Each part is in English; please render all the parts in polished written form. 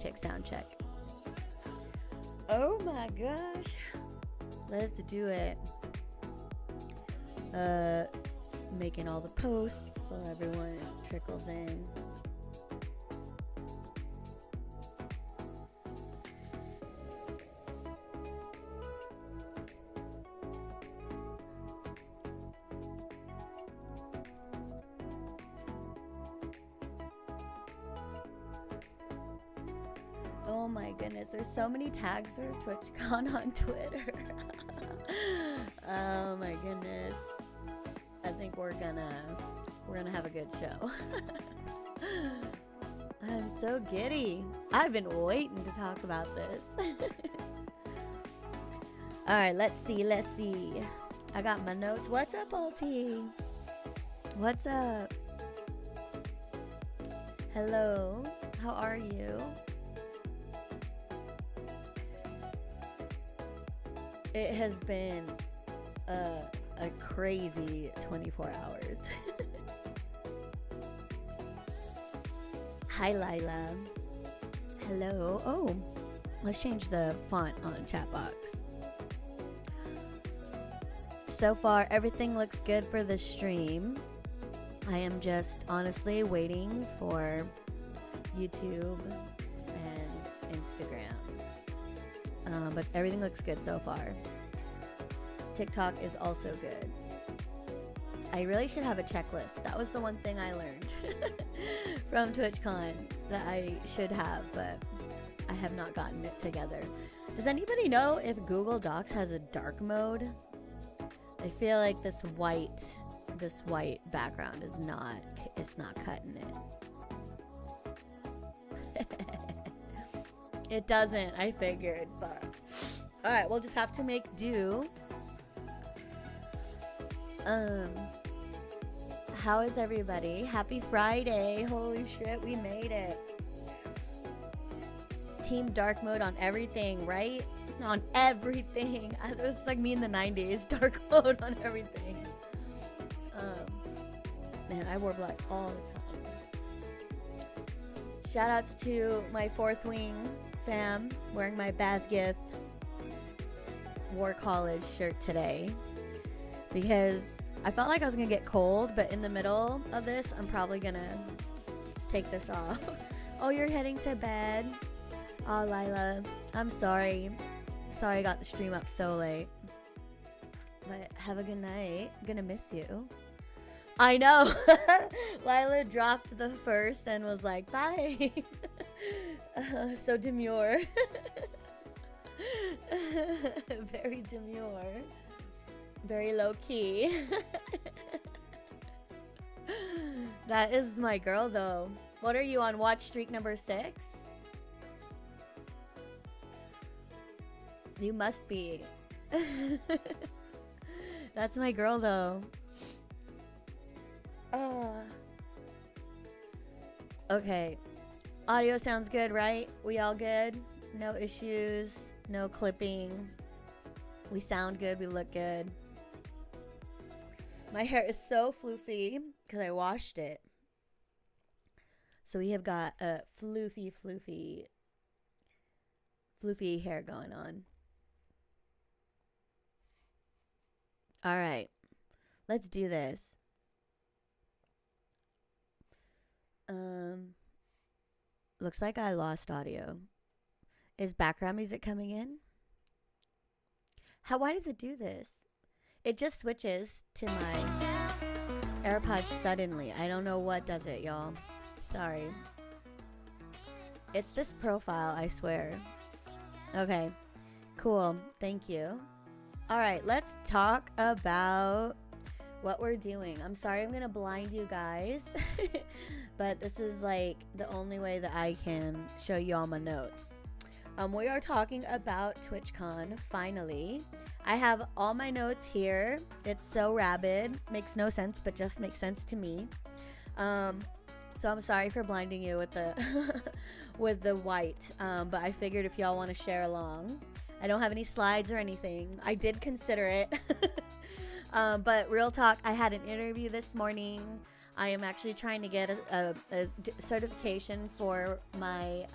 Check, sound check. Oh my gosh. Let's do it. Making all the posts while everyone trickles in. Oh my goodness, there's so many tags for TwitchCon on Twitter. Oh my goodness. I think we're gonna have a good show. I'm so giddy. I've been waiting to talk about this. Alright, let's see. I got my notes. What's up, Alti? What's up? Hello. How are you? It has been a crazy 24 hours. Hi, Lila. Hello. Oh, let's change the font on chat box. So far, everything looks good for the stream. I am just honestly waiting for YouTube and Instagram. But everything looks good so far. TikTok is also good. I really should have a checklist. That was the one thing I learned from TwitchCon that I should have, but I have not gotten it together. Does anybody know if Google Docs has a dark mode? I feel like this white background is not cutting it. It doesn't, I figured, but all right, we'll just have to make do. How is everybody? Happy Friday. Holy shit, we made it. Team dark mode on everything, right? On everything. It's like me in the 90s. Dark mode on everything. Man, I wore black all the time. Shout outs to my Fourth Wing fam wearing my Basgift War College shirt today because I felt like I was gonna get cold, but in the middle of this I'm probably gonna take this off. Oh, you're heading to bed? Oh, Lila, I'm sorry I got the stream up so late, but have a good night. I'm gonna miss you. I know. Lila dropped the first and was like, bye. So demure. Very demure. Very low key. That is my girl though. What are you on, watch streak number 6? You must be. That's my girl though. Okay. Audio sounds good, right? We all good? No issues, no clipping. We sound good, we look good. My hair is so floofy because I washed it. So we have got a floofy hair going on. All right, let's do this. Looks like I lost audio. Is background music coming in? Why does it do this? It just switches to my AirPods suddenly. I don't know what does it, y'all. Sorry. It's this profile, I swear. Okay, cool. Thank you. All right, let's talk about what we're doing. I'm sorry I'm gonna blind you guys, but this is like the only way that I can show you all my notes. We are talking about TwitchCon, finally. I have all my notes here. It's so rabid. Makes no sense, but just makes sense to me. So I'm sorry for blinding you with the with the white, but I figured if y'all want to share along. I don't have any slides or anything. I did consider it. But real talk, I had an interview this morning. I am actually trying to get a certification for my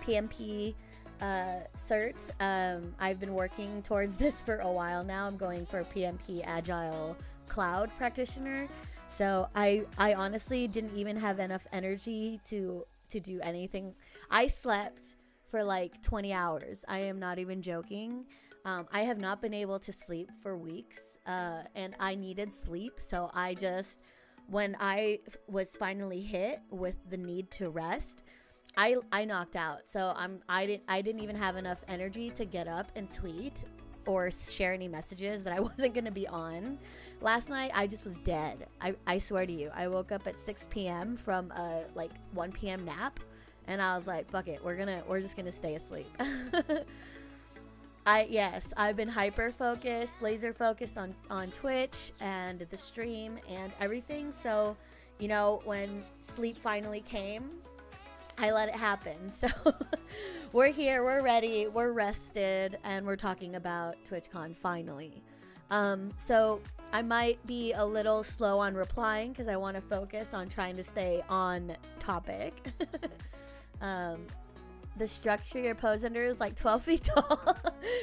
PMP cert. I've been working towards this for a while now. I'm going for PMP Agile Cloud Practitioner. So I honestly didn't even have enough energy to do anything. I slept for like 20 hours. I am not even joking. I have not been able to sleep for weeks, and I needed sleep. So I just, when I was finally hit with the need to rest, I knocked out. So I didn't even have enough energy to get up and tweet or share any messages that I wasn't going to be on. Last night, I just was dead. I swear to you, I woke up at 6 p.m. from a like 1 p.m. nap, and I was like, fuck it, we're just gonna stay asleep. I've been hyper focused, laser focused on Twitch and the stream and everything. So, you know, when sleep finally came, I let it happen. So we're here, we're ready, we're rested, and we're talking about TwitchCon finally. So I might be a little slow on replying because I want to focus on trying to stay on topic. The structure your pose under is like 12 feet tall.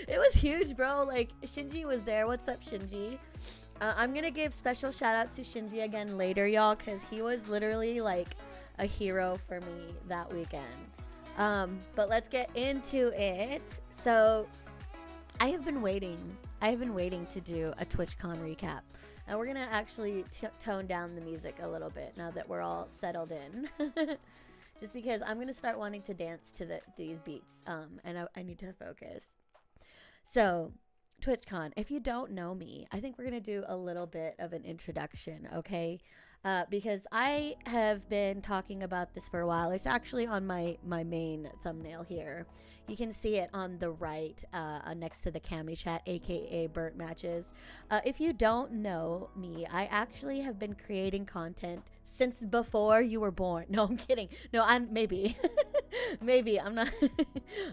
It was huge, bro. Like, Shinji was there. What's up, Shinji? I'm gonna give special shout outs to Shinji again later, y'all, because he was literally like a hero for me that weekend. But let's get into it. So I have been waiting to do a TwitchCon recap, and we're gonna actually tone down the music a little bit now that we're all settled in. Just because I'm going to start wanting to dance to these beats, and I need to focus. So, TwitchCon, if you don't know me, I think we're going to do a little bit of an introduction, okay? Because I have been talking about this for a while. It's actually on my main thumbnail here. You can see it on the right next to the CAMI CHAT, aka Burnt Matches. If you don't know me, I actually have been creating content since before you were born. No, I'm kidding. No, maybe I'm not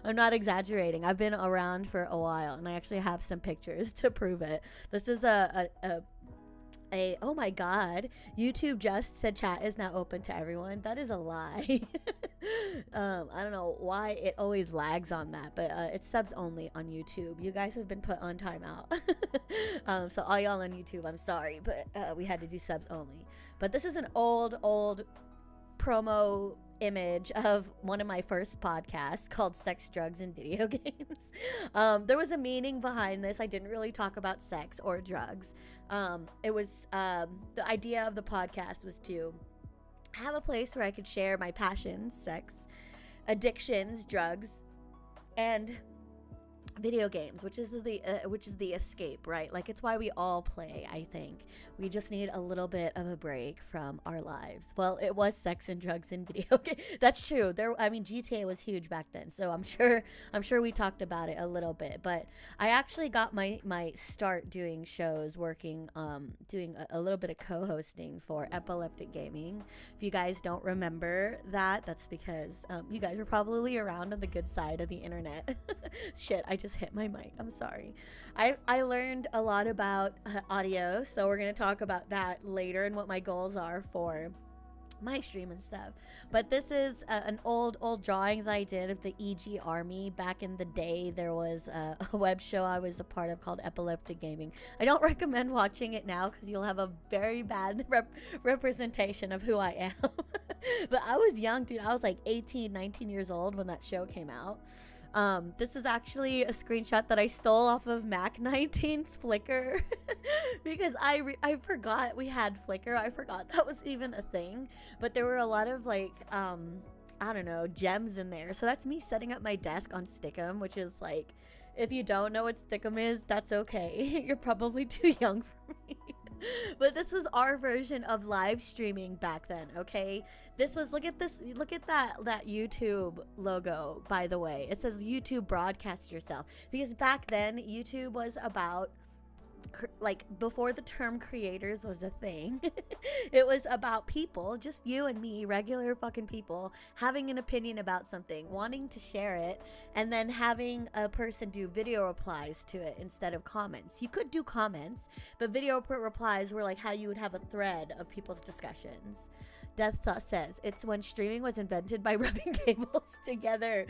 I'm not exaggerating. I've been around for a while, and I actually have some pictures to prove it. This is a oh my god, YouTube just said chat is now open to everyone. That is a lie. I don't know why it always lags on that, but it's subs only on YouTube. You guys have been put on timeout. So all y'all on YouTube, I'm sorry, but we had to do subs only. But this is an old promo image of one of my first podcasts called Sex, Drugs, and Video Games. There was a meaning behind this. I didn't really talk about sex or drugs. It was the idea of the podcast was to have a place where I could share my passions, sex, addictions, drugs, and video games, which is the escape, right? Like, it's why we all play. I think we just need a little bit of a break from our lives. Well, it was sex and drugs and video games. That's true. GTA was huge back then, so I'm sure we talked about it a little bit. But I actually got my start doing shows, working doing a little bit of co-hosting for Epileptic Gaming. If you guys don't remember that, that's because you guys are probably around on the good side of the internet. Shit, I just hit my mic. I'm sorry. I learned a lot about audio, so we're going to talk about that later and what my goals are for my stream and stuff. But this is an old drawing that I did of the EG army back in the day. There was a web show I was a part of called Ep02 Gaming. I don't recommend watching it now because you'll have a very bad representation of who I am. But I was young, dude. I was like 18, 19 years old when that show came out. This is actually a screenshot that I stole off of Mac19's Flickr because I forgot we had Flickr. I forgot that was even a thing, but there were a lot of like, I don't know, gems in there. So that's me setting up my desk on Stickum, which is like, if you don't know what Stickum is, that's okay. You're probably too young for me. But this was our version of live streaming back then, okay? This was, look at that YouTube logo, by the way. It says YouTube broadcast yourself. Because back then, YouTube was about, like, before the term creators was a thing, it was about people, just you and me, regular fucking people, having an opinion about something, wanting to share it, and then having a person do video replies to it instead of comments. You could do comments, but video replies were like how you would have a thread of people's discussions. Death Sauce says, it's when streaming was invented by rubbing cables together.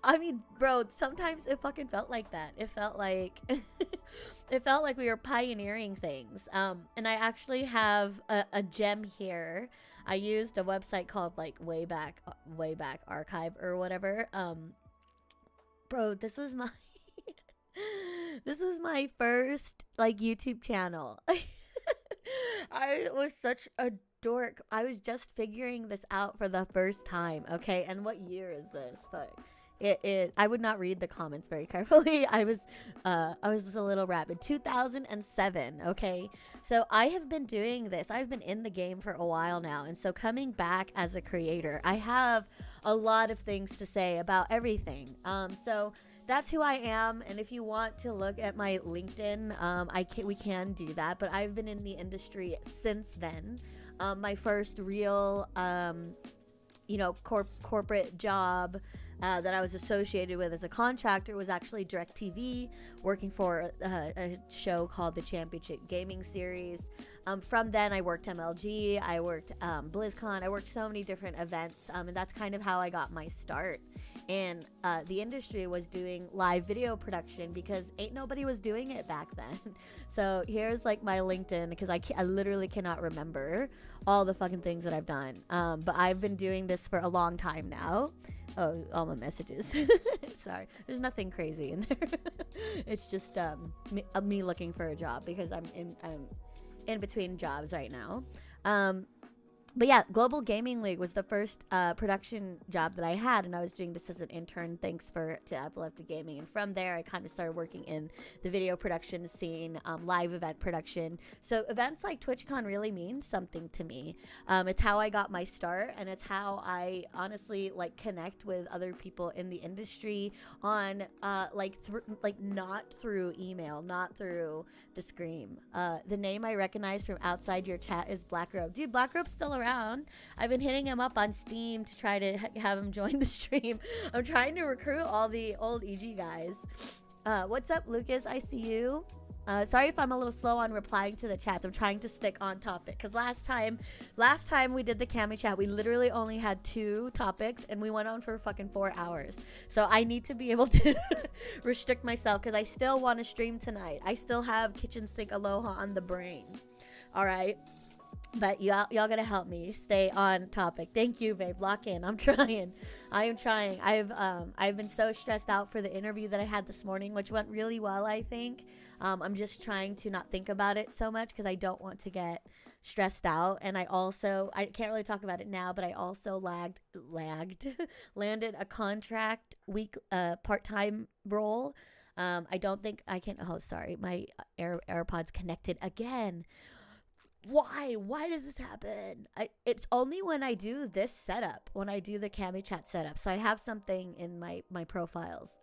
I mean, bro, sometimes it fucking felt like that. It felt like it felt like we were pioneering things. And I actually have a gem here. I used a website called like Wayback Archive or whatever. Bro, this was my this was my first like YouTube channel. I was such a dork. I was just figuring this out for the first time, okay? And what year is this? But I would not read the comments very carefully. I was a little rapid. 2007, okay? So I have been doing this. I've been in the game for a while now. And so coming back as a creator, I have a lot of things to say about everything. So that's who I am, and if you want to look at my LinkedIn, we can do that. But I've been in the industry since then. My first real, corporate job that I was associated with as a contractor was actually DirecTV, working for a show called the Championship Gaming Series. From then, I worked MLG, I worked BlizzCon, I worked so many different events, and that's kind of how I got my start. And the industry was doing live video production because ain't nobody was doing it back then. So here's like my LinkedIn, because I literally cannot remember all the fucking things that I've done. But I've been doing this for a long time now. Oh, all my messages. Sorry, there's nothing crazy in there. It's just me looking for a job because I'm in between jobs right now. But yeah, Global Gaming League was the first production job that I had, and I was doing this as an intern thanks to Ep02 Gaming. And from there, I kind of started working in the video production scene, live event production. So events like TwitchCon really mean something to me. It's how I got my start, and it's how I honestly like connect with other people in the industry on not through email, not through the screen. The name I recognize from outside your chat is Blackrobe. Dude, Blackrobe's still around. I've been hitting him up on Steam to try to have him join the stream. I'm trying to recruit all the old EG guys. What's up, Lucas? I see you. Sorry if I'm a little slow on replying to the chats. I'm trying to stick on topic because last time we did the CAMI chat, we literally only had 2 topics and we went on for fucking 4 hours. So I need to be able to restrict myself because I still want to stream tonight. I still have kitchen sink aloha on the brain. All right. But y'all gotta help me stay on topic. Thank you, babe. Lock in. I'm trying. I am trying. I've been so stressed out for the interview that I had this morning, which went really well, I think. I'm just trying to not think about it so much because I don't want to get stressed out. And I can't really talk about it now, but I also landed a contract week part-time role. I don't think I can. Oh, sorry, my AirPods connected again. Why does this happen? It's only when I do this setup, when I do the CAMI chat setup. So I have something in my profiles.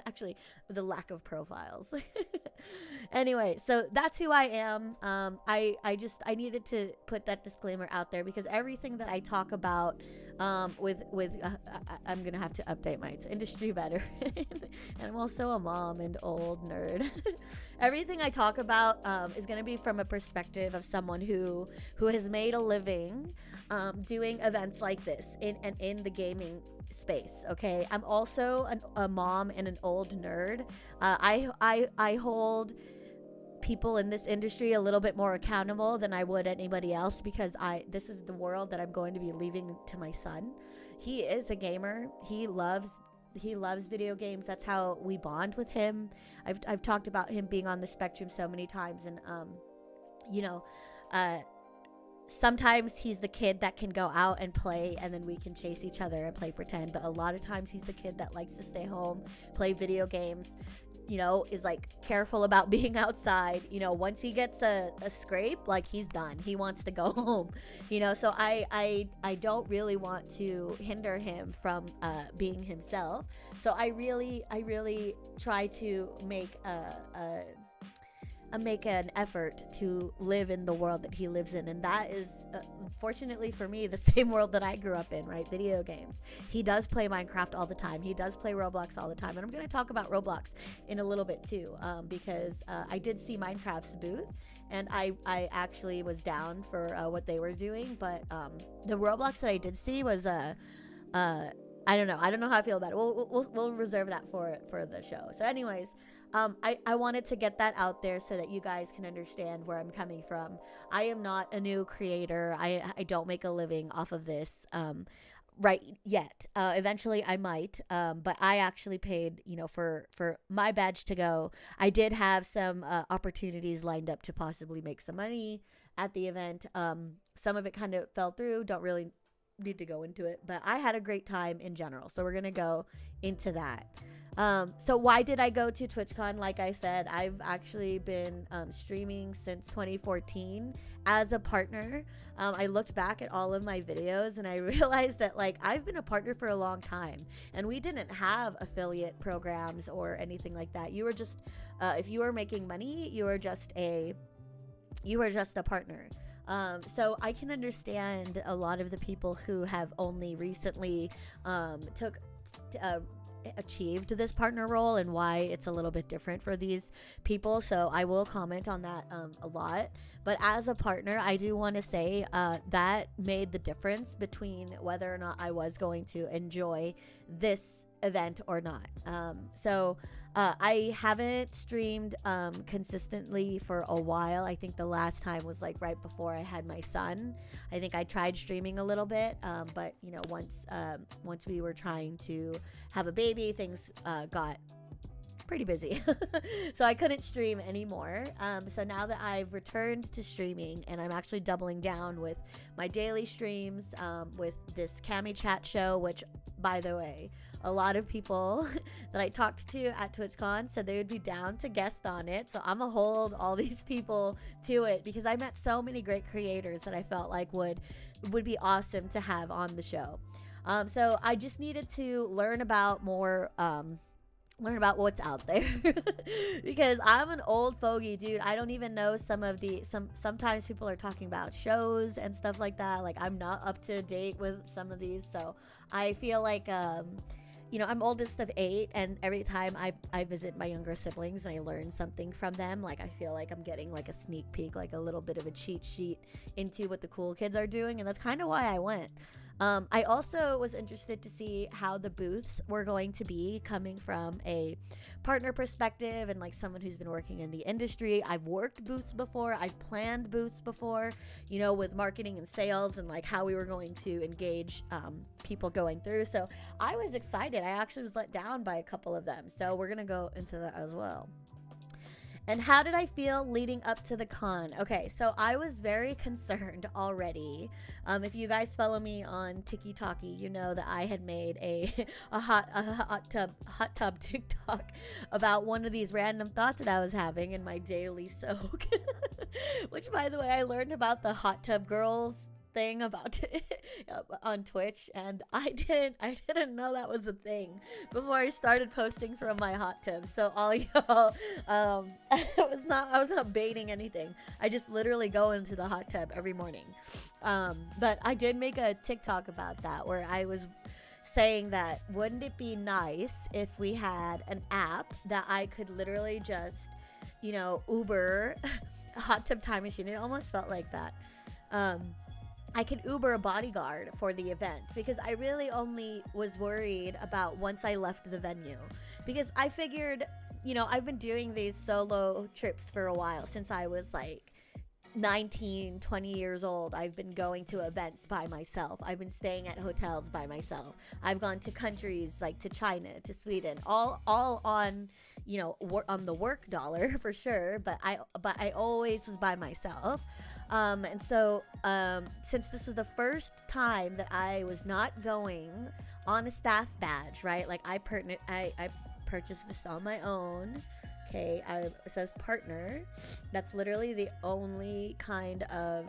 Actually, the lack of profiles. Anyway, so that's who I am. I needed to put that disclaimer out there because everything that I talk about with I'm gonna have to update my industry veteran. And I'm also a mom and old nerd. Everything I talk about is gonna be from a perspective of someone who has made a living doing events like this in the gaming space. Okay, I'm also a mom and an old nerd. I hold people in this industry a little bit more accountable than I would anybody else, because this is the world that I'm going to be leaving to my son. He is a gamer. He loves video games. That's how we bond with him. I've talked about him being on the spectrum so many times, and sometimes he's the kid that can go out and play, and then we can chase each other and play pretend. But a lot of times he's the kid that likes to stay home, play video games, is like careful about being outside. Once he gets a scrape, like, he's done. He wants to go home. So I don't really want to hinder him from being himself. So I really try to make an effort to live in the world that he lives in, and that is fortunately for me the same world that I grew up in, right? Video games. He does play Minecraft all the time. He does play Roblox all the time, and I'm going to talk about Roblox in a little bit too, because I did see Minecraft's booth, and I actually was down for what they were doing, but the Roblox that I did see was I don't know how I feel about it. We'll reserve that for the show. So anyways, I wanted to get that out there so that you guys can understand where I'm coming from. I am not a new creator. I don't make a living off of this right yet. Eventually I might, but I actually paid, for my badge to go. I did have some opportunities lined up to possibly make some money at the event. Some of it kind of fell through. Don't really need to go into it, but I had a great time in general. So we're going to go into that. So why did I go to TwitchCon? Like I said, I've actually been streaming since 2014 as a partner. I looked back at all of my videos and I realized that, like, I've been a partner for a long time, and we didn't have affiliate programs or anything like that. You were just, if you were making money, you were just a partner. So I can understand a lot of the people who have only recently achieved this partner role and why it's a little bit different for these people. So I will comment on that a lot. But as a partner, I do want to say that made the difference between whether or not I was going to enjoy this event or not. So I haven't streamed consistently for a while. I think the last time was like right before I had my son. I think I tried streaming a little bit, but once we were trying to have a baby, things got pretty busy. So I couldn't stream anymore. So now that I've returned to streaming, and I'm actually doubling down with my daily streams, with this CAMI Chat show, which, by the way, a lot of people that I talked to at TwitchCon said they would be down to guest on it. So I'm gonna hold all these people to it, because I met so many great creators that I felt like would be awesome to have on the show. So I just needed to learn about what's out there because I'm an old fogey, dude. I don't even know sometimes people are talking about shows and stuff like that. Like, I'm not up to date with some of these. So I feel like, I'm oldest of 8, and every time I visit my younger siblings and I learn something from them, like, I feel like I'm getting like a sneak peek, like a little bit of a cheat sheet into what the cool kids are doing. And that's kind of why I went. I also was interested to see how the booths were going to be coming from a partner perspective and like someone who's been working in the industry. I've worked booths before. I've planned booths before, with marketing and sales and like how we were going to engage people going through. So I was excited. I actually was let down by a couple of them. So we're going to go into that as well. And how did I feel leading up to the con? Okay, so I was very concerned already. If you guys follow me on TikTok, you know that I had made a hot tub TikTok about one of these random thoughts that I was having in my daily soak. Which, by the way, I learned about the hot tub girls thing about on Twitch, and I didn't know that was a thing before I started posting from my hot tub. So all y'all, I was not baiting anything. I just literally go into the hot tub every morning. But I did make a TikTok about that where I was saying that wouldn't it be nice if we had an app that I could literally just, Uber a hot tub time machine. It almost felt like that. I could Uber a bodyguard for the event, because I really only was worried about once I left the venue, because I figured, I've been doing these solo trips for a while, since I was like 19, 20 years old. I've been going to events by myself. I've been staying at hotels by myself. I've gone to countries like to China, to Sweden, all on, on the work dollar for sure. But I always was by myself. And so, since this was the first time that I was not going on a staff badge, right? Like I purchased this on my own. Okay, it says partner. That's literally the only kind of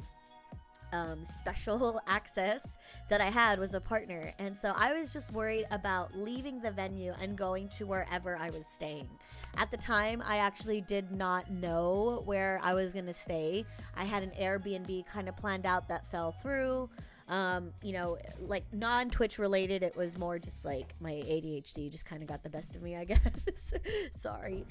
special access that I had, was a partner. And so I was just worried about leaving the venue and going to wherever I was staying. At the time, I actually did not know where I was going to stay. I had an Airbnb kind of planned out that fell through. Like non-Twitch related. It was more just like my ADHD just kind of got the best of me, I guess. Sorry.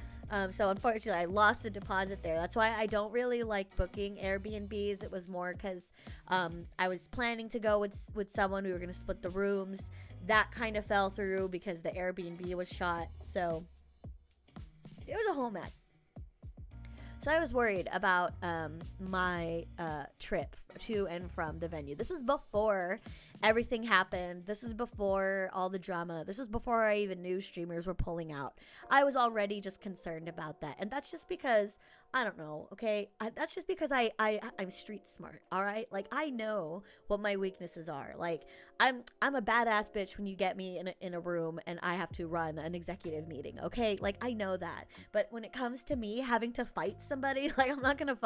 So unfortunately, I lost the deposit there. That's why I don't really like booking Airbnbs. It was more because I was planning to go with someone. We were going to split the rooms. That kind of fell through because the Airbnb was shot. So it was a whole mess. So I was worried about my trip to and from the venue. This was before everything happened. This was before all the drama. This was before I even knew streamers were pulling out. I was already just concerned about that. And that's just because, I don't know, okay? That's just because I'm street smart, all right? Like, I know what my weaknesses are. Like, I'm a badass bitch when you get me in a room and I have to run an executive meeting, okay? Like, I know that. But when it comes to me having to fight somebody, like, I'm not gonna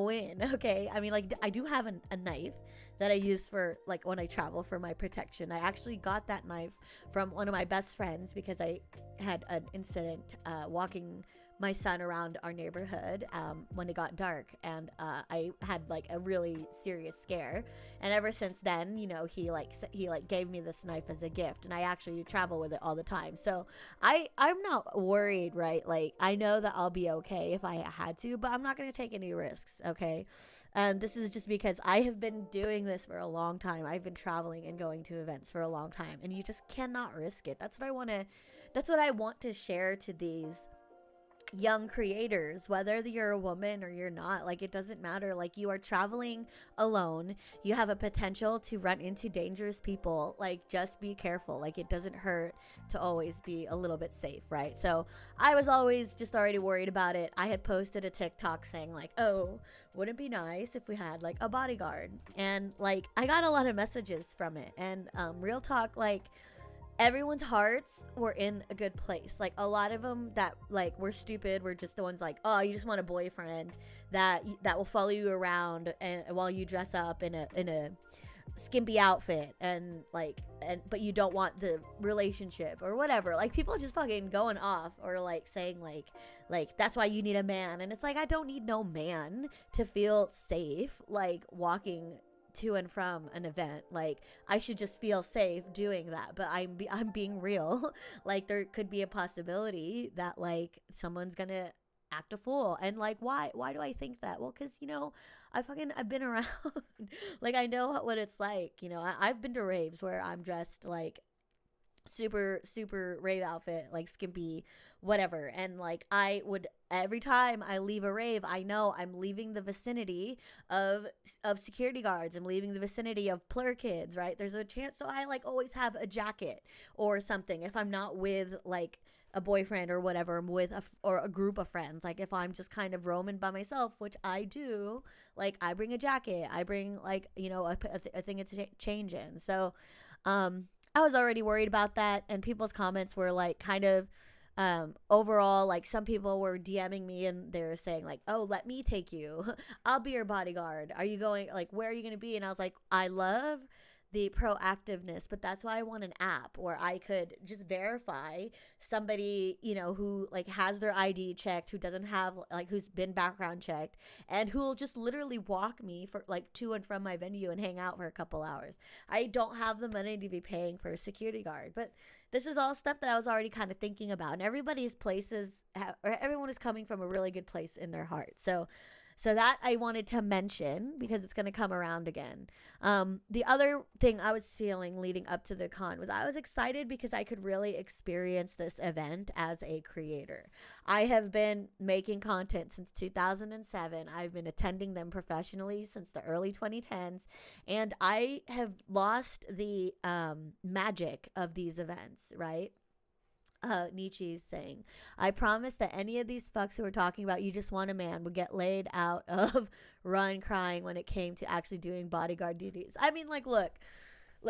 win, okay? I mean, like, I do have a knife that I use for, like, when I travel for my protection. I actually got that knife from one of my best friends because I had an incident walking my son around our neighborhood when it got dark, and I had like a really serious scare, and ever since then, he gave me this knife as a gift, and I actually travel with it all the time. So I'm not worried, right? Like, I know that I'll be okay if I had to, but I'm not going to take any risks, okay? And this is just because I have been doing this for a long time. I've been traveling and going to events for a long time, and you just cannot risk it. That's what I want to share to these young creators, whether you're a woman or you're not. Like, it doesn't matter. Like, you are traveling alone, you have a potential to run into dangerous people. Like, just be careful. Like, it doesn't hurt to always be a little bit safe, right? So I was always just already worried about it. I had posted a TikTok saying like, oh, wouldn't it be nice if we had like a bodyguard? And like, I got a lot of messages from it, and real talk, like, everyone's hearts were in a good place. Like, a lot of them that like were stupid were just the ones like, oh, you just want a boyfriend that will follow you around and while you dress up in a skimpy outfit, but you don't want the relationship or whatever. Like, people just fucking going off, or like saying like that's why you need a man. And it's like, I don't need no man to feel safe like walking to and from an event. Like, I should just feel safe doing that. But I'm being real. Like, there could be a possibility that like someone's gonna act a fool. And like, why do I think that? Well, because I've been around. Like, I know what it's like. I've been to raves where I'm dressed like super rave outfit, like skimpy, whatever, and like I would, every time I leave a rave, I know I'm leaving the vicinity of security guards. I'm leaving the vicinity of plur kids, right? There's a chance. So I like always have a jacket or something if I'm not with like a boyfriend or whatever. I'm with a group of friends. Like, if I'm just kind of roaming by myself, which I do, like, I bring a jacket, I bring like a thing to change in. So I was already worried about that, and people's comments were like kind of overall, like, some people were DMing me and they were saying like, oh, let me take you. I'll be your bodyguard. Are you going, like, where are you going to be? And I was like, I love the proactiveness, but that's why I want an app where I could just verify somebody, you know, who like has their ID checked, who doesn't have like, who's been background checked, and who will just literally walk me for like to and from my venue and hang out for a couple hours. I don't have the money to be paying for a security guard, but this is all stuff that I was already kind of thinking about, and everybody's places, or everyone is coming from a really good place in their heart. So that I wanted to mention because it's going to come around again. The other thing I was feeling leading up to the con was I was excited because I could really experience this event as a creator. I have been making content since 2007. I've been attending them professionally since the early 2010s, and I have lost the magic of these events, right? Nietzsche's saying, I promise that any of these fucks who are talking about you just want a man would get laid out of run crying when it came to actually doing bodyguard duties. I mean, like, look,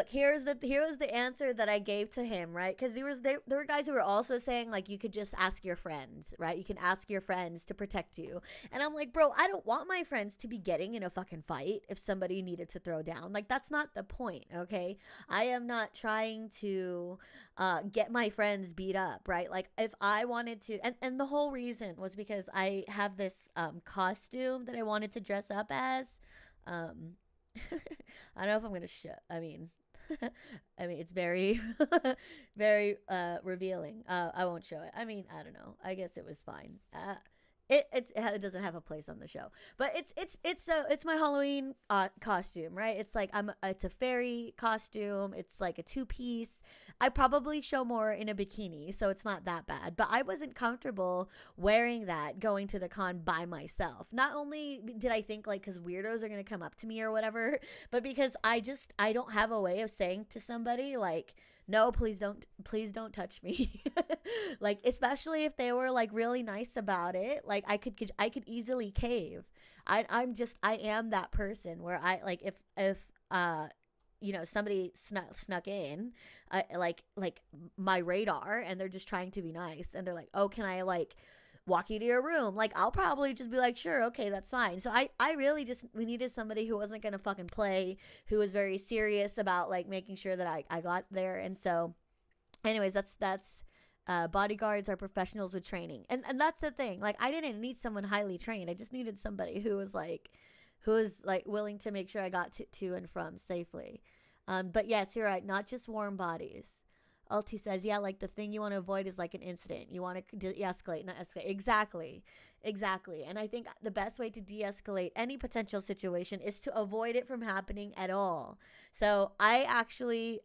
here was the answer that I gave to him, right? Because there were guys who were also saying, like, you could just ask your friends, right? You can ask your friends to protect you. And I'm like, bro, I don't want my friends to be getting in a fucking fight if somebody needed to throw down. Like, that's not the point, okay? I am not trying to get my friends beat up, right? Like, if I wanted to, and the whole reason was because I have this costume that I wanted to dress up as. I don't know if I'm gonna I mean, it's very, very revealing. I won't show it. I mean, I don't know. I guess it was fine. It doesn't have a place on the show, but it's my Halloween costume, right? It's like it's a fairy costume. It's like a 2-piece. I probably show more in a bikini, so it's not that bad. But I wasn't comfortable wearing that going to the con by myself. Not only did I think like because weirdos are gonna come up to me or whatever, but because I don't have a way of saying to somebody like, no, please don't touch me. Like, especially if they were like really nice about it, like I could easily cave. I am that person where I like if you know, somebody snuck in like my radar, and they're just trying to be nice, and they're like, oh, can I like walk you to your room? Like, I'll probably just be like, sure, okay, that's fine. So I really we needed somebody who wasn't gonna fucking play, who was very serious about like making sure that I got there. And so anyways, that's bodyguards are professionals with training, and that's the thing. Like, I didn't need someone highly trained. I just needed somebody who was like willing to make sure I got to and from safely. But yes, you're right, not just warm bodies. Ulti says, yeah, like the thing you want to avoid is like an incident. You want to de-escalate, not escalate. Exactly. And I think the best way to de-escalate any potential situation is to avoid it from happening at all. So I actually,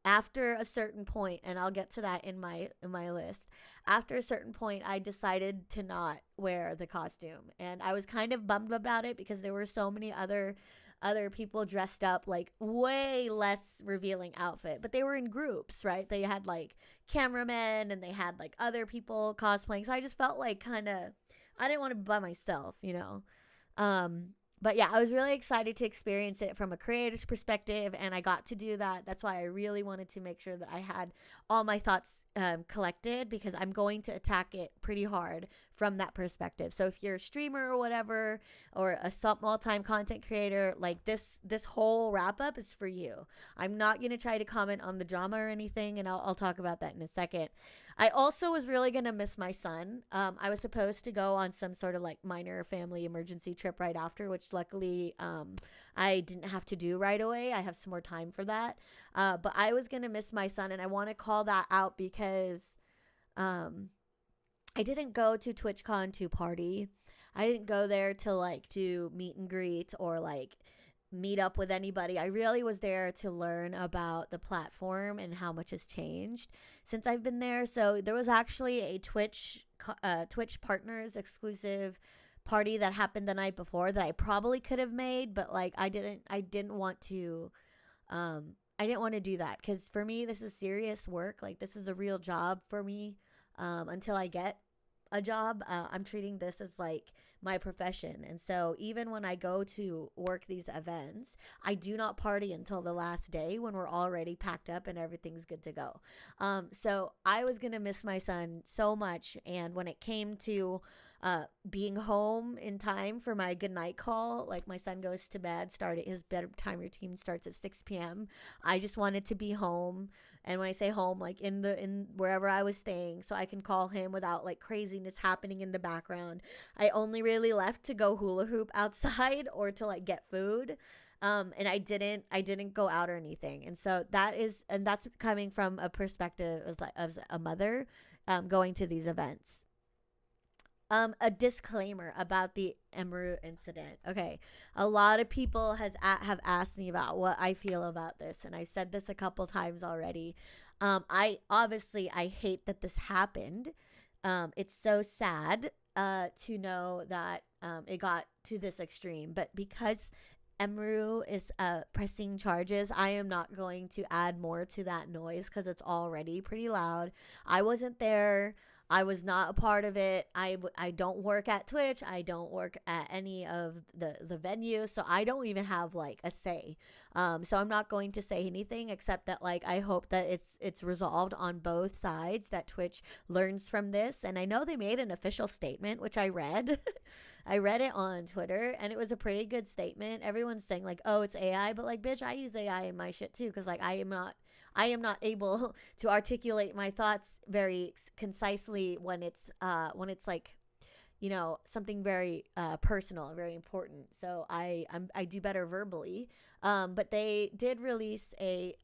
after a certain point, and I'll get to that in my list, after a certain point, I decided to not wear the costume. And I was kind of bummed about it because there were so many other people dressed up like way less revealing outfit, but they were in groups, right? They had like cameramen and they had like other people cosplaying. So I just felt like I didn't want to be by myself, you know? But yeah, I was really excited to experience it from a creator's perspective, and I got to do that. That's why I really wanted to make sure that I had all my thoughts collected, because I'm going to attack it pretty hard from that perspective. So if you're a streamer or whatever, or a small-time content creator, like this whole wrap-up is for you. I'm not going to try to comment on the drama or anything, and I'll talk about that in a second. I also was really going to miss my son. I was supposed to go on some sort of like minor family emergency trip right after, which luckily I didn't have to do right away. I have some more time for that. But I was going to miss my son, and I want to call that out because I didn't go to TwitchCon to party. I didn't go there to like do meet and greet or like meet up with anybody. I really was there to learn about the platform and how much has changed since I've been there. So there was actually a Twitch partners exclusive party that happened the night before that I probably could have made, but like I didn't want to do that, because for me this is serious work. Like, this is a real job for me. Until I get a job, I'm treating this as like my profession. And so even when I go to work these events, I do not party until the last day when we're already packed up and everything's good to go. So I was gonna miss my son so much, and when it came to being home in time for my good night call. Like my son goes to bed, his bedtime routine starts at 6 p.m. I just wanted to be home. And when I say home, like in wherever I was staying, so I can call him without like craziness happening in the background. I only really left to go hula hoop outside or to like get food. And I didn't go out or anything. And so that's coming from a perspective as a mother, going to these events. A disclaimer about the Emaru incident. Okay, a lot of people have asked me about what I feel about this, and I've said this a couple times already. I hate that this happened. It's so sad to know that it got to this extreme, but because Emaru is pressing charges, I am not going to add more to that noise because it's already pretty loud. I wasn't there. I was not a part of it. I don't work at Twitch. I don't work at any of the venues, so I don't even have like a say. So I'm not going to say anything except that like I hope that it's resolved on both sides, that Twitch learns from this. And I know they made an official statement, which I read. I read it on Twitter, and it was a pretty good statement. Everyone's saying like, oh, it's AI, but like, bitch, I use AI in my shit too, because like I am not able to articulate my thoughts very concisely when it's like, you know, something very personal, very important. So I do better verbally. But they did release a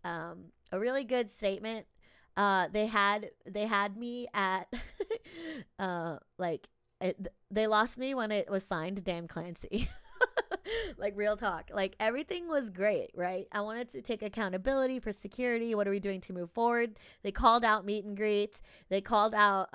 really good statement. They had me at they lost me when it was signed Dan Clancy. Like real talk, like everything was great, right? I wanted to take accountability for security. What are we doing to move forward? They called out meet and greets. They called out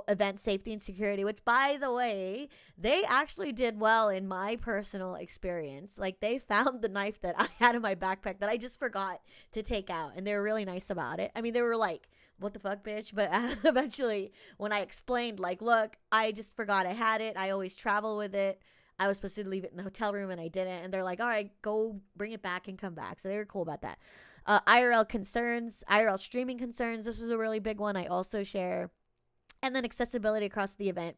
event safety and security, which by the way, they actually did well in my personal experience. Like they found the knife that I had in my backpack that I just forgot to take out, and they were really nice about it. I mean, they were like, what the fuck, bitch? But eventually when I explained like, look, I just forgot I had it. I always travel with it. I was supposed to leave it in the hotel room and I didn't. And they're like, all right, go bring it back and come back. So they were cool about that. IRL streaming concerns. This was a really big one. I also share. And then accessibility across the event.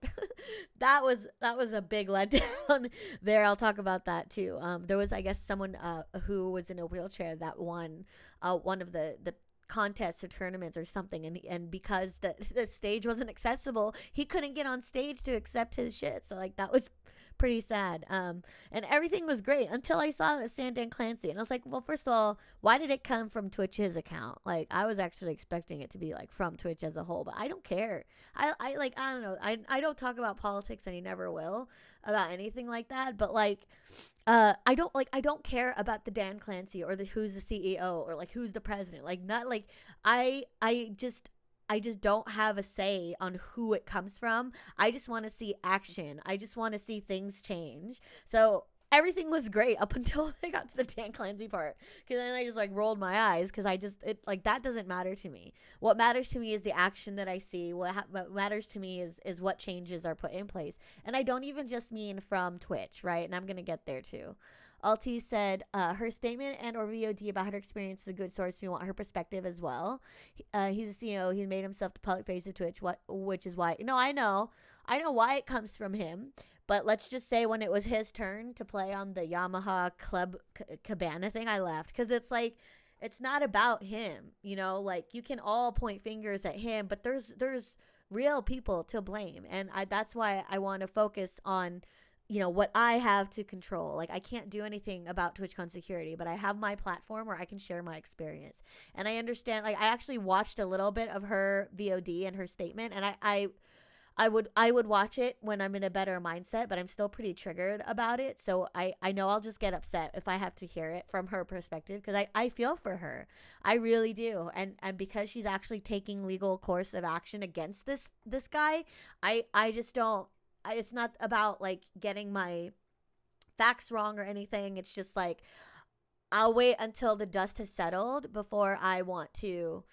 that was a big letdown there. I'll talk about that too. There was, I guess, someone who was in a wheelchair that won one of the contests or tournaments or something, and because the stage wasn't accessible, he couldn't get on stage to accept his shit. So like that was pretty sad. And everything was great until I saw it at Dan Clancy, and I was like, well, first of all, why did it come from Twitch's account? Like I was actually expecting it to be like from Twitch as a whole, but I don't care. I don't know. I don't talk about politics, and I never will about anything like that. But like, I don't care about the Dan Clancy or who's the CEO or like who's the president. Like not like I just don't have a say on who it comes from. I just want to see action. I just want to see things change. So everything was great up until I got to the Dan Clancy part. Because then I just like rolled my eyes because that doesn't matter to me. What matters to me is the action that I see. What matters to me is what changes are put in place. And I don't even just mean from Twitch, right? And I'm going to get there too. Alti said her statement and or VOD about her experience is a good source if you want her perspective as well. He's a CEO. He's made himself the public face of Twitch, which is why. No, I know why it comes from him. But let's just say when it was his turn to play on the Yamaha Club Cabana thing, I left because it's like it's not about him. You know, like you can all point fingers at him, but there's real people to blame, and that's why I want to focus on, you know, what I have to control. Like I can't do anything about TwitchCon security, but I have my platform where I can share my experience. And I understand, like I actually watched a little bit of her VOD and her statement, and I would watch it when I'm in a better mindset, but I'm still pretty triggered about it. So I know I'll just get upset if I have to hear it from her perspective, because I feel for her. I really do. And because she's actually taking legal course of action against this guy, I just don't. It's not about like getting my facts wrong or anything. It's just like I'll wait until the dust has settled before I want to.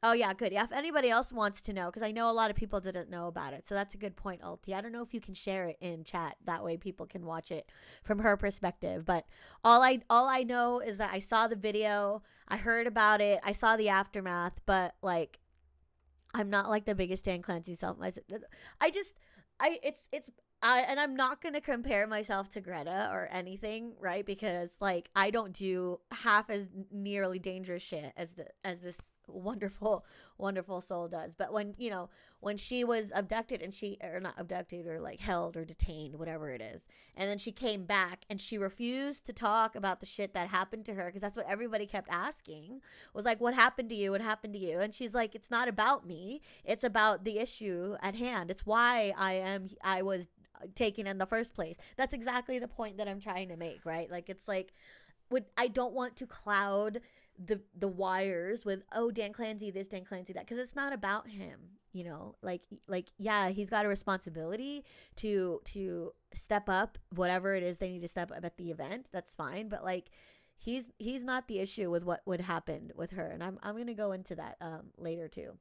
Oh yeah, good. Yeah, if anybody else wants to know, because I know a lot of people didn't know about it, so that's a good point, Alti. I don't know if you can share it in chat, that way people can watch it from her perspective. But all I know is that I saw the video, I heard about it, I saw the aftermath, but like I'm not like the biggest Dan Clancy self. and I'm not going to compare myself to Greta or anything, right? Because like I don't do half as nearly dangerous shit as this wonderful wonderful soul does. But when, you know, when she was abducted and she, or not abducted, or like held or detained, whatever it is, and then she came back and she refused to talk about the shit that happened to her, because that's what everybody kept asking, was like, what happened to you, what happened to you? And she's like, it's not about me, it's about the issue at hand, it's why I was taken in the first place. That's exactly the point that I'm trying to make, right? Like, it's like, I don't want to cloud the wires with, oh, Dan Clancy this, Dan Clancy that, because it's not about him, you know. Like yeah, he's got a responsibility to step up whatever it is they need to step up at the event. That's fine, but like he's not the issue with what would happen with her, and I'm gonna go into that later too.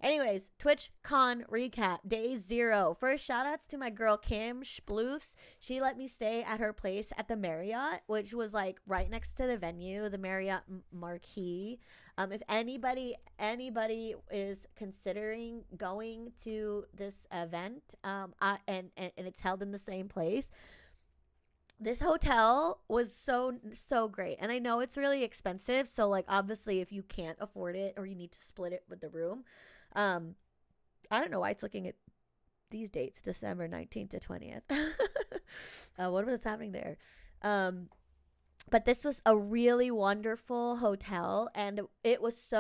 Anyways, TwitchCon recap, day 0. First, shout outs to my girl Kim Sploofs. She let me stay at her place at the Marriott, which was like right next to the venue, the Marriott Marquis. If anybody is considering going to this event, and it's held in the same place, this hotel was so great. And I know it's really expensive, so like obviously if you can't afford it or you need to split it with the room, I don't know why it's looking at these dates, December 19th to 20th. What was happening there? But this was a really wonderful hotel, and it was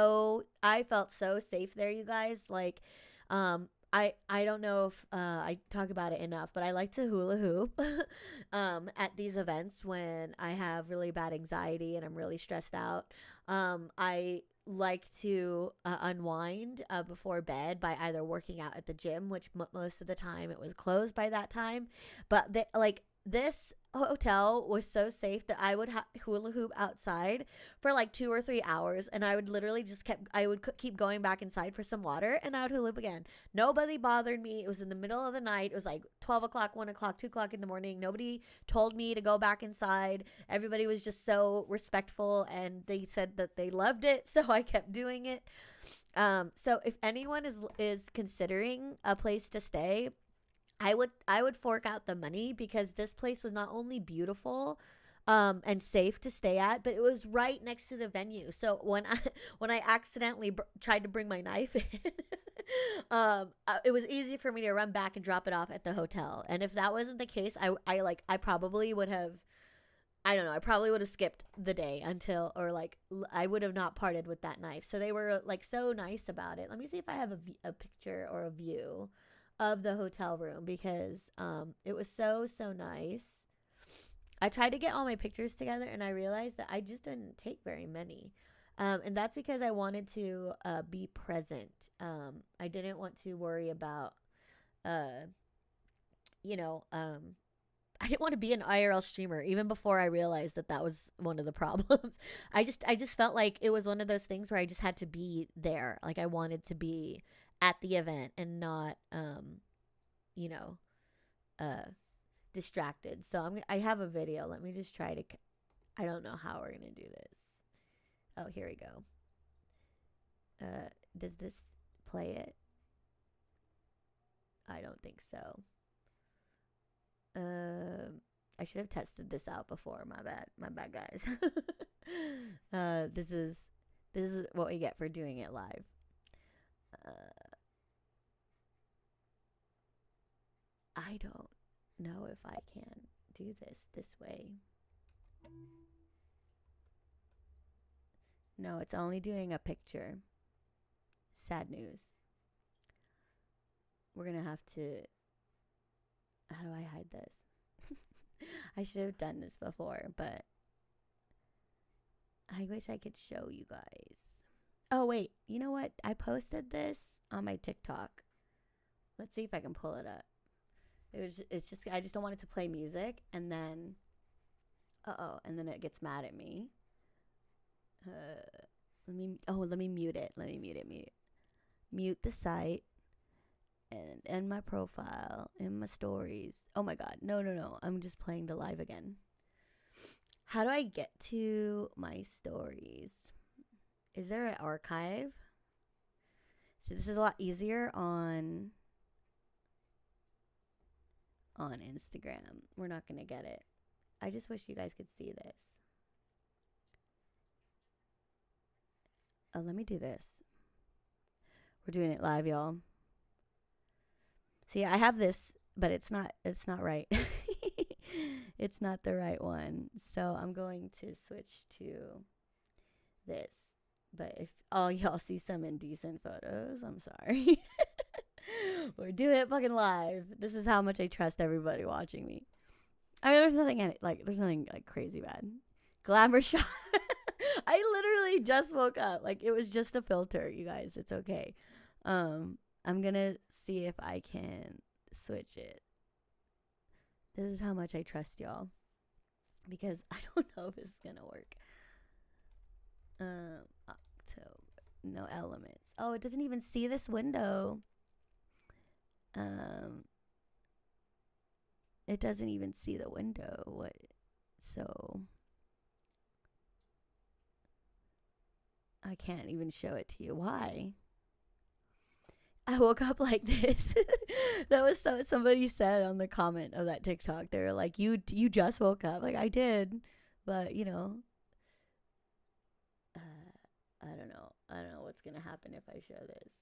I felt so safe there, you guys. Like, I don't know if I talk about it enough, but I like to hula hoop at these events when I have really bad anxiety and I'm really stressed out. I like to unwind before bed by either working out at the gym, which most of the time it was closed by that time. But this hotel was so safe that I would hula hoop outside for like 2 or 3 hours, and I would literally just keep going back inside for some water, and I would hula hoop again. Nobody bothered me. It was in the middle of the night. It was like 12 o'clock, 1 o'clock, 2 o'clock in the morning. Nobody told me to go back inside. Everybody was just so respectful, and they said that they loved it, so I kept doing it. So if anyone is considering a place to stay, I would fork out the money, because this place was not only beautiful and safe to stay at, but it was right next to the venue. So when I accidentally tried to bring my knife in, it was easy for me to run back and drop it off at the hotel. And if that wasn't the case, I probably would have, I don't know, I probably would have skipped the day until, or like I would have not parted with that knife. So they were like so nice about it. Let me see if I have a picture or a view of the hotel room, because it was so nice. I tried to get all my pictures together, and I realized that I just didn't take very many, and that's because I wanted to be present. I didn't want to worry about you know, I didn't want to be an IRL streamer, even before I realized that was one of the problems. I just felt like it was one of those things where I just had to be there. Like I wanted to be at the event and not you know, distracted. So I have a video. Let me just try to, I don't know how we're gonna do this. Oh, here we go. Does this play it? I don't think so. I should have tested this out before. My bad guys. This is what we get for doing it live. I don't know if I can do this way. No, it's only doing a picture. Sad news. We're gonna have to, how do I hide this? I should have done this before, but I wish I could show you guys. Oh wait, you know what? I posted this on my TikTok. Let's see if I can pull it up. It's just, I just don't want it to play music, and then and then it gets mad at me. Let me mute it. Mute the site, and end my profile and my stories. Oh my god, no, I'm just playing the live again. How do I get to my stories? Is there an archive? See, this is a lot easier on on Instagram. We're not going to get it. I just wish you guys could see this. Oh, let me do this. We're doing it live, y'all. See, I have this, but it's not right. It's not the right one. So I'm going to switch to this. But if all y'all see some indecent photos, I'm sorry. We're doing it fucking live. This is how much I trust everybody watching me. I mean, there's nothing like crazy bad. Glamour shot. I literally just woke up. Like, it was just a filter, you guys. It's okay. I'm gonna see if I can switch it. This is how much I trust y'all, because I don't know if it's gonna work. October, no elements. Oh, it doesn't even see this window. It doesn't even see the window. What? So I can't even show it to you. Why? I woke up like this. That was what somebody said on the comment of that TikTok. They were like, you just woke up. Like, I did, but you know, I don't know. I don't know what's gonna happen if I show this.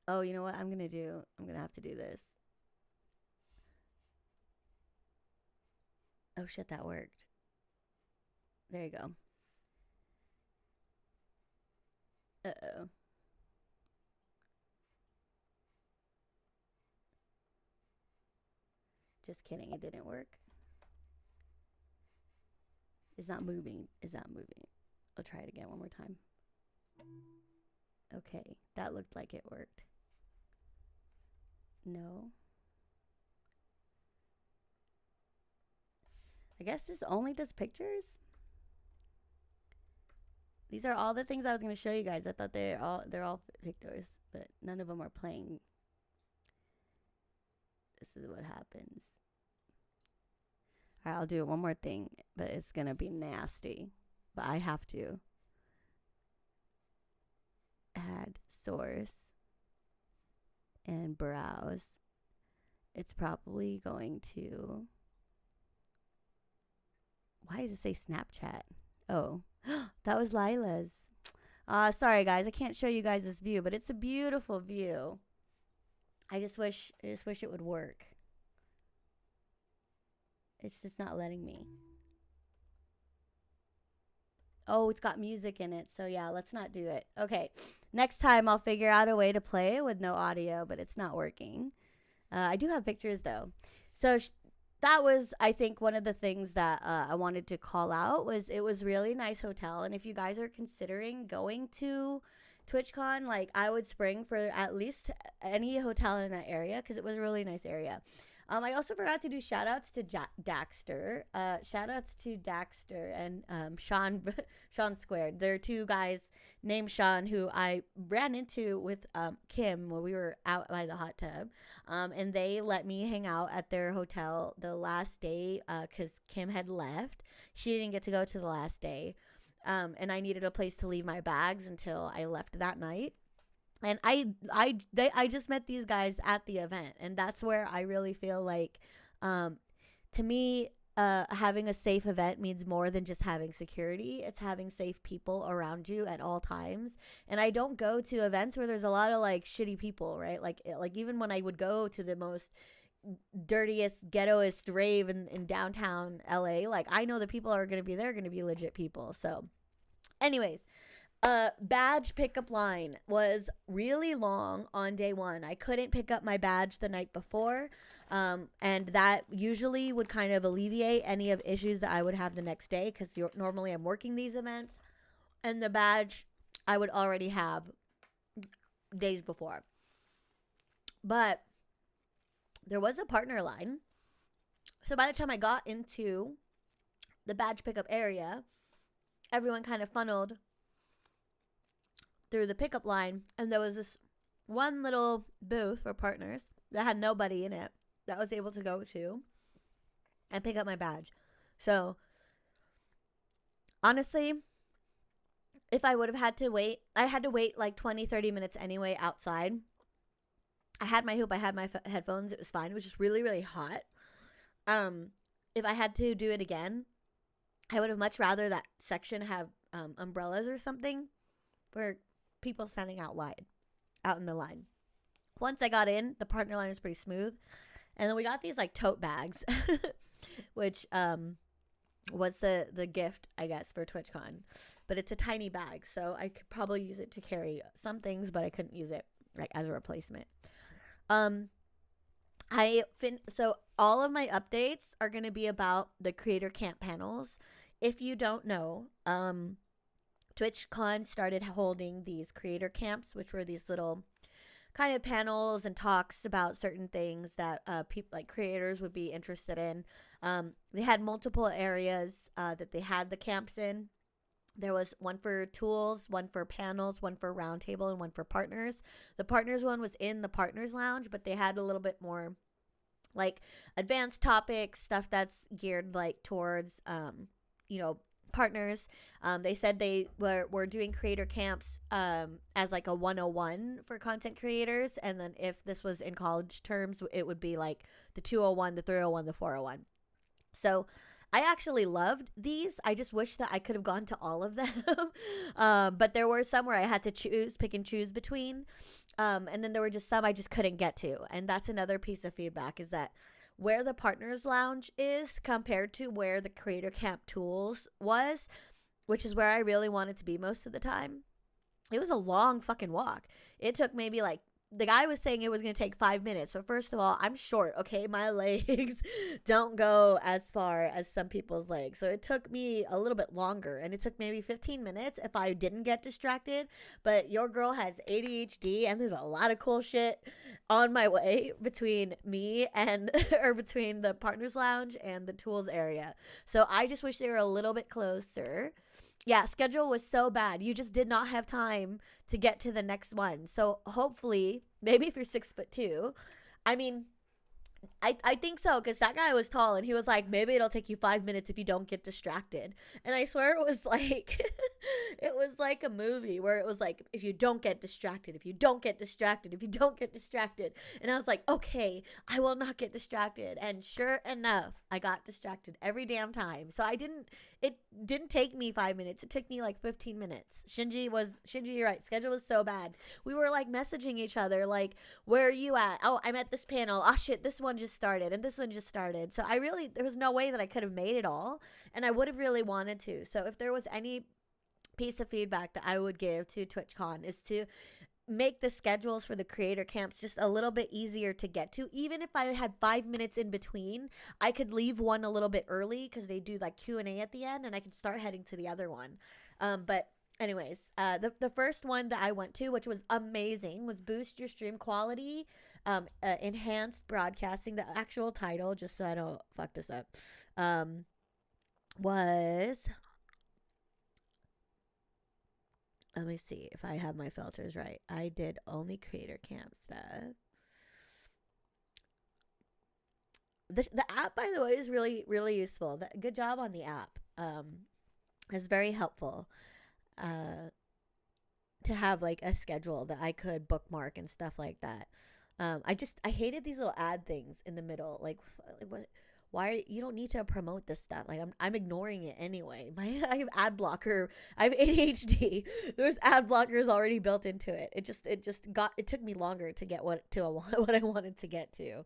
Oh, you know what I'm gonna do? I'm gonna have to do this. Oh shit, that worked. There you go. Uh-oh. Just kidding, it didn't work. It's not moving. It's not moving. I'll try it again one more time. Okay, that looked like it worked. No. I guess this only does pictures. These are all the things I was going to show you guys. I thought they're all pictures, but none of them are playing. This is what happens. All right, I'll do one more thing, but it's going to be nasty. But I have to add source and browse. It's probably going to... Why does it say Snapchat? Oh, that was Lila's. Sorry guys, I can't show you guys this view, but it's a beautiful view. I just wish it would work. It's just not letting me. Oh, it's got music in it, so yeah, let's not do it. Okay, next time I'll figure out a way to play it with no audio, but it's not working. I do have pictures though. So that was, I think, one of the things that I wanted to call out. Was it was really nice hotel, and if you guys are considering going to TwitchCon, like, I would spring for at least any hotel in that area, because it was a really nice area. I also forgot to do shout outs to Daxter. Shout outs to Daxter and Sean Squared. There are two guys named Sean who I ran into with Kim when we were out by the hot tub. And they let me hang out at their hotel the last day because Kim had left. She didn't get to go to the last day. And I needed a place to leave my bags until I left that night. And I just met these guys at the event, and that's where I really feel like, to me, having a safe event means more than just having security. It's having safe people around you at all times. And I don't go to events where there's a lot of like shitty people, right? Like even when I would go to the most dirtiest, ghettoest rave in downtown LA, like, I know the people are going to be there, going to be legit people. So anyways, badge pickup line was really long on day one. I couldn't pick up my badge the night before, and that usually would kind of alleviate any of issues that I would have the next day, because normally I'm working these events, and the badge I would already have days before. But there was a partner line, so by the time I got into the badge pickup area, everyone kind of funneled through the pickup line, and there was this one little booth for partners that had nobody in it that I was able to go to and pick up my badge. So honestly, if I would have had to wait, I had to wait like 20-30 minutes anyway outside. I had my hoop, I had my headphones, it was fine. It was just really, really hot. If I had to do it again, I would have much rather that section have umbrellas or something for people standing out in the line. Once I got in, the partner line was pretty smooth. And then we got these like tote bags, which was the gift, I guess, for TwitchCon. But it's a tiny bag, so I could probably use it to carry some things, but I couldn't use it like as a replacement. So all of my updates are going to be about the Creator Camp panels. If you don't know, TwitchCon started holding these Creator Camps, which were these little kind of panels and talks about certain things that people like creators would be interested in. They had multiple areas that they had the camps in. There was one for tools, one for panels, one for roundtable, and one for partners. The partners one was in the partners lounge, but they had a little bit more like advanced topics, stuff that's geared like towards partners. They said they were doing creator camps as like a 101 for content creators, and then if this was in college terms, it would be like the 201, the 301, the 401. So I actually loved these. I just wish that I could have gone to all of them. But there were some where I had to pick and choose between. And then there were just some I just couldn't get to. And that's another piece of feedback, is that where the partners lounge is compared to where the creator camp tools was, which is where I really wanted to be most of the time, it was a long fucking walk. It took maybe like, the guy was saying it was going to take 5 minutes, but first of all, I'm short, okay? My legs don't go as far as some people's legs. So it took me a little bit longer, and it took maybe 15 minutes if I didn't get distracted. But your girl has ADHD, and there's a lot of cool shit on my way between me and, or between the partners lounge and the tools area. So I just wish they were a little bit closer. Yeah, schedule was so bad. You just did not have time to get to the next one. So hopefully, maybe if you're 6'2", I mean, I think so, because that guy was tall, and he was like, maybe it'll take you 5 minutes if you don't get distracted. And I swear it was like, it was like a movie where it was like, if you don't get distracted, if you don't get distracted, if you don't get distracted. And I was like, okay, I will not get distracted. And sure enough, I got distracted every damn time. So it didn't take me 5 minutes. It took me like 15 minutes. Shinji, you're right. Schedule was so bad. We were like messaging each other, like, where are you at? Oh, I'm at this panel. Oh shit, this one just started, and this one just started. So there was no way that I could have made it all, and I would have really wanted to. So if there was any piece of feedback that I would give to TwitchCon, is to make the schedules for the creator camps just a little bit easier to get to. Even if I had 5 minutes in between, I could leave one a little bit early, because they do like Q&A at the end, and I could start heading to the other one. But anyways, the first one that I went to, which was amazing, was Boost Your Stream Quality, Enhanced Broadcasting. The actual title, just so I don't fuck this up, was, let me see if I have my filters right. I did only creator camp stuff. The app, by the way, is really, really useful. Good job on the app. It's very helpful to have like a schedule that I could bookmark and stuff like that. I hated these little ad things in the middle. Like what? Why you don't need to promote this stuff? Like I'm ignoring it anyway. I have ad blocker. I have ADHD. There's ad blockers already built into it. It took me longer to get what I wanted to get to.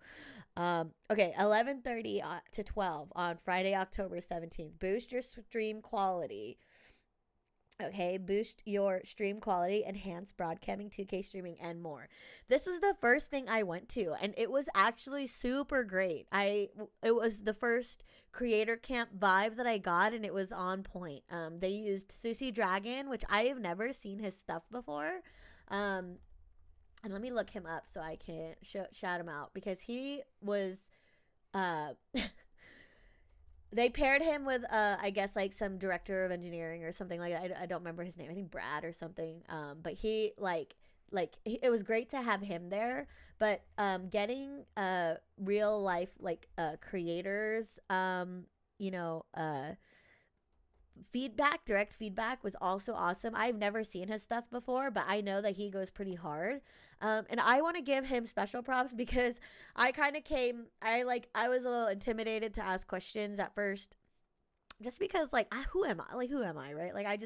Okay, 11:30 to 12 on Friday, October 17th. Boost your stream quality. Okay, boost your stream quality, enhance broadcasting, 2K streaming, and more. This was the first thing I went to, and it was actually super great. It was the first creator camp vibe that I got, and it was on point. They used Sushi Dragon, which I have never seen his stuff before. And let me look him up so I can shout him out, because he was they paired him with, I guess, like some director of engineering or something like that. I don't remember his name. I think Brad or something. But he, it was great to have him there. But getting real life, creators, direct feedback was also awesome. I've never seen his stuff before, but I know that he goes pretty hard. And I want to give him special props because I kind of I was a little intimidated to ask questions at first, just because who am I? Who am I, right? I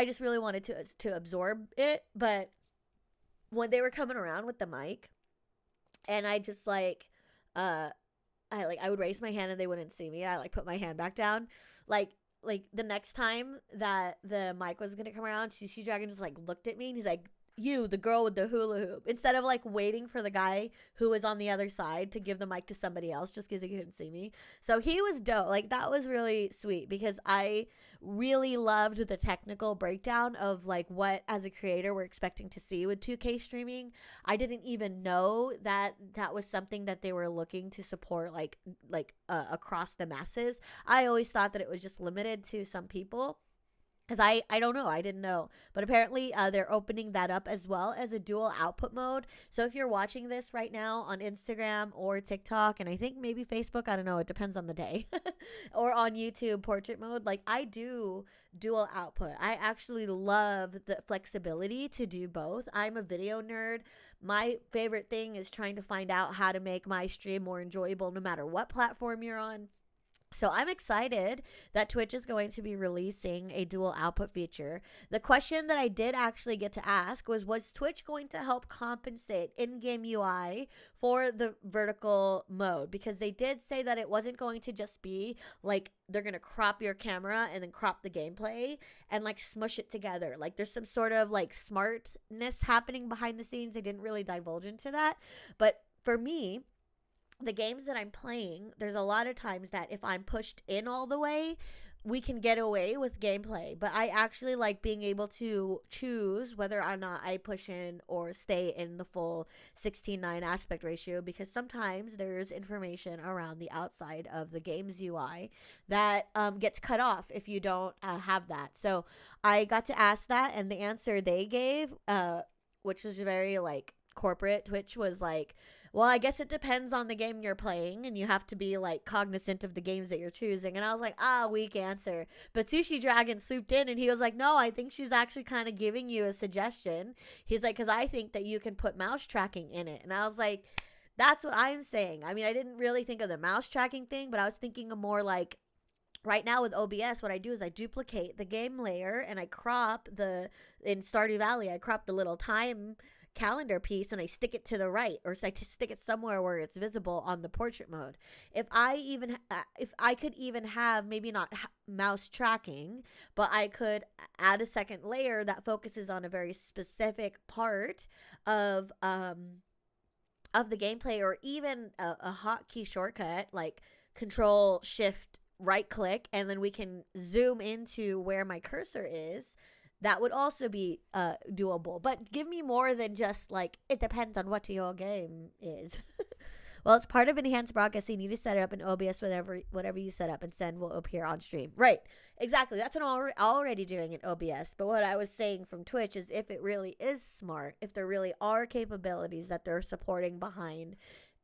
just really wanted to absorb it. But when they were coming around with the mic, and I just I would raise my hand and they wouldn't see me. I put my hand back down. The next time that the mic was gonna come around, Sushi Dragon just looked at me and he's like, "You, the girl with the hula hoop," instead of waiting for the guy who was on the other side to give the mic to somebody else just because he couldn't see me. So he was dope. That was really sweet because I really loved the technical breakdown of what as a creator we're expecting to see with 2K streaming. I didn't even know that was something that they were looking to support across the masses. I always thought that it was just limited to some people. Because I don't know. I didn't know. But apparently they're opening that up as well as a dual output mode. So if you're watching this right now on Instagram or TikTok, and I think maybe Facebook, I don't know. It depends on the day. Or on YouTube portrait mode. I do dual output. I actually love the flexibility to do both. I'm a video nerd. My favorite thing is trying to find out how to make my stream more enjoyable no matter what platform you're on. So I'm excited that Twitch is going to be releasing a dual output feature. The question that I did actually get to ask was Twitch going to help compensate in-game UI for the vertical mode? Because they did say that it wasn't going to just be they're going to crop your camera and then crop the gameplay and smush it together. There's some sort of smartness happening behind the scenes. They didn't really divulge into that. But for me, the games that I'm playing, there's a lot of times that if I'm pushed in all the way, we can get away with gameplay. But I actually like being able to choose whether or not I push in or stay in the full 16:9 aspect ratio, because sometimes there's information around the outside of the game's UI that gets cut off if you don't have that. So I got to ask that, and the answer they gave, which was very corporate Twitch, was well, I guess it depends on the game you're playing, and you have to be cognizant of the games that you're choosing. And I was like, weak answer. But Sushi Dragon swooped in and he was like, no, I think she's actually kind of giving you a suggestion. He's like, because I think that you can put mouse tracking in it. And I was like, that's what I'm saying. I mean, I didn't really think of the mouse tracking thing, but I was thinking of more right now with OBS, what I do is I duplicate the game layer and I crop in Stardew Valley, I crop the little time calendar piece and I stick it to the right, or I stick it somewhere where it's visible on the portrait mode. If I could even have maybe not mouse tracking, but I could add a second layer that focuses on a very specific part of the gameplay, or even a hotkey shortcut Control Shift right click, and then we can zoom into where my cursor is. That would also be doable. But give me more than just it depends on what your game is. Well, it's part of enhanced broadcasting. You need to set it up in OBS. Whatever you set up and send will appear on stream. Right. Exactly. That's what I'm already doing in OBS. But what I was saying from Twitch is, if it really is smart, if there really are capabilities that they're supporting behind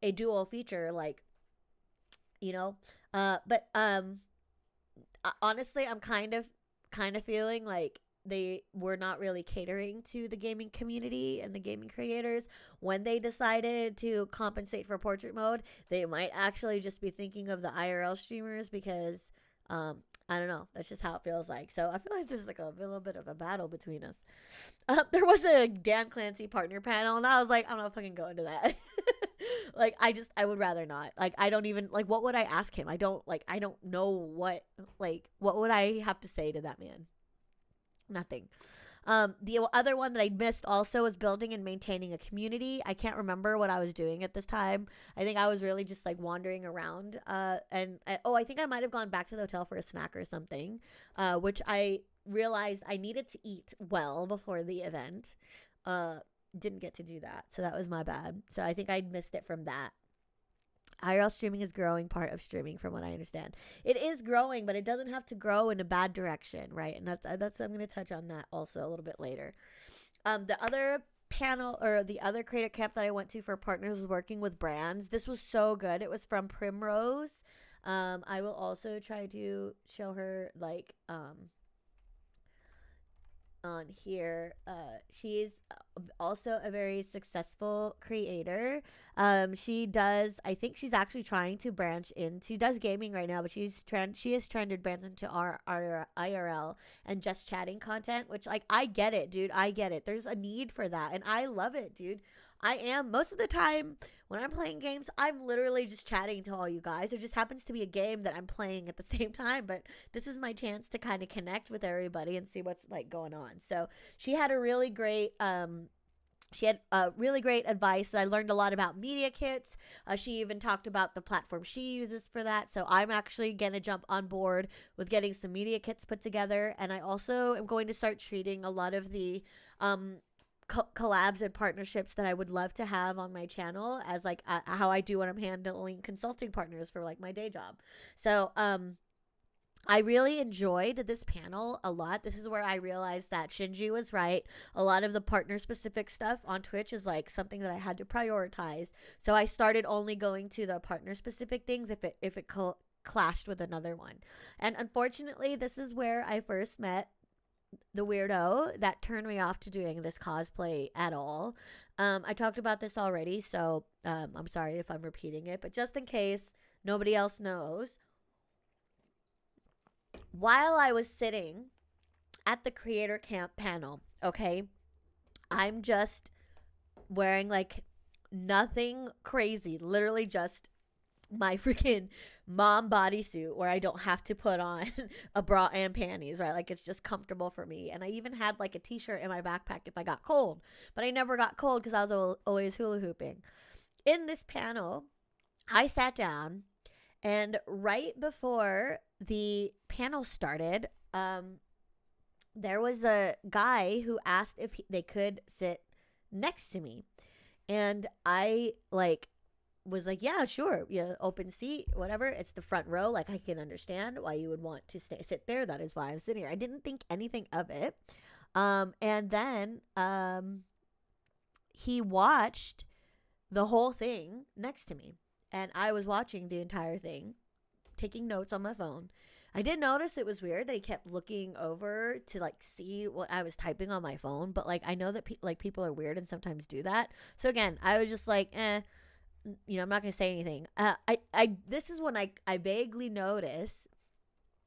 a dual feature, honestly, I'm kind of feeling they were not really catering to the gaming community and the gaming creators when they decided to compensate for portrait mode. They might actually just be thinking of the IRL streamers, because I don't know, that's just how it feels like. So I feel like there's a little bit of a battle between us. There was a Dan Clancy partner panel, and I was like, I'm not fucking going to that. I would rather not. I don't even what would I ask him? I don't know what would I have to say to that man? Nothing. The other one that I missed also was building and maintaining a community. I can't remember what I was doing at this time. I think I was really just wandering around. I think I might have gone back to the hotel for a snack or something, which I realized I needed to eat well before the event. Didn't get to do that, so that was my bad. So I think I missed it from that. IRL streaming is growing part of streaming, from what I understand. It is growing, but it doesn't have to grow in a bad direction, right? And that's I'm going to touch on that also a little bit later. The other panel, or the other creator camp that I went to for partners, was working with brands. This was so good. It was from Primrose. I will also try to show her like on here. She's also a very successful creator. She does. I think she's actually trying to branch in. She does gaming right now, but she is trying to branch into our IRL and just chatting content. Which like I get it, dude. I get it. There's a need for that, and I love it, dude. I am most of the time when I'm playing games, I'm literally just chatting to all you guys. It just happens to be a game that I'm playing at the same time, but this is my chance to kind of connect with everybody and see what's like going on. So she had a really great really great advice. I learned a lot about media kits. She even talked about the platform she uses for that. So I'm actually going to jump on board with getting some media kits put together. And I also am going to start treating a lot of the collabs and partnerships that I would love to have on my channel as like how I do when I'm handling consulting partners for like my day job. So I really enjoyed this panel a lot. This is where I realized that Shinji was right. A lot of the partner specific stuff on Twitch is like something that I had to prioritize. So I started only going to the partner specific things if it clashed with another one. And unfortunately, this is where I first met the weirdo that turned me off to doing this cosplay at all. I talked about this already, so I'm sorry if I'm repeating it, but just in case nobody else knows, while I was sitting at the creator camp panel, okay, I'm just wearing like nothing crazy, literally just my freaking mom bodysuit where I don't have to put on a bra and panties, right? Like it's just comfortable for me. And I even had like a t-shirt in my backpack if I got cold, but I never got cold because I was always hula hooping. In this panel, I sat down, and right before the panel started, there was a guy who asked if they could sit next to me. And I was like, yeah, sure, yeah, open seat, whatever. It's the front row. Like, I can understand why you would want to sit there. That is why I'm sitting here. I didn't think anything of it. And then he watched the whole thing next to me, and I was watching the entire thing, taking notes on my phone. I did notice it was weird that he kept looking over to like see what I was typing on my phone, but like I know that people are weird and sometimes do that. So again, I was just like, I'm not gonna say anything. This is when I vaguely notice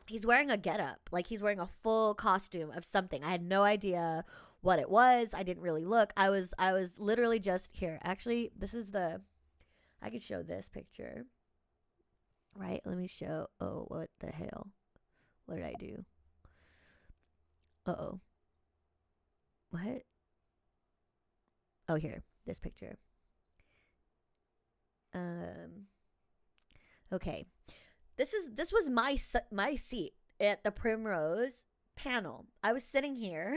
he's wearing a getup, like he's wearing a full costume of something. I had no idea what it was. I didn't really look. I was literally just here. Actually, I could show this picture. Right, let me show. Oh, what the hell? What did I do? Uh-oh. What? Oh, here, this picture. Okay. This was my seat at the Primrose panel. I was sitting here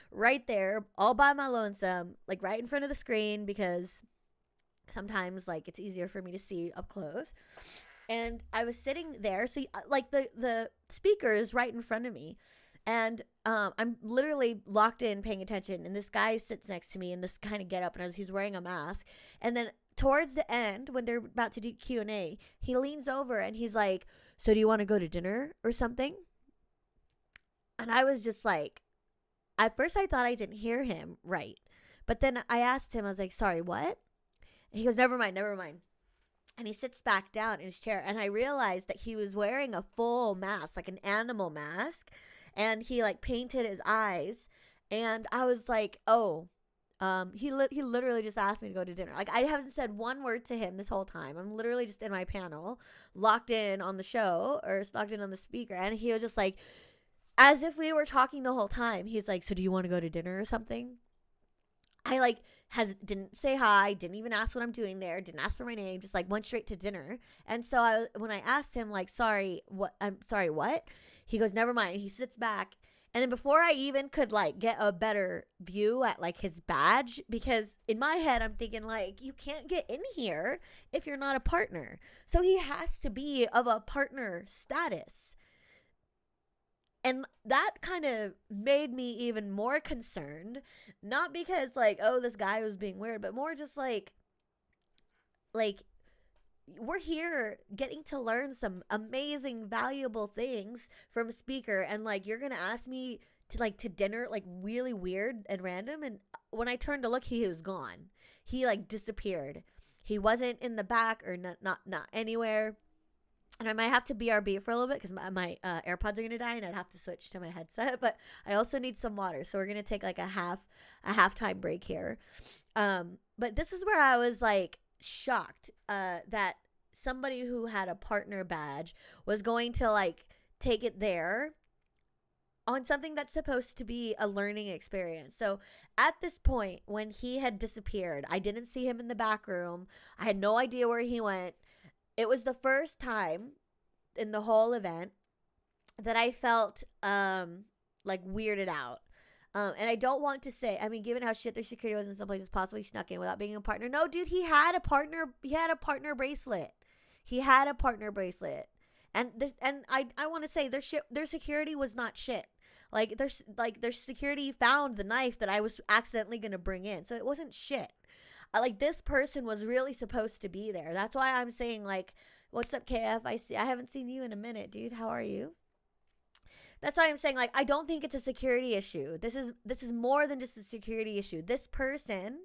right there all by my lonesome, like right in front of the screen, because sometimes like it's easier for me to see up close. And I was sitting there, so like the speaker is right in front of me, and I'm literally locked in paying attention, and this guy sits next to me in this kind of get up, and he's wearing a mask. And then towards the end, when they're about to do Q&A, he leans over and he's like, so do you want to go to dinner or something? And I was just like, at first I thought I didn't hear him right, but then I asked him, I was like, sorry, what? And he goes, never mind. And he sits back down in his chair, and I realized that he was wearing a full mask, like an animal mask, and he like painted his eyes, and I was like, oh, he literally just asked me to go to dinner. Like, I haven't said one word to him this whole time. I'm literally just in my panel, locked in on the show, or locked in on the speaker, and he was just like, as if we were talking the whole time, he's like, so do you want to go to dinner or something? I didn't say hi, didn't even ask what I'm doing there, didn't ask for my name, just like went straight to dinner. And so when I asked him like, I'm sorry, what? He goes, never mind. He sits back. And then before I even could like get a better view at like his badge, because in my head, I'm thinking like, you can't get in here if you're not a partner. So he has to be of a partner status. And that kind of made me even more concerned, not because like, oh, this guy was being weird, but more just like we're here getting to learn some amazing, valuable things from a speaker, and like you're gonna ask me to dinner, like really weird and random. And when I turned to look, he was gone. He like disappeared. He wasn't in the back or not anywhere. And I might have to BRB for a little bit because my AirPods are gonna die, and I'd have to switch to my headset. But I also need some water, so we're gonna take like a halftime break here. But this is where I was like shocked that somebody who had a partner badge was going to like take it there on something that's supposed to be a learning experience. So at this point, when he had disappeared, I didn't see him in the back room. I had no idea where he went. It was the first time in the whole event that I felt like weirded out. And I don't want to say, I mean, given how shit their security was in some places, possibly snuck in without being a partner. No, dude, he had a partner bracelet. He had a partner bracelet. And I want to say their security was not shit. Like their security found the knife that I was accidentally going to bring in. So it wasn't shit. Like this person was really supposed to be there. That's why I'm saying like, what's up, KF? I haven't seen you in a minute, dude. How are you? That's why I'm saying like, I don't think it's a security issue. This is more than just a security issue. This person,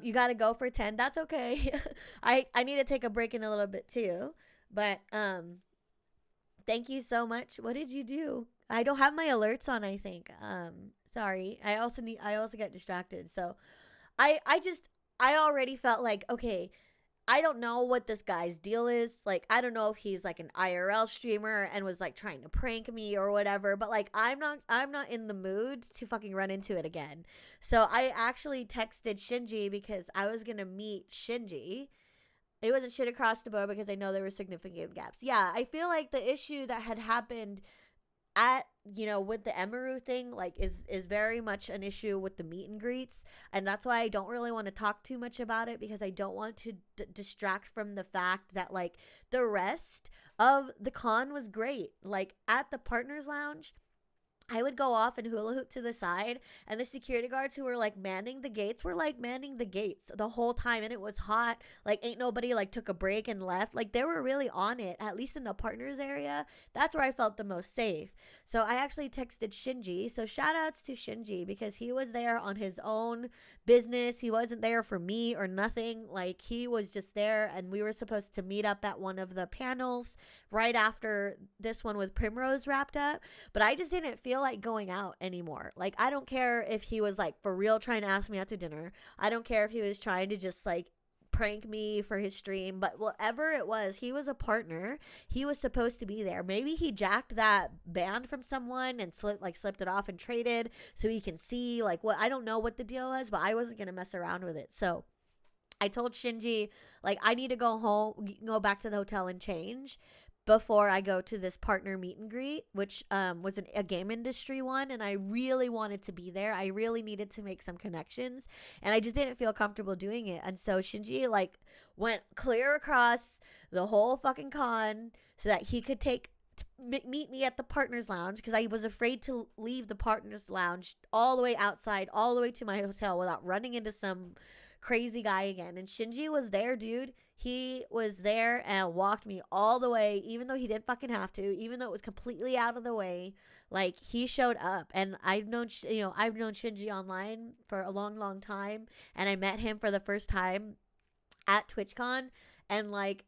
you got to go for 10. That's okay. I need to take a break in a little bit too. But thank you so much. What did you do? I don't have my alerts on, I think. Sorry. I also get distracted. So I already felt like, okay, I don't know what this guy's deal is. Like, I don't know if he's like an IRL streamer and was like trying to prank me or whatever, but like I'm not in the mood to fucking run into it again. So I actually texted Shinji because I was going to meet Shinji. It wasn't shit across the board because I know there were significant gaps. Yeah, I feel like the issue that had happened at, with the Emaru thing, like is very much an issue with the meet and greets. And that's why I don't really want to talk too much about it, because I don't want to distract from the fact that like the rest of the con was great. Like at the Partners Lounge, I would go off and hula hoop to the side, and the security guards who were like manning the gates were like manning the gates the whole time, and it was hot. Like ain't nobody like took a break and left. Like they were really on it, at least in the partners area. That's where I felt the most safe. So I actually texted Shinji. So shout outs to Shinji, because he was there on his own business. He wasn't there for me or nothing. Like he was just there, and we were supposed to meet up at one of the panels right after this one with Primrose wrapped up. But I just didn't feel like going out anymore. Like I don't care if he was like for real trying to ask me out to dinner. I don't care if he was trying to just like prank me for his stream, but whatever it was, he was a partner. He was supposed to be there. Maybe he jacked that band from someone and slipped it off and traded so he can see like what, I don't know what the deal was, but I wasn't gonna mess around with it. So I told Shinji like I need to go home, go back to the hotel and change before I go to this partner meet and greet, which was a game industry one, and I really wanted to be there. I really needed to make some connections, and I just didn't feel comfortable doing it. And so Shinji like went clear across the whole fucking con so that he could meet me at the Partners Lounge, because I was afraid to leave the Partners Lounge all the way outside, all the way to my hotel without running into some crazy guy again. And Shinji was there, dude. He was there and walked me all the way, even though he didn't fucking have to, even though it was completely out of the way. Like he showed up, and I've known Shinji online for a long, long time, and I met him for the first time at TwitchCon, and like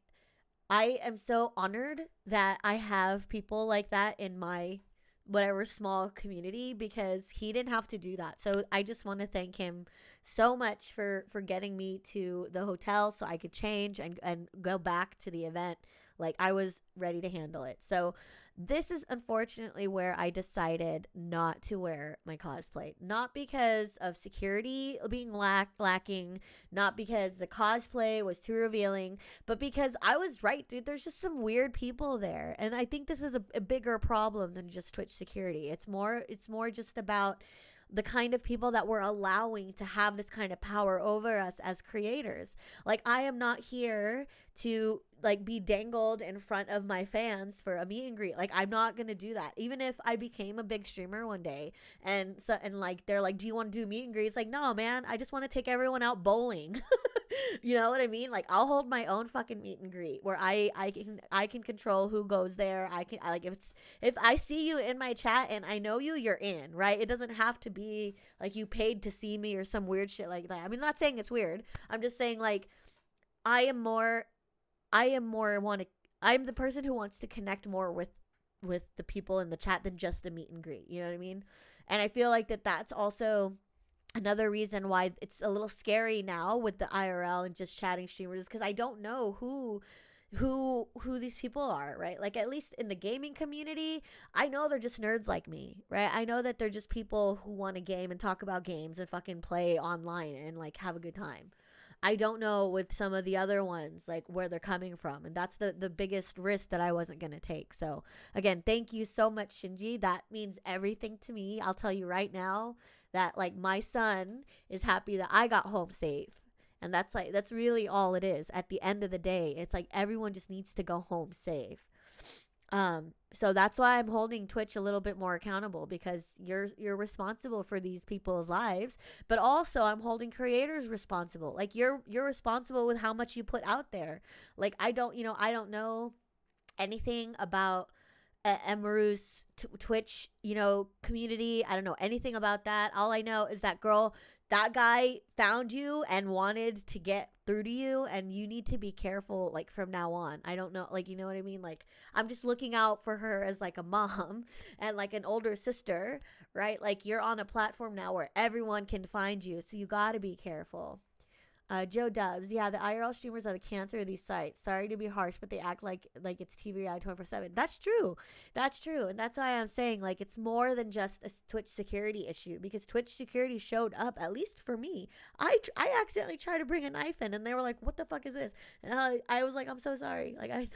I am so honored that I have people like that in my whatever small community, because he didn't have to do that. So I just want to thank him so much for getting me to the hotel so I could change and go back to the event. Like I was ready to handle it. So this is unfortunately where I decided not to wear my cosplay. Not because of security being lacking, not because the cosplay was too revealing, but because I was right, dude. There's just some weird people there. And I think this is a bigger problem than just Twitch security. It's more just about the kind of people that we're allowing to have this kind of power over us as creators. Like I am not here to like be dangled in front of my fans for a meet and greet. Like I'm not gonna do that. Even if I became a big streamer one day and like they're like, do you want to do meet and greets? Like, no, man, I just want to take everyone out bowling. You know what I mean? Like, I'll hold my own fucking meet and greet where I can control who goes there. Like, if I see you in my chat and I know you, you're in, right? It doesn't have to be like you paid to see me or some weird shit like that. I mean, I'm not saying it's weird. I'm just saying, like, I'm the person who wants to connect more with the people in the chat than just a meet and greet. You know what I mean? And I feel like that's also another reason why it's a little scary now with the IRL and just chatting streamers, is because I don't know who these people are, right? Like, at least in the gaming community, I know they're just nerds like me, right? I know that they're just people who want to game and talk about games and fucking play online and like have a good time. I don't know with some of the other ones, like, where they're coming from. And that's the biggest risk that I wasn't going to take. So, again, thank you so much, Shinji. That means everything to me. I'll tell you right now that, like, my son is happy that I got home safe. And that's really all it is. At the end of the day, it's like everyone just needs to go home safe. So that's why I'm holding Twitch a little bit more accountable, because you're responsible for these people's lives, but also I'm holding creators responsible. Like, you're responsible with how much you put out there. Like, I don't know anything about Emaru's Twitch, community. I don't know anything about that. All I know is that guy found you and wanted to get through to you, and you need to be careful, like, from now on. I don't know, like, you know what I mean? Like, I'm just looking out for her as, like, a mom and, like, an older sister, right? Like, you're on a platform now where everyone can find you, so you gotta be careful. Joe Dubs, yeah, the IRL streamers are the cancer of these sites. Sorry to be harsh, but they act like it's TVI 24/7. That's true. That's true. And that's why I'm saying, like, it's more than just a Twitch security issue, because Twitch security showed up, at least for me. I accidentally tried to bring a knife in, and they were like, what the fuck is this? And I was like, I'm so sorry. Like, I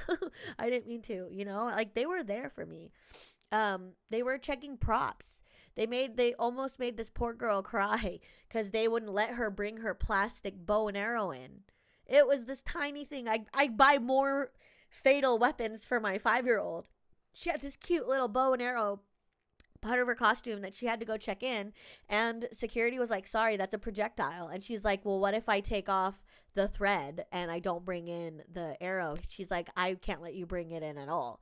didn't mean to, like, they were there for me. They were checking props. They almost made this poor girl cry because they wouldn't let her bring her plastic bow and arrow in. It was this tiny thing. I buy more fatal weapons for my 5-year-old. She had this cute little bow and arrow part of her costume that she had to go check in, and security was like, sorry, that's a projectile. And she's like, well, what if I take off the thread and I don't bring in the arrow? She's like, I can't let you bring it in at all.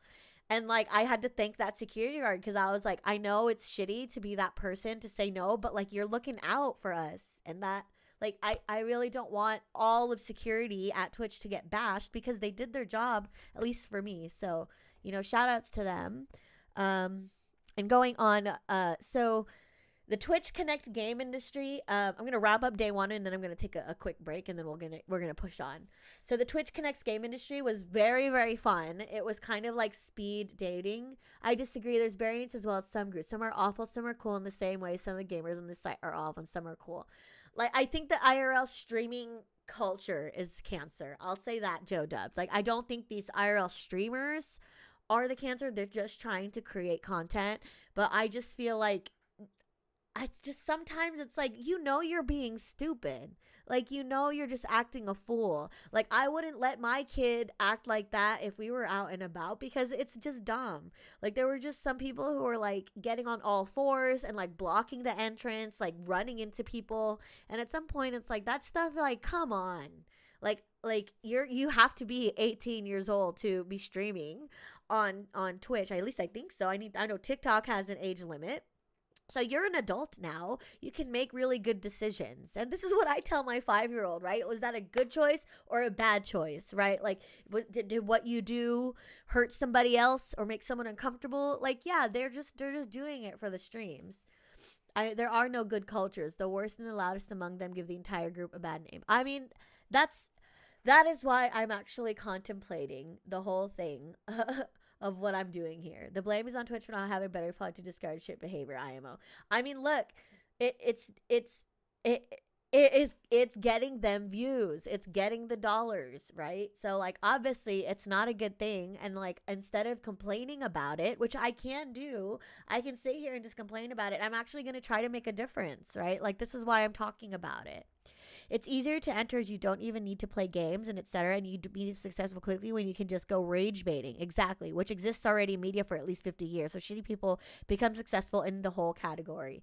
And, like, I had to thank that security guard, because I was like, I know it's shitty to be that person to say no, but, like, you're looking out for us. And that, like, I really don't want all of security at Twitch to get bashed, because they did their job, at least for me. So, shout outs to them. And going on, so the Twitch Connect game industry, I'm going to wrap up day one, and then I'm going to take a quick break, and then we're going to push on. So the Twitch Connects game industry was very, very fun. It was kind of like speed dating. I disagree. There's variants as well as some groups. Some are awful, some are cool in the same way. Some of the gamers on this site are awful, and some are cool. Like, I think the IRL streaming culture is cancer. I'll say that, Joe Dubs. Like, I don't think these IRL streamers are the cancer. They're just trying to create content. But I just feel like it's just, sometimes it's like, you're being stupid. Like, you're just acting a fool. Like, I wouldn't let my kid act like that if we were out and about, because it's just dumb. Like, there were just some people who were, like, getting on all fours and, like, blocking the entrance, like, running into people. And at some point, it's like, that stuff, like, come on. Like you have to be 18 years old to be streaming on Twitch. At least I think so. I know TikTok has an age limit. So you're an adult now. You can make really good decisions. And this is what I tell my 5-year-old, right? Was that a good choice or a bad choice, right? Like, did what you do hurt somebody else or make someone uncomfortable? Like, yeah, they're just doing it for the streams. There are no good cultures. The worst and the loudest among them give the entire group a bad name. I mean, that is why I'm actually contemplating the whole thing of what I'm doing here. The blame is on Twitch for not having better fought to discourage shit behavior, IMO. I mean, look, it's getting them views. It's getting the dollars, right? So, like, obviously it's not a good thing. And, like, instead of complaining about it, which I can do, I can sit here and just complain about it. I'm actually going to try to make a difference, right? Like, this is why I'm talking about it. It's easier to enter as you don't even need to play games and etc. And you be successful quickly when you can just go rage baiting. Exactly. Which exists already in media for at least 50 years. So shitty people become successful in the whole category.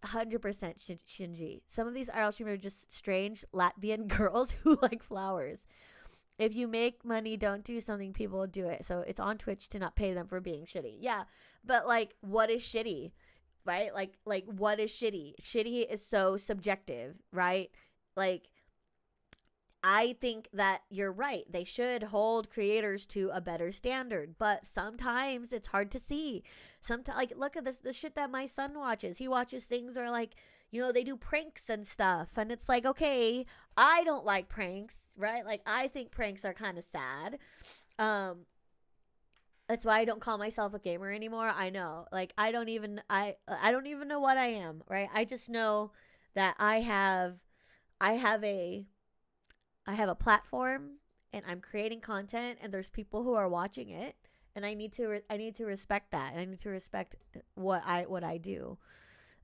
100% Shinji. Some of these IRL streamers are just strange Latvian girls who like flowers. If you make money, don't do something, people will do it. So it's on Twitch to not pay them for being shitty. Yeah, but like, what is shitty, right? Like what is shitty? Shitty is so subjective, right? Like, I think that you're right. They should hold creators to a better standard, but sometimes it's hard to see. Sometimes, like, look at the shit that my son watches. He watches things where, like, you know, they do pranks and stuff, and it's like, okay, I don't like pranks, right? Like, I think pranks are kind of sad. That's why I don't call myself a gamer anymore. I know, like, I don't even know what I am, right? I just know that I have a platform, and I'm creating content, and there's people who are watching it, and I need to respect that, and I need to respect what I do.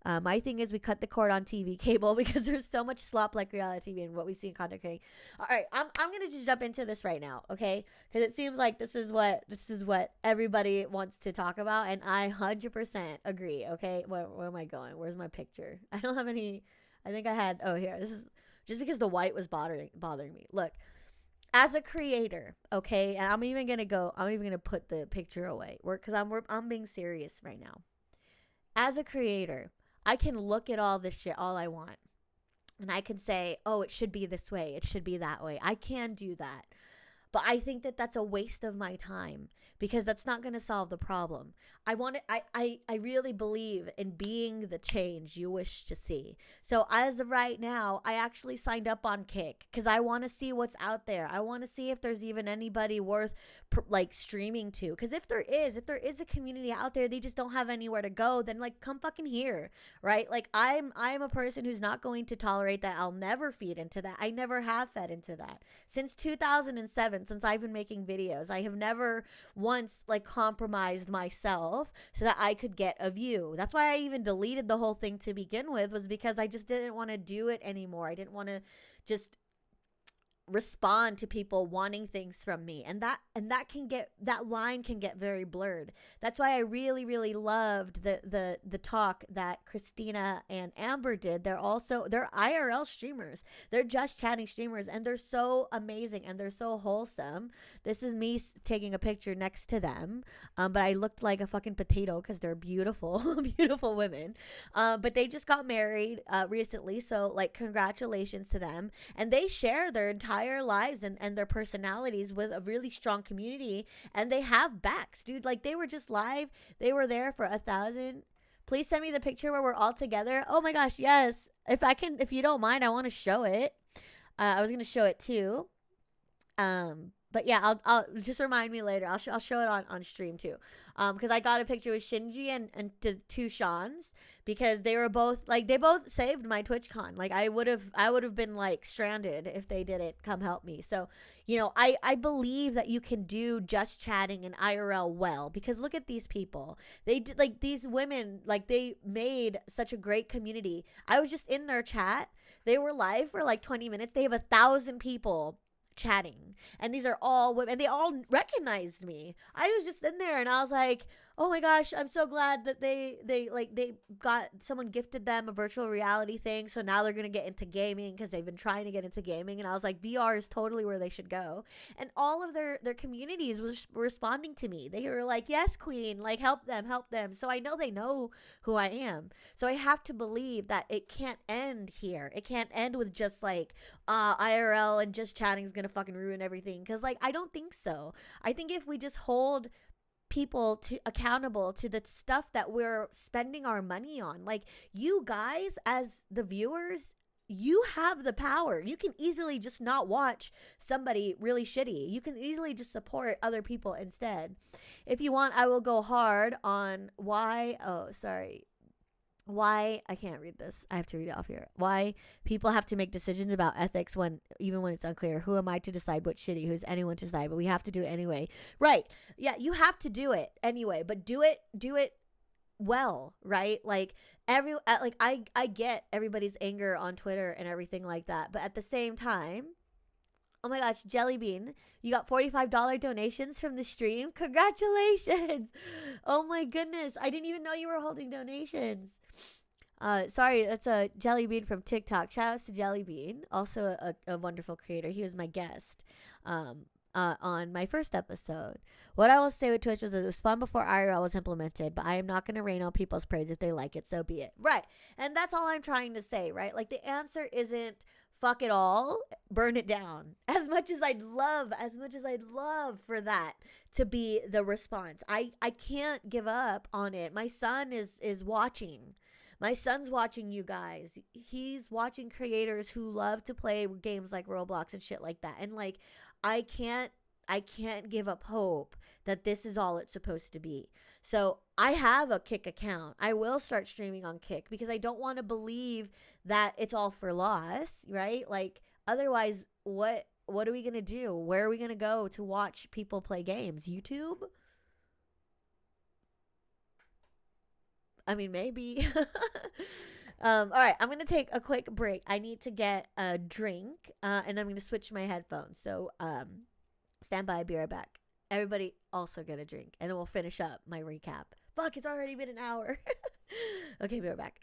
My thing is, we cut the cord on TV cable because there's so much slop like reality TV and what we see in content creating. All right, I'm gonna just jump into this right now, okay? Because it seems like this is what everybody wants to talk about, and I 100% agree. Okay, where am I going? Where's my picture? I don't have any. I think I had. Oh, here. This is just because the white was bothering me. Look, as a creator, okay, and I'm even gonna put the picture away, because I'm being serious right now. As a creator, I can look at all this shit all I want, and I can say, oh, it should be this way, it should be that way. I can do that. But I think that that's a waste of my time, because that's not going to solve the problem. I really believe in being the change you wish to see. So as of right now, I actually signed up on Kick because I want to see what's out there. I want to see if there's even anybody worth like streaming to. Because if there is a community out there, they just don't have anywhere to go, then like come fucking here, right? Like I'm a person who's not going to tolerate that. I'll never feed into that. I never have fed into that. Since 2007, since I've been making videos, I have never once like compromised myself so that I could get a view. That's why I even deleted the whole thing to begin with, was because I just didn't want to do it anymore. I didn't want to just respond to people wanting things from me, and that line can get very blurred. That's why I really loved the talk that Christina and Amber did. They're IRL streamers, they're just chatting streamers, and they're so amazing and they're so wholesome. This is me taking a picture next to them, but I looked like a fucking potato because they're beautiful beautiful women, but they just got married recently, so like congratulations to them. And they share their entire lives and their personalities with a really strong community, and they have backs, dude. Like they were just live, they were there for 1,000. Please send me the picture where we're all together. Oh my gosh, yes. If you don't mind, I want to show it. I was gonna show it too, but yeah, I'll just remind me later. I'll show it on stream too, because I got a picture with Shinji and two Seans, because they both saved my TwitchCon. Like I would have been like stranded if they didn't come help me. So, you know, I believe that you can do just chatting and IRL well, because look at these people. They did, like these women, like they made such a great community. I was just in their chat. They were live for like 20 minutes. They have 1,000 people chatting, and these are all women, and they all recognized me. I was just in there, and I was like, oh my gosh, I'm so glad that they got, someone gifted them a virtual reality thing, so now they're gonna get into gaming, because they've been trying to get into gaming. And I was like, VR is totally where they should go. And all of their communities was responding to me. They were like, yes, queen, like help them. So I know they know who I am. So I have to believe that it can't end here. It can't end with just like IRL and just chatting is gonna fucking ruin everything, because like I don't think so. I think if we just hold people accountable to the stuff that we're spending our money on, like you guys as the viewers, you have the power. You can easily just not watch somebody really shitty. You can easily just support other people instead. If you want, I will go hard on why I can't read this. I have to read it off here. Why people have to make decisions about ethics even when it's unclear. Who am I to decide what's shitty? Who's anyone to decide? But we have to do it anyway. Right. Yeah, you have to do it anyway, but do it well, right? Like I get everybody's anger on Twitter and everything like that, but at the same time, oh my gosh, Jellybean, you got $45 donations from the stream. Congratulations. Oh my goodness. I didn't even know you were holding donations. Sorry, that's a Jellybean from TikTok. Shout outs to Jellybean, also a wonderful creator. He was my guest on my first episode. What I will say with Twitch was that it was fun before IRL was implemented, but I am not going to rain on people's praise. If they like it, so be it. Right. And that's all I'm trying to say, right? Like, the answer isn't fuck it all, burn it down. As much as I'd love for that to be the response. I can't give up on it. My son is watching. My son's watching you guys. He's watching creators who love to play games like Roblox and shit like that. And like, I can't give up hope that this is all it's supposed to be. So I have a Kick account. I will start streaming on Kick because I don't want to believe that it's all for loss, right? Like, otherwise, what are we going to do? Where are we going to go to watch people play games? YouTube? I mean, maybe. All right, I'm going to take a quick break. I need to get a drink, and I'm going to switch my headphones. So stand by, be right back. Everybody also get a drink, and then we'll finish up my recap. Fuck, it's already been an hour. Okay, be right back.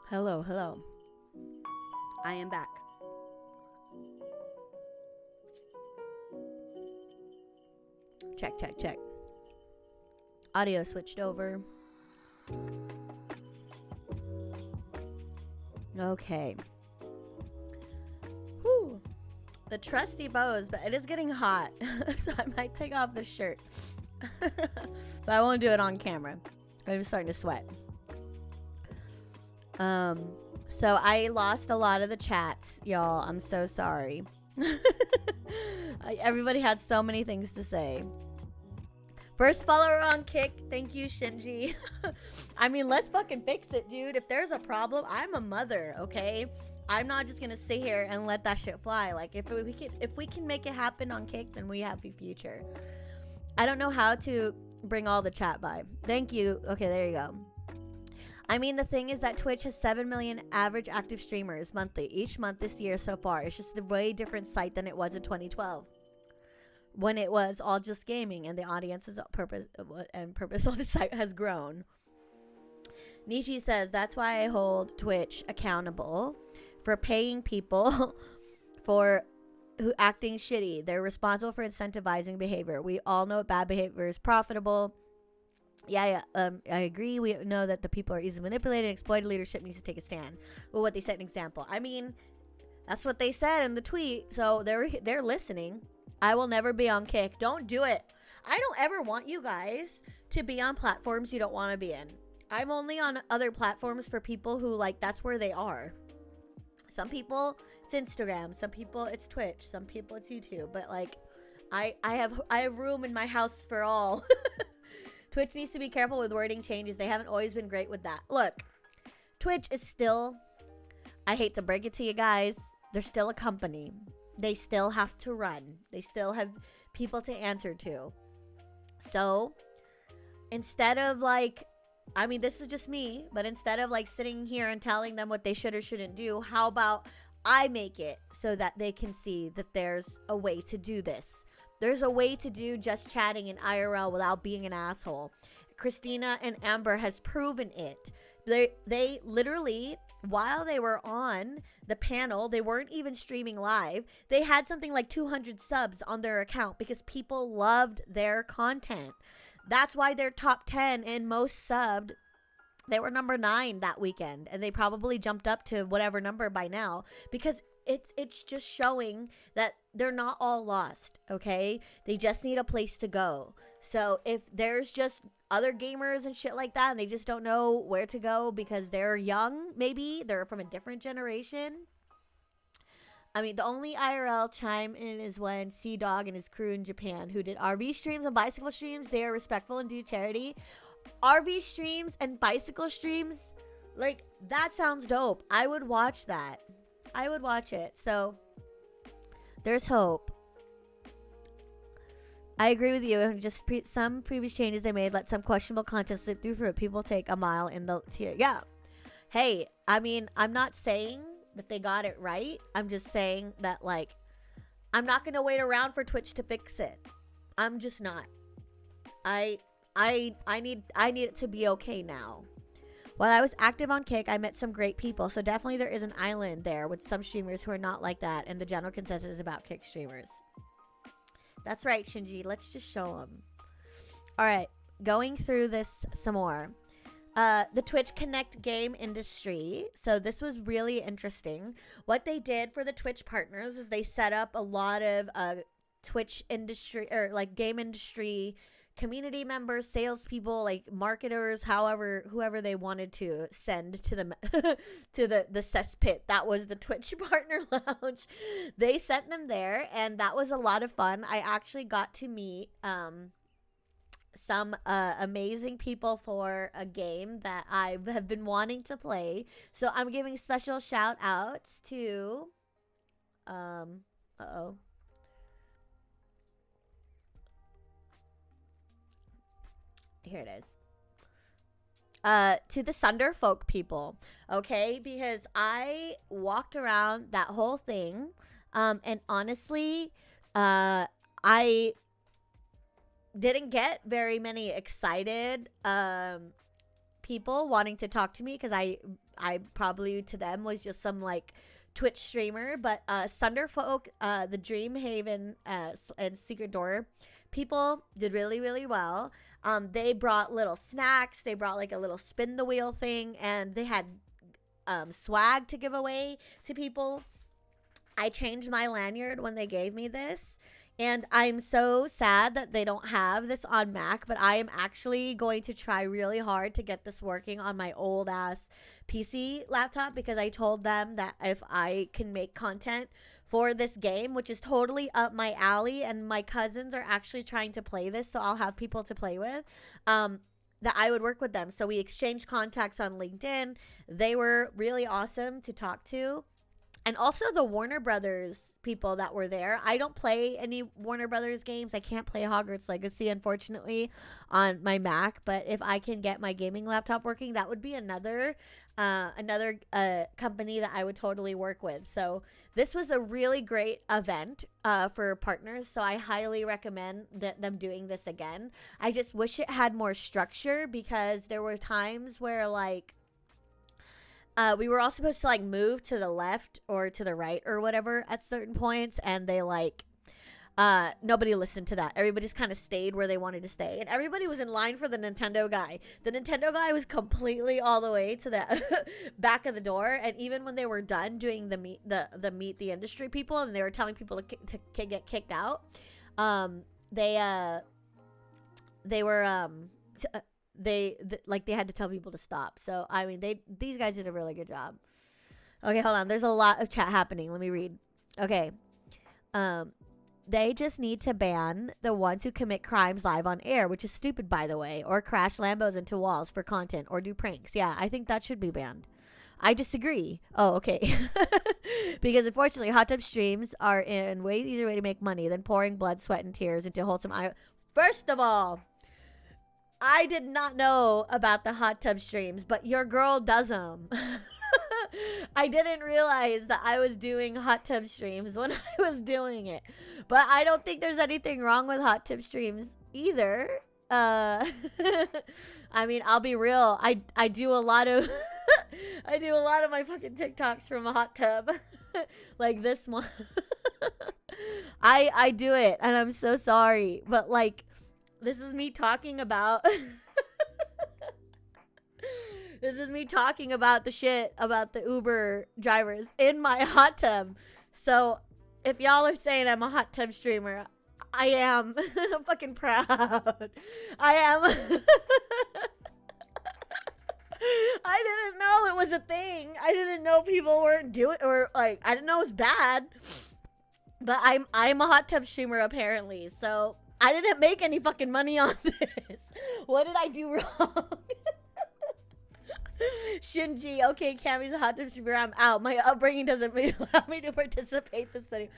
Hello, hello. I am back. Check, check, check. Audio switched over. Okay. Whew. The trusty bows, but it is getting hot. So I might take off the shirt. But I won't do it on camera. I'm starting to sweat. So I lost a lot of the chats, y'all. I'm so sorry. Everybody had so many things to say. First follower on Kick. Thank you, Shinji. I mean, let's fucking fix it, dude. If there's a problem, I'm a mother, okay? I'm not just gonna sit here and let that shit fly. Like, if we can make it happen on Kick, then we have a future. I don't know how to bring all the chat by. Thank you. Okay, there you go. I mean, the thing is that Twitch has 7 million average active streamers monthly each month this year so far. It's just a way different site than it was in 2012 when it was all just gaming and the audience's purpose of the site has grown. Nishi says, that's why I hold Twitch accountable for paying people for who acting shitty. They're responsible for incentivizing behavior. We all know bad behavior is profitable. Yeah, I agree. We know that the people are easily manipulated and exploited. Leadership needs to take a stand. Well, what they set an example. I mean, that's what they said in the tweet. So they're listening. I will never be on Kick. Don't do it. I don't ever want you guys to be on platforms you don't want to be in. I'm only on other platforms for people who like that's where they are. Some people it's Instagram, some people it's Twitch, some people it's YouTube, but like I have room in my house for all. Twitch needs to be careful with wording changes. They haven't always been great with that. Look, Twitch is still, I hate to break it to you guys, they're still a company. They still have to run. They still have people to answer to. So instead of like, I mean, this is just me, but instead of like sitting here and telling them what they should or shouldn't do, how about I make it so that they can see that there's a way to do this. There's a way to do just chatting in IRL without being an asshole. Christina and Amber has proven it. They literally, while they were on the panel, they weren't even streaming live. They had something like 200 subs on their account because people loved their content. That's why they're top 10 and most subbed. They were number 9 that weekend, and they probably jumped up to whatever number by now because it's just showing that they're not all lost, okay? They just need a place to go. So if there's just other gamers and shit like that and they just don't know where to go because they're young, maybe they're from a different generation. I mean, the only IRL chime in is when Sea-Dog and his crew in Japan who did RV streams and bicycle streams. They are respectful and do charity. RV streams and bicycle streams, like, that sounds dope. I would watch that. I would watch it. So there's hope. I agree with you. Just some previous changes they made let some questionable content slip through for it. People take a mile in the tier. Yeah. Hey, I mean, I'm not saying that they got it right. I'm just saying that, like, I'm not gonna wait around for Twitch to fix it. I'm just not. I need it to be okay now. While I was active on Kick, I met some great people, so definitely there is an island there with some streamers who are not like that, and the general consensus is about Kick streamers. That's right, Shinji. Let's just show them. All right, going through this some more. The Twitch Connect game industry. So this was really interesting. What they did for the Twitch partners is they set up a lot of Twitch industry or like game industry community members, salespeople, like marketers, whoever they wanted to send to the to the cesspit. That was the Twitch Partner Lounge. They sent them there, and that was a lot of fun. I actually got to meet some amazing people for a game that I have been wanting to play. So I'm giving special shout outs to here it is. To the Sunderfolk people, okay? Because I walked around that whole thing, and honestly, I didn't get very many excited people wanting to talk to me because I probably to them was just some like Twitch streamer. But Sunderfolk, the Dreamhaven and Secret Door people did really, really well. They brought little snacks. They brought like a little spin the wheel thing, and they had swag to give away to people. I changed my lanyard when they gave me this, and I'm so sad that they don't have this on Mac, but I am actually going to try really hard to get this working on my old ass PC laptop, because I told them that if I can make content for this game, which is totally up my alley, and my cousins are actually trying to play this, so I'll have people to play with, that I would work with them. So we exchanged contacts on LinkedIn. They were really awesome to talk to. And also the Warner Brothers people that were there. I don't play any Warner Brothers games. I can't play Hogwarts Legacy, unfortunately, on my Mac. But if I can get my gaming laptop working, that would be another company that I would totally work with. So this was a really great event for partners. So I highly recommend them doing this again. I just wish it had more structure, because there were times where like we were all supposed to like move to the left or to the right or whatever at certain points, and they like nobody listened to that. Everybody just kind of stayed where they wanted to stay, and everybody was in line for the Nintendo guy. The Nintendo guy was completely all the way to the back of the door, and even when they were done doing the meet the industry people, and they were telling people to get kicked out, like they had to tell people to stop. So I mean, these guys did a really good job. Okay, hold on. There's a lot of chat happening. Let me read. Okay. They just need to ban the ones who commit crimes live on air, which is stupid, by the way, or crash Lambos into walls for content or do pranks. Yeah, I think that should be banned. I disagree. Oh, okay. Because unfortunately, hot tub streams are a way easier way to make money than pouring blood, sweat, and tears into wholesome eye. First of all, I did not know about the hot tub streams, but your girl does them. I didn't realize that I was doing hot tub streams when I was doing it. But I don't think there's anything wrong with hot tub streams either. I mean, I'll be real. I do a lot of I do a lot of my fucking TikToks from a hot tub. Like this one. I do it and I'm so sorry. But like this is me talking about this is me talking about the shit about the Uber drivers in my hot tub. So if y'all are saying I'm a hot tub streamer, I am. I'm fucking proud. I am. I didn't know it was a thing. I didn't know people weren't doing, or like, I didn't know it was bad. But I'm a hot tub streamer apparently. So I didn't make any fucking money on this. What did I do wrong? Shinji, okay, Cammy's a hot tub streamer. I'm out. My upbringing doesn't allow me to participate this study.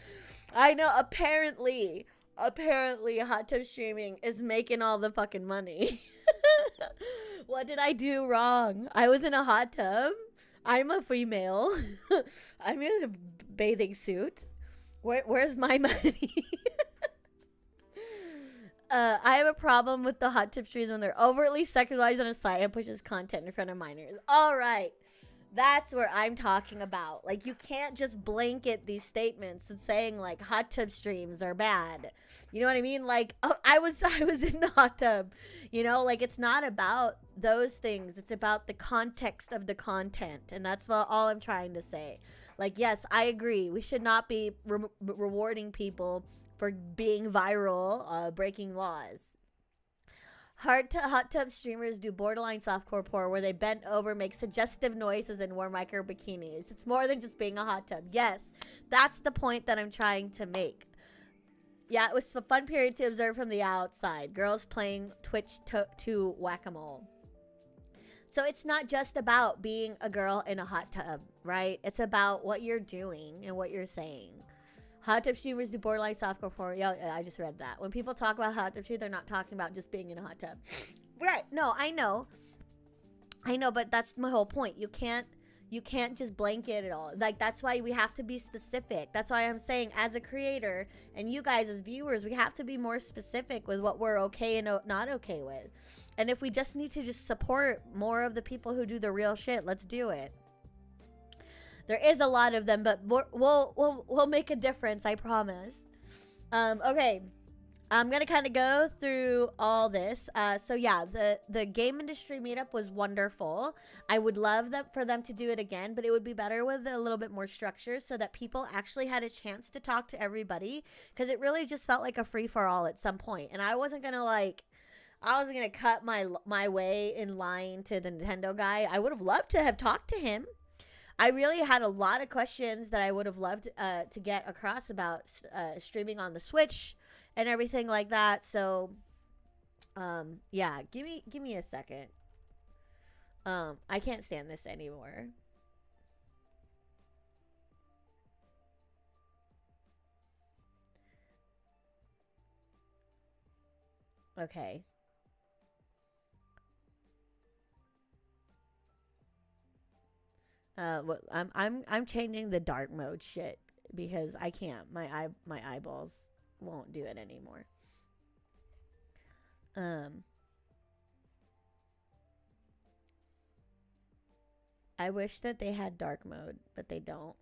I know. Apparently, hot tub streaming is making all the fucking money. What did I do wrong? I was in a hot tub. I'm a female. I'm in a bathing suit. Where's my money? I have a problem with the hot tub streams when they're overtly sexualized on a site and pushes content in front of minors. All right. That's where I'm talking about. Like, you can't just blanket these statements and saying, like, hot tub streams are bad. You know what I mean? Like, oh, I was in the hot tub. You know, like, it's not about those things. It's about the context of the content. And that's all I'm trying to say. Like, yes, I agree. We should not be rewarding people for being viral, breaking laws. Hot tub streamers do borderline softcore porn where they bend over, make suggestive noises, and wear micro bikinis. It's more than just being a hot tub. Yes, that's the point that I'm trying to make. Yeah, it was a fun period to observe from the outside. Girls playing Twitch to whack-a-mole. So it's not just about being a girl in a hot tub, right? It's about what you're doing and what you're saying. Hot tub streamers do borderline softcore porn. Yeah, I just read that. When people talk about hot tub streamers, they're not talking about just being in a hot tub. Right. No, I know, but that's my whole point. You can't just blanket it all. Like, that's why we have to be specific. That's why I'm saying, as a creator and you guys as viewers, we have to be more specific with what we're okay and not okay with. And if we just need to just support more of the people who do the real shit, let's do it. There is a lot of them, but we'll make a difference, I promise. Okay, I'm gonna kind of go through all this. So yeah, the game industry meetup was wonderful. I would love for them to do it again, but it would be better with a little bit more structure so that people actually had a chance to talk to everybody, because it really just felt like a free for all at some point, and I wasn't gonna cut my way in line to the Nintendo guy. I would have loved to have talked to him. I really had a lot of questions that I would have loved to get across about streaming on the Switch and everything like that. So, yeah, give me a second. I can't stand this anymore. Okay. I'm changing the dark mode shit because I can't. My eyeballs won't do it anymore. I wish that they had dark mode, but they don't.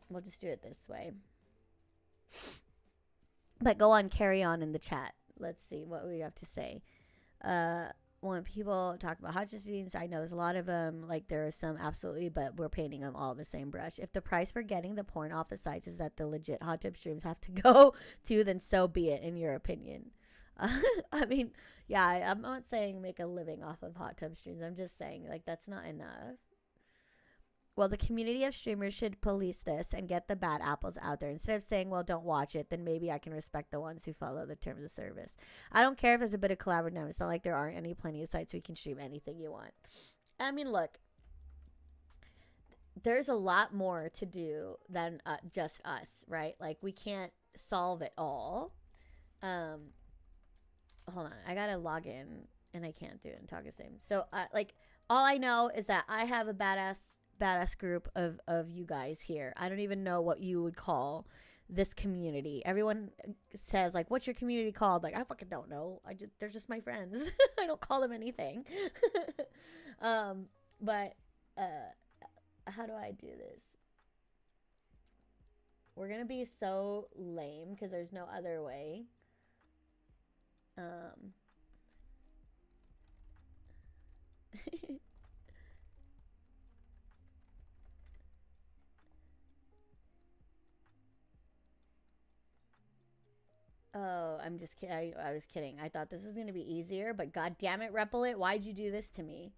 We'll just do it this way. But go on, carry on in the chat. Let's see what we have to say. When people talk about hot tub streams, I know there's a lot of them. Like, there are some absolutely, but we're painting them all the same brush. If the price for getting the porn off the sites is that the legit hot tub streams have to go to, then so be it, in your opinion. I mean, yeah, I'm not saying make a living off of hot tub streams. I'm just saying, like, that's not enough. Well, the community of streamers should police this and get the bad apples out there. Instead of saying, well, don't watch it, then maybe I can respect the ones who follow the terms of service. I don't care if there's a bit of collaborative. It's not like there aren't plenty of sites where you can stream anything you want. I mean, look, there's a lot more to do than just us, right? Like, we can't solve it all. Hold on. I got to log in, and I can't do it and talk the same. So, like, all I know is that I have a badass group of you guys here. I don't even know what you would call this community. Everyone says, like, what's your community called? Like, I fucking don't know. They're just my friends. I don't call them anything. But how do I do this? We're gonna be so lame because there's no other way. Oh, I'm just kidding. I was kidding. I thought this was going to be easier, but god damn it, Replit, why'd you do this to me?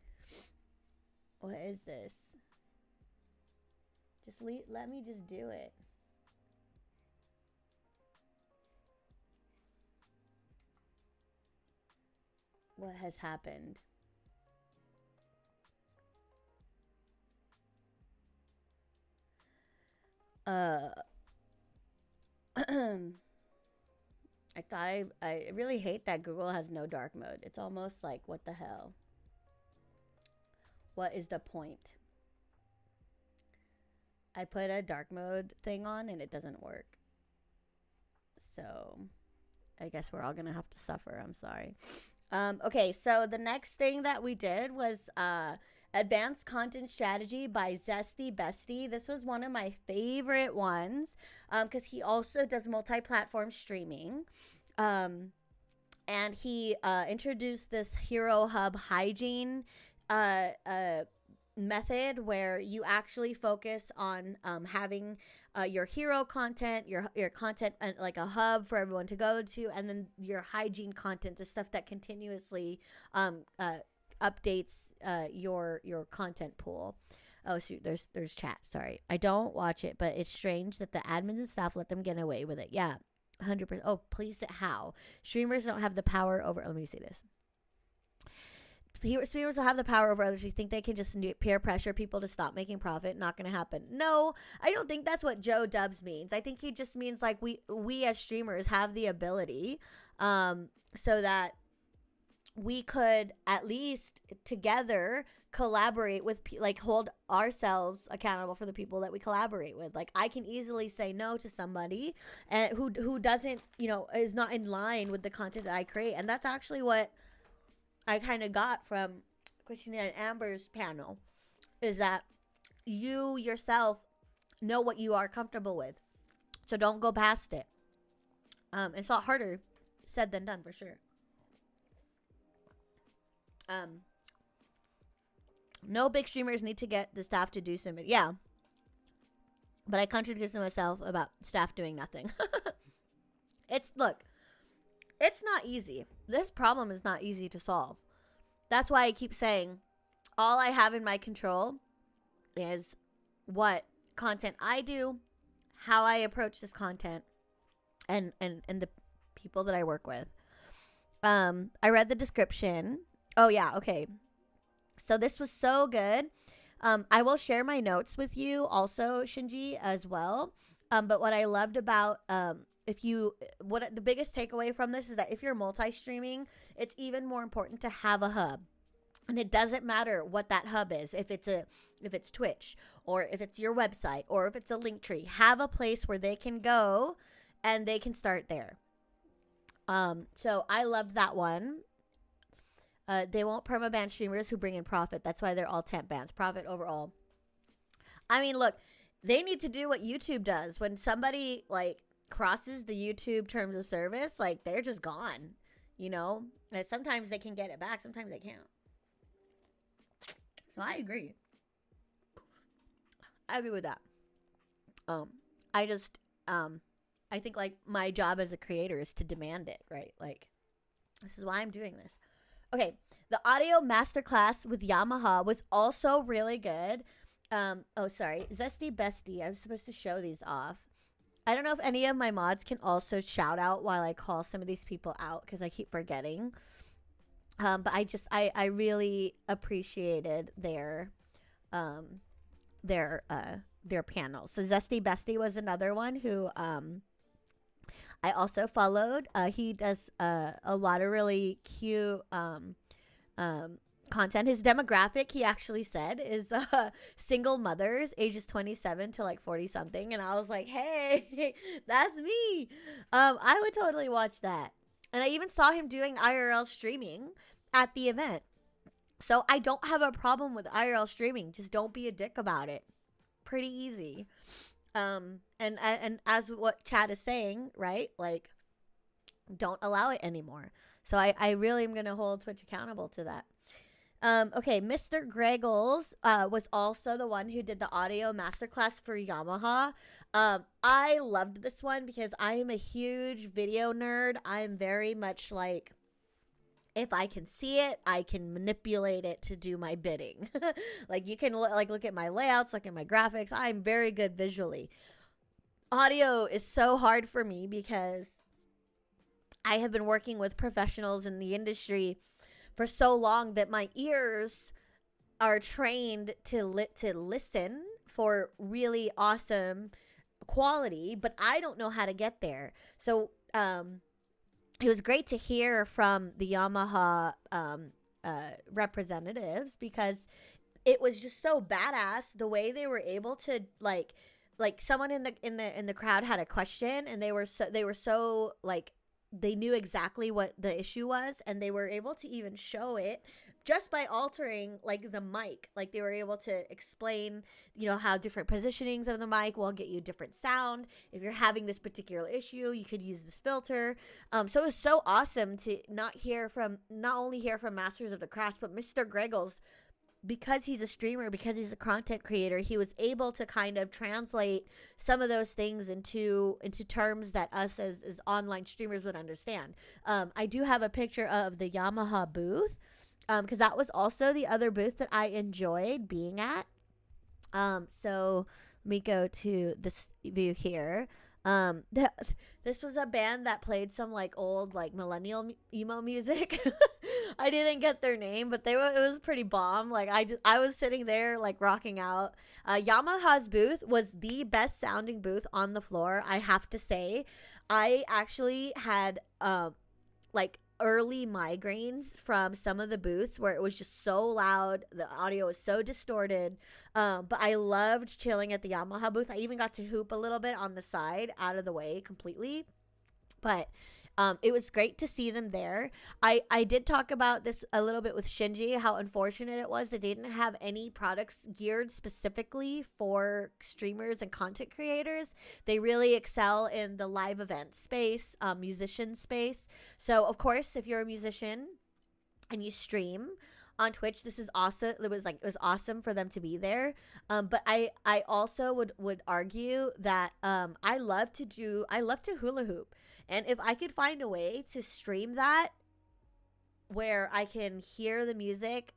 What is this? Just let me just do it. What has happened? I really hate that Google has no dark mode. It's almost like, what the hell? What is the point? I put a dark mode thing on and it doesn't work. So I guess we're all gonna have to suffer. I'm sorry. Okay, so the next thing that we did was Advanced Content Strategy by Zesty Bestie. This was one of my favorite ones because he also does multi-platform streaming. And he introduced this Hero Hub hygiene method where you actually focus on having your hero content, your content, like a hub for everyone to go to, and then your hygiene content, the stuff that continuously updates your content pool. Oh shoot, there's chat. Sorry, I don't watch it, but it's strange that the admins and staff let them get away with it. Yeah, 100%. Oh, please, how streamers don't have the power over. Let me see this. Streamers will have the power over others. You think they can just peer pressure people to stop making profit? Not going to happen. No, I don't think that's what Joe Dubs means. I think he just means like we as streamers have the ability so that we could at least together collaborate with, like, hold ourselves accountable for the people that we collaborate with. Like, I can easily say no to somebody and who doesn't, is not in line with the content that I create. And that's actually what I kind of got from Christina and Amber's panel, is that you yourself know what you are comfortable with. So don't go past it. It's a lot harder said than done, for sure. No big streamers need to get the staff to do something. Yeah. But I contradicted myself about staff doing nothing. Look, it's not easy. This problem is not easy to solve. That's why I keep saying all I have in my control is what content I do, how I approach this content, and the people that I work with. I read the description. Oh, yeah. Okay. So this was so good. I will share my notes with you also, Shinji, as well. But what I loved about the biggest takeaway from this is that if you're multi-streaming, it's even more important to have a hub. And it doesn't matter what that hub is. If it's Twitch, or if it's your website, or if it's a link tree, have a place where they can go and they can start there. So I loved that one. They won't permaban streamers who bring in profit. That's why they're all temp bans. Profit overall. I mean, look, they need to do what YouTube does. When somebody like crosses the YouTube terms of service, like, they're just gone. And sometimes they can get it back, sometimes they can't. So I agree. I agree with that. I think, like, my job as a creator is to demand it, right? Like, This is why I'm doing this. Okay, the audio masterclass with Yamaha was also really good. Oh, sorry. Zesty Bestie. I was supposed to show these off. I don't know if any of my mods can also shout out while I call some of these people out because I keep forgetting. But I really appreciated um, their panels. So Zesty Bestie was another one who I also followed. He does a lot of really cute content. His demographic, he actually said, is single mothers ages 27 to like 40 something. And I was like, hey, that's me. I would totally watch that. And I even saw him doing IRL streaming at the event. So I don't have a problem with IRL streaming. Just don't be a dick about it. Pretty easy. And as what chat is saying, right? Like, don't allow it anymore. So I really am going to hold Twitch accountable to that. Okay, Mr. Greggles was also the one who did the audio masterclass for Yamaha. I loved this one because I am a huge video nerd. I'm very much like, if I can see it, I can manipulate it to do my bidding. Like, you can look at my layouts, look at my graphics. I'm very good visually. Audio is so hard for me because I have been working with professionals in the industry for so long that my ears are trained to listen for really awesome quality, but I don't know how to get there. So it was great to hear from the Yamaha representatives because it was just so badass the way they were able to like someone in the crowd had a question and they were so like they knew exactly what the issue was and they were able to even show it just by altering like the mic. Like they were able to explain, you know, how different positionings of the mic will get you different sound. If you're having this particular issue, you could use this filter. So it was so awesome to not only hear from masters of the craft, but Mr. Greggles, because he's a streamer, because he's a content creator, he was able to kind of translate some of those things into terms that us as online streamers would understand. I do have a picture of the Yamaha booth because that was also the other booth that I enjoyed being at. So let me go to this view here. This was a band that played some like old like millennial emo music. I didn't get their name, but it was pretty bomb. Like I was sitting there like rocking out. Yamaha's booth was the best sounding booth on the floor, I have to say. I actually had like early migraines from some of the booths where it was just so loud, the audio was so distorted, but I loved chilling at the Yamaha booth. I even got to hoop a little bit on the side out of the way completely, but it was great to see them there. I did talk about this a little bit with Shinji, how unfortunate it was that they didn't have any products geared specifically for streamers and content creators. They really excel in the live event space, musician space. So, of course, if you're a musician and you stream on Twitch, this is awesome. It was awesome for them to be there. But I also would argue that I love to hula hoop. And if I could find a way to stream that where I can hear the music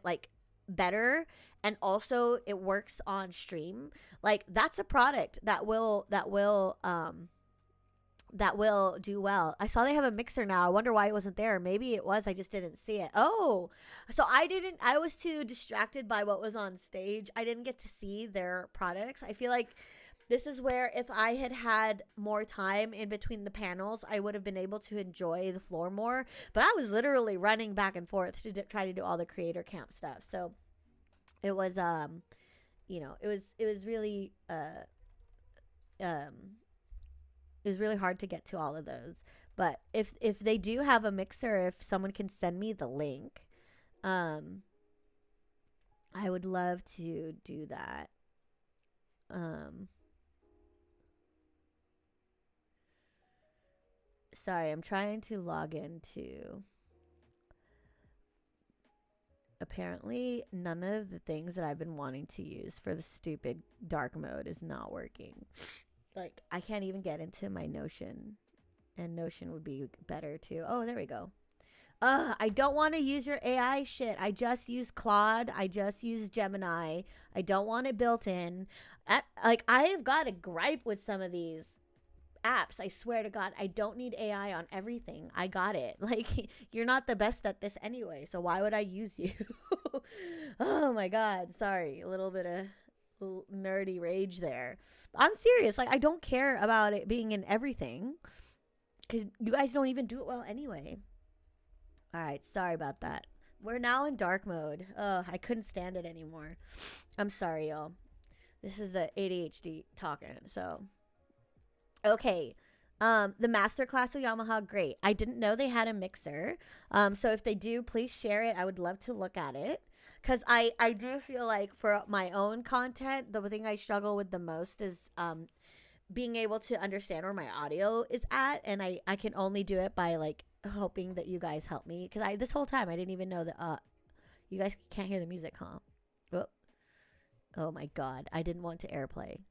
like better and also it works on stream, like that's a product that will do well. I saw they have a mixer now. I wonder why it wasn't there. Maybe it was, I just didn't see it. Oh, so I was too distracted by what was on stage. I didn't get to see their products. I feel like this is where if I had had more time in between the panels, I would have been able to enjoy the floor more. But I was literally running back and forth to try to do all the creator camp stuff. So it was, it was really, it was really hard to get to all of those. But if they do have a mixer, if someone can send me the link, I would love to do that. Sorry, I'm trying to log into. Apparently, none of the things that I've been wanting to use for the stupid dark mode is not working. Like, I can't even get into my Notion And Notion would be better too. Oh, there we go. I don't want to use your AI shit. I just use Claude. I just use Gemini. I don't want it built in. I've got a gripe with some of these apps. I swear to God, I don't need AI on everything. I got it. Like, you're not the best at this anyway, so why would I use you? Oh my God. Sorry. A little bit of nerdy rage there. I'm serious. Like, I don't care about it being in everything because you guys don't even do it well anyway. All right, sorry about that. We're now in dark mode. Oh, I couldn't stand it anymore. I'm sorry, y'all. This is the ADHD talking. So, okay. The masterclass with Yamaha, great. I didn't know they had a mixer. So if they do, please share it. I would love to look at it. Because I do feel like for my own content, the thing I struggle with the most is being able to understand where my audio is at. And I can only do it by, like, hoping that you guys help me, because this whole time I didn't even know that you guys can't hear the music, huh? Oh my God, I didn't want to AirPlay.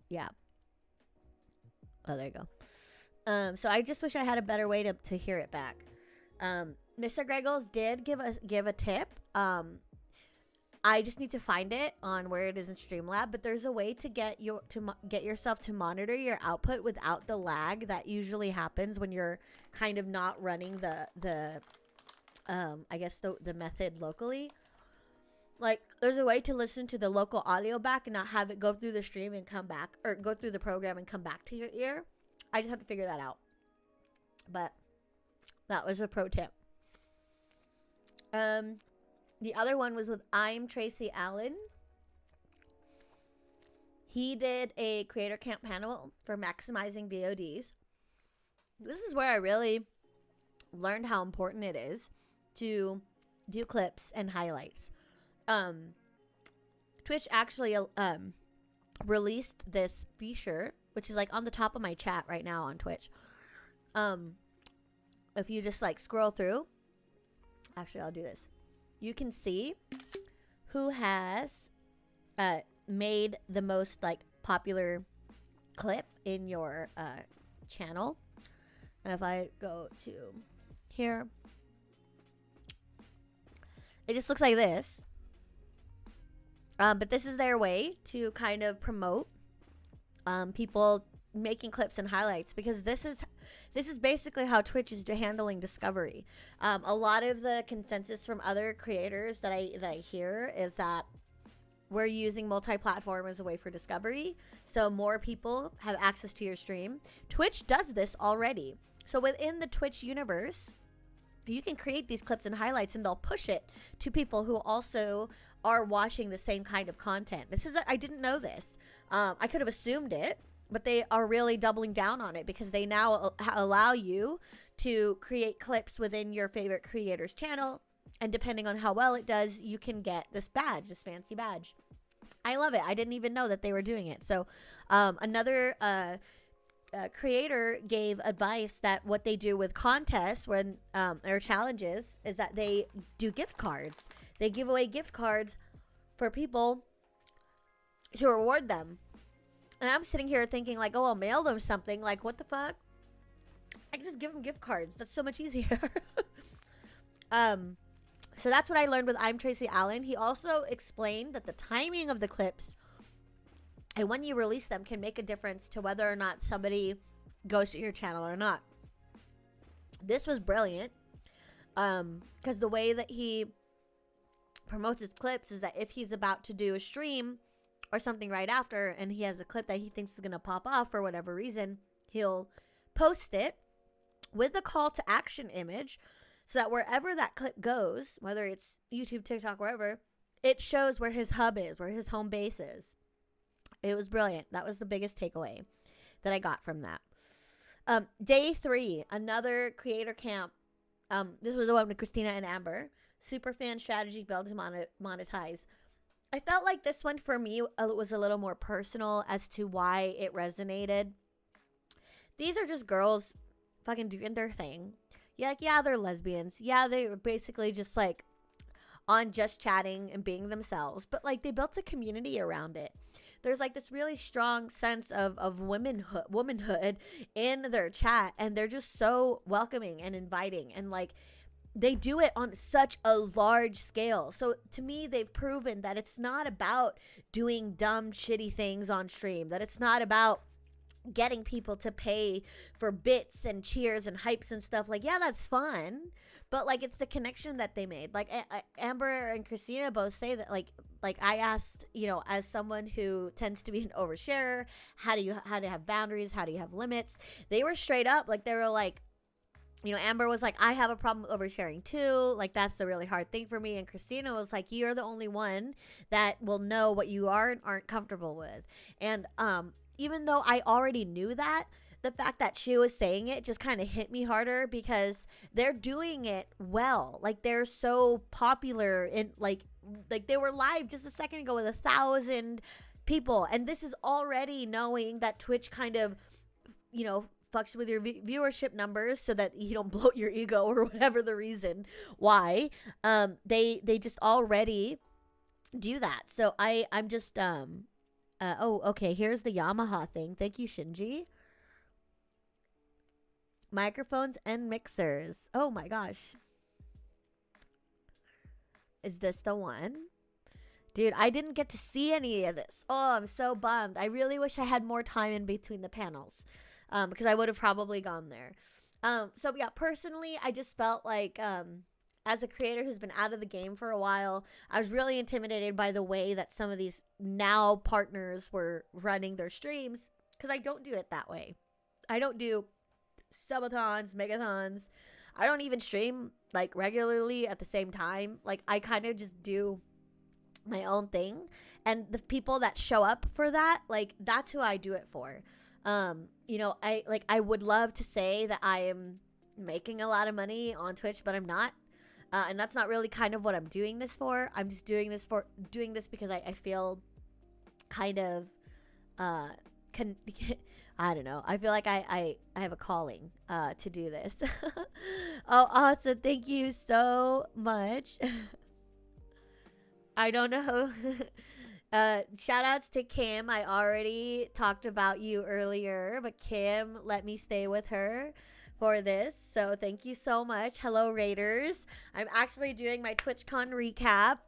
Yeah. Oh, there you go. So I just wish I had a better way to hear it back. Mr. Greggles did give a tip. I just need to find it on where it is in Streamlab, but there's a way to get yourself to monitor your output without the lag that usually happens when you're kind of not running the method locally. Like, there's a way to listen to the local audio back and not have it go through the stream and come back, or go through the program and come back to your ear. I just have to figure that out. But that was a pro tip. The other one was with I'm Tracy Allen. He did a creator camp panel for maximizing VODs. This is where I really learned how important it is to do clips and highlights. Twitch actually released this feature, which is like on the top of my chat right now on Twitch. If you just like scroll through, actually I'll do this. You can see who has made the most like popular clip in your channel. And if I go to here, it just looks like this. But this is their way to kind of promote people making clips and highlights, because this is basically how Twitch is handling discovery. A lot of the consensus from other creators that I hear is that we're using multi-platform as a way for discovery, so more people have access to your stream. Twitch does this already. So within the Twitch universe, you can create these clips and highlights, and they'll push it to people who also are watching the same kind of content. I didn't know this. I could have assumed it, but they are really doubling down on it, because they now allow you to create clips within your favorite creator's channel. And depending on how well it does, you can get this badge, this fancy badge. I love it. I didn't even know that they were doing it. So another creator gave advice that what they do with contests when or challenges is that they do gift cards. They give away gift cards for people to reward them. And I'm sitting here thinking like, oh, I'll mail them something. Like, what the fuck? I can just give them gift cards. That's so much easier. So that's what I learned with I'm Tracy Allen. He also explained that the timing of the clips and when you release them can make a difference to whether or not somebody goes to your channel or not. This was brilliant, because the way that he promotes his clips is that if he's about to do a stream or something right after and he has a clip that he thinks is going to pop off for whatever reason, he'll post it with a call to action image, so that wherever that clip goes, whether it's YouTube, TikTok, wherever, it shows where his hub is, where his home base is. It was brilliant. That was the biggest takeaway that I got from that. Day 3, another creator camp. This was the one with Christina and Amber. Superfan strategy build to monetize. I felt like this one for me was a little more personal as to why it resonated. These are just girls fucking doing their thing. Yeah, they're lesbians. Yeah, they were basically just like on just chatting and being themselves. But like they built a community around it. there's like this really strong sense of womanhood in their chat, and they're just so welcoming and inviting, and like they do it on such a large scale. So to me, they've proven that it's not about doing dumb, shitty things on stream, that it's not about getting people to pay for bits and cheers and hypes and stuff. Like, yeah, that's fun, but like it's the connection that they made. Like Amber and Christina both say that like I asked, you know, as someone who tends to be an oversharer, how do you have boundaries, how do you have limits? They were straight up, like they were like, you know, Amber was like, I have a problem with oversharing too. Like, that's the really hard thing for me. And Christina was like, you're the only one that will know what you are and aren't comfortable with. And even though I already knew that, the fact that she was saying it just kind of hit me harder, because they're doing it well. Like, they're so popular, and like they were live just a second ago with 1,000 people. And this is already knowing that Twitch kind of, you know, fucks with your viewership numbers so that you don't bloat your ego or whatever the reason why. They just already do that. So I'm just oh, okay, here's the Yamaha thing. Thank you, Shinji. Microphones and mixers. Oh my gosh. Is this the one? Dude, I didn't get to see any of this. Oh, I'm so bummed. I really wish I had more time in between the panels. Because I would have probably gone there. So yeah, personally, I just felt like, as a creator who's been out of the game for a while, I was really intimidated by the way that some of these now partners were running their streams, because I don't do it that way. I don't do subathons, megathons. I don't even stream like regularly at the same time. Like, I kind of just do my own thing, and the people that show up for that, like, that's who I do it for. You know, I would love to say that I am making a lot of money on Twitch, but I'm not. And that's not really kind of what I'm doing this for. I'm just doing this because I feel kind of, I don't know. I feel like I have a calling, to do this. Oh, awesome. Thank you so much. I don't know. Shout outs to Kim. I already talked about you earlier, but Kim let me stay with her for this, so thank you so much. Hello, Raiders. I'm actually doing my TwitchCon recap.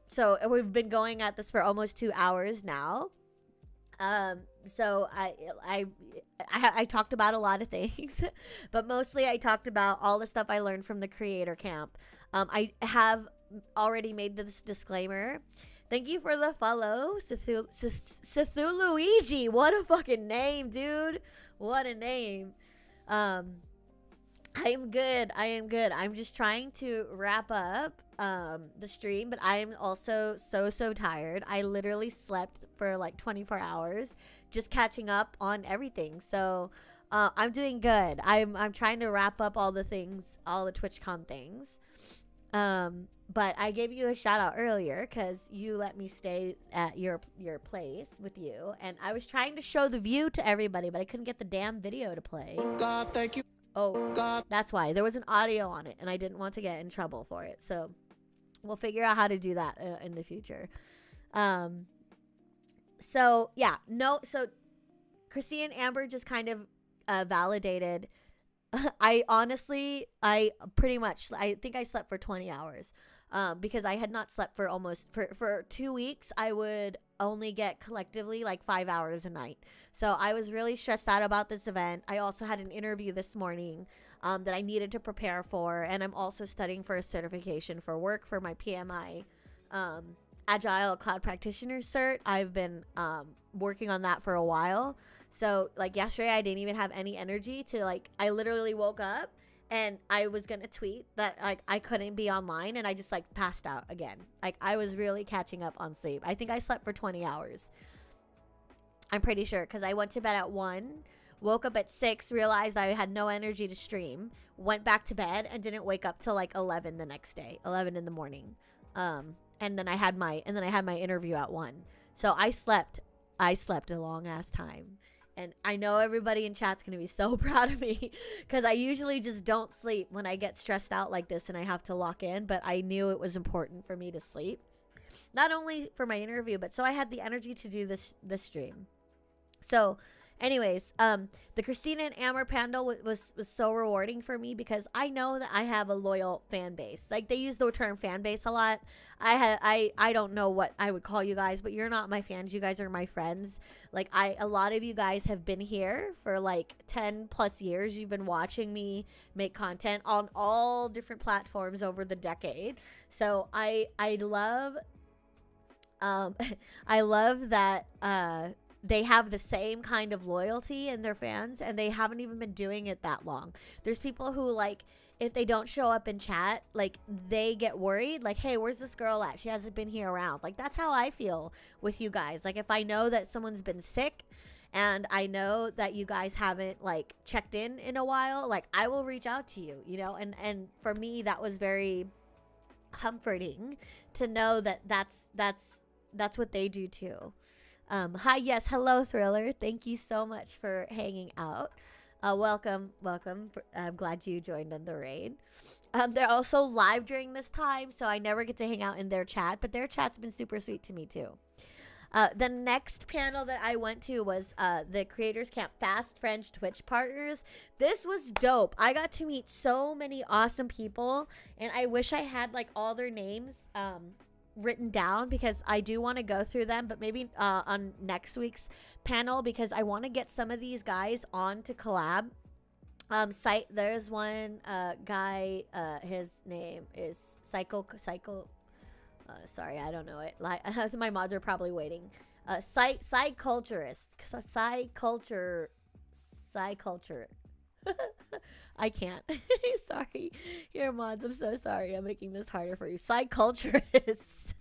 So we've been going at this for almost 2 hours now. So I talked about a lot of things, but mostly I talked about all the stuff I learned from the creator camp. I have already made this disclaimer. Thank you for the follow, Luigi. What a fucking name, dude. What a name. I am good. I'm just trying to wrap up the stream, but I am also so tired. I literally slept for like 24 hours just catching up on everything. So I'm doing good. I'm trying to wrap up all the things, all the TwitchCon things. But I gave you a shout out earlier because you let me stay at your place with you, and I was trying to show the view to everybody, but I couldn't get the damn video to play. God, thank you. Oh, God. That's why. There was an audio on it, and I didn't want to get in trouble for it. So we'll figure out how to do that in the future. So yeah, no. So Chrissy and Amber just kind of validated. I pretty much, I think I slept for 20 hours. Because I had not slept for for 2 weeks. I would only get collectively like 5 hours a night. So I was really stressed out about this event. I also had an interview this morning that I needed to prepare for. And I'm also studying for a certification for work for my PMI Agile Cloud Practitioner cert. I've been working on that for a while. So like yesterday, I didn't even have any energy to like, I literally woke up and I was going to tweet that like I couldn't be online, and I just like passed out again. Like I was really catching up on sleep. I think I slept for 20 hours. I'm pretty sure, because I went to bed at 1, woke up at 6, realized I had no energy to stream, went back to bed, and didn't wake up till like 11 the next day, 11 in the morning. And then I had my interview at 1. So I slept a long ass time. And I know everybody in chat's going to be so proud of me, because I usually just don't sleep when I get stressed out like this and I have to lock in. But I knew it was important for me to sleep. not only for my interview, but so I had the energy to do this stream. So anyways, the Christina and Amber panel was so rewarding for me because I know that I have a loyal fan base. Like, they use the term fan base a lot. I don't know what I would call you guys, but you're not my fans. You guys are my friends. Like, a lot of you guys have been here for like 10 plus years. You've been watching me make content on all different platforms over the decade. So I love I love that they have the same kind of loyalty in their fans, and they haven't even been doing it that long. There's people who, like, if they don't show up in chat, like, they get worried, like, hey, where's this girl at? She hasn't been here around. Like, that's how I feel with you guys. Like, if I know that someone's been sick and I know that you guys haven't, like, checked in a while, like, I will reach out to you, you know? And for me, that was very comforting to know that that's what they do too. Hi, yes, hello, Thriller. Thank you so much for hanging out. Welcome. I'm glad you joined in the raid. They're also live during this time, so I never get to hang out in their chat, but their chat's been super sweet to me too. The next panel that I went to was the Creators Camp Fast French Twitch Partners. This was dope. I got to meet so many awesome people, and I wish I had like all their names written down because I do want to go through them, but maybe on next week's panel, because I want to get some of these guys on to collab. There's one guy, his name is Psycho sorry, I don't know it. Like, my mods are probably waiting. Psyculturist. Psyculture. I can't. Sorry. Here, mods, I'm so sorry. I'm making this harder for you. Psyculturist.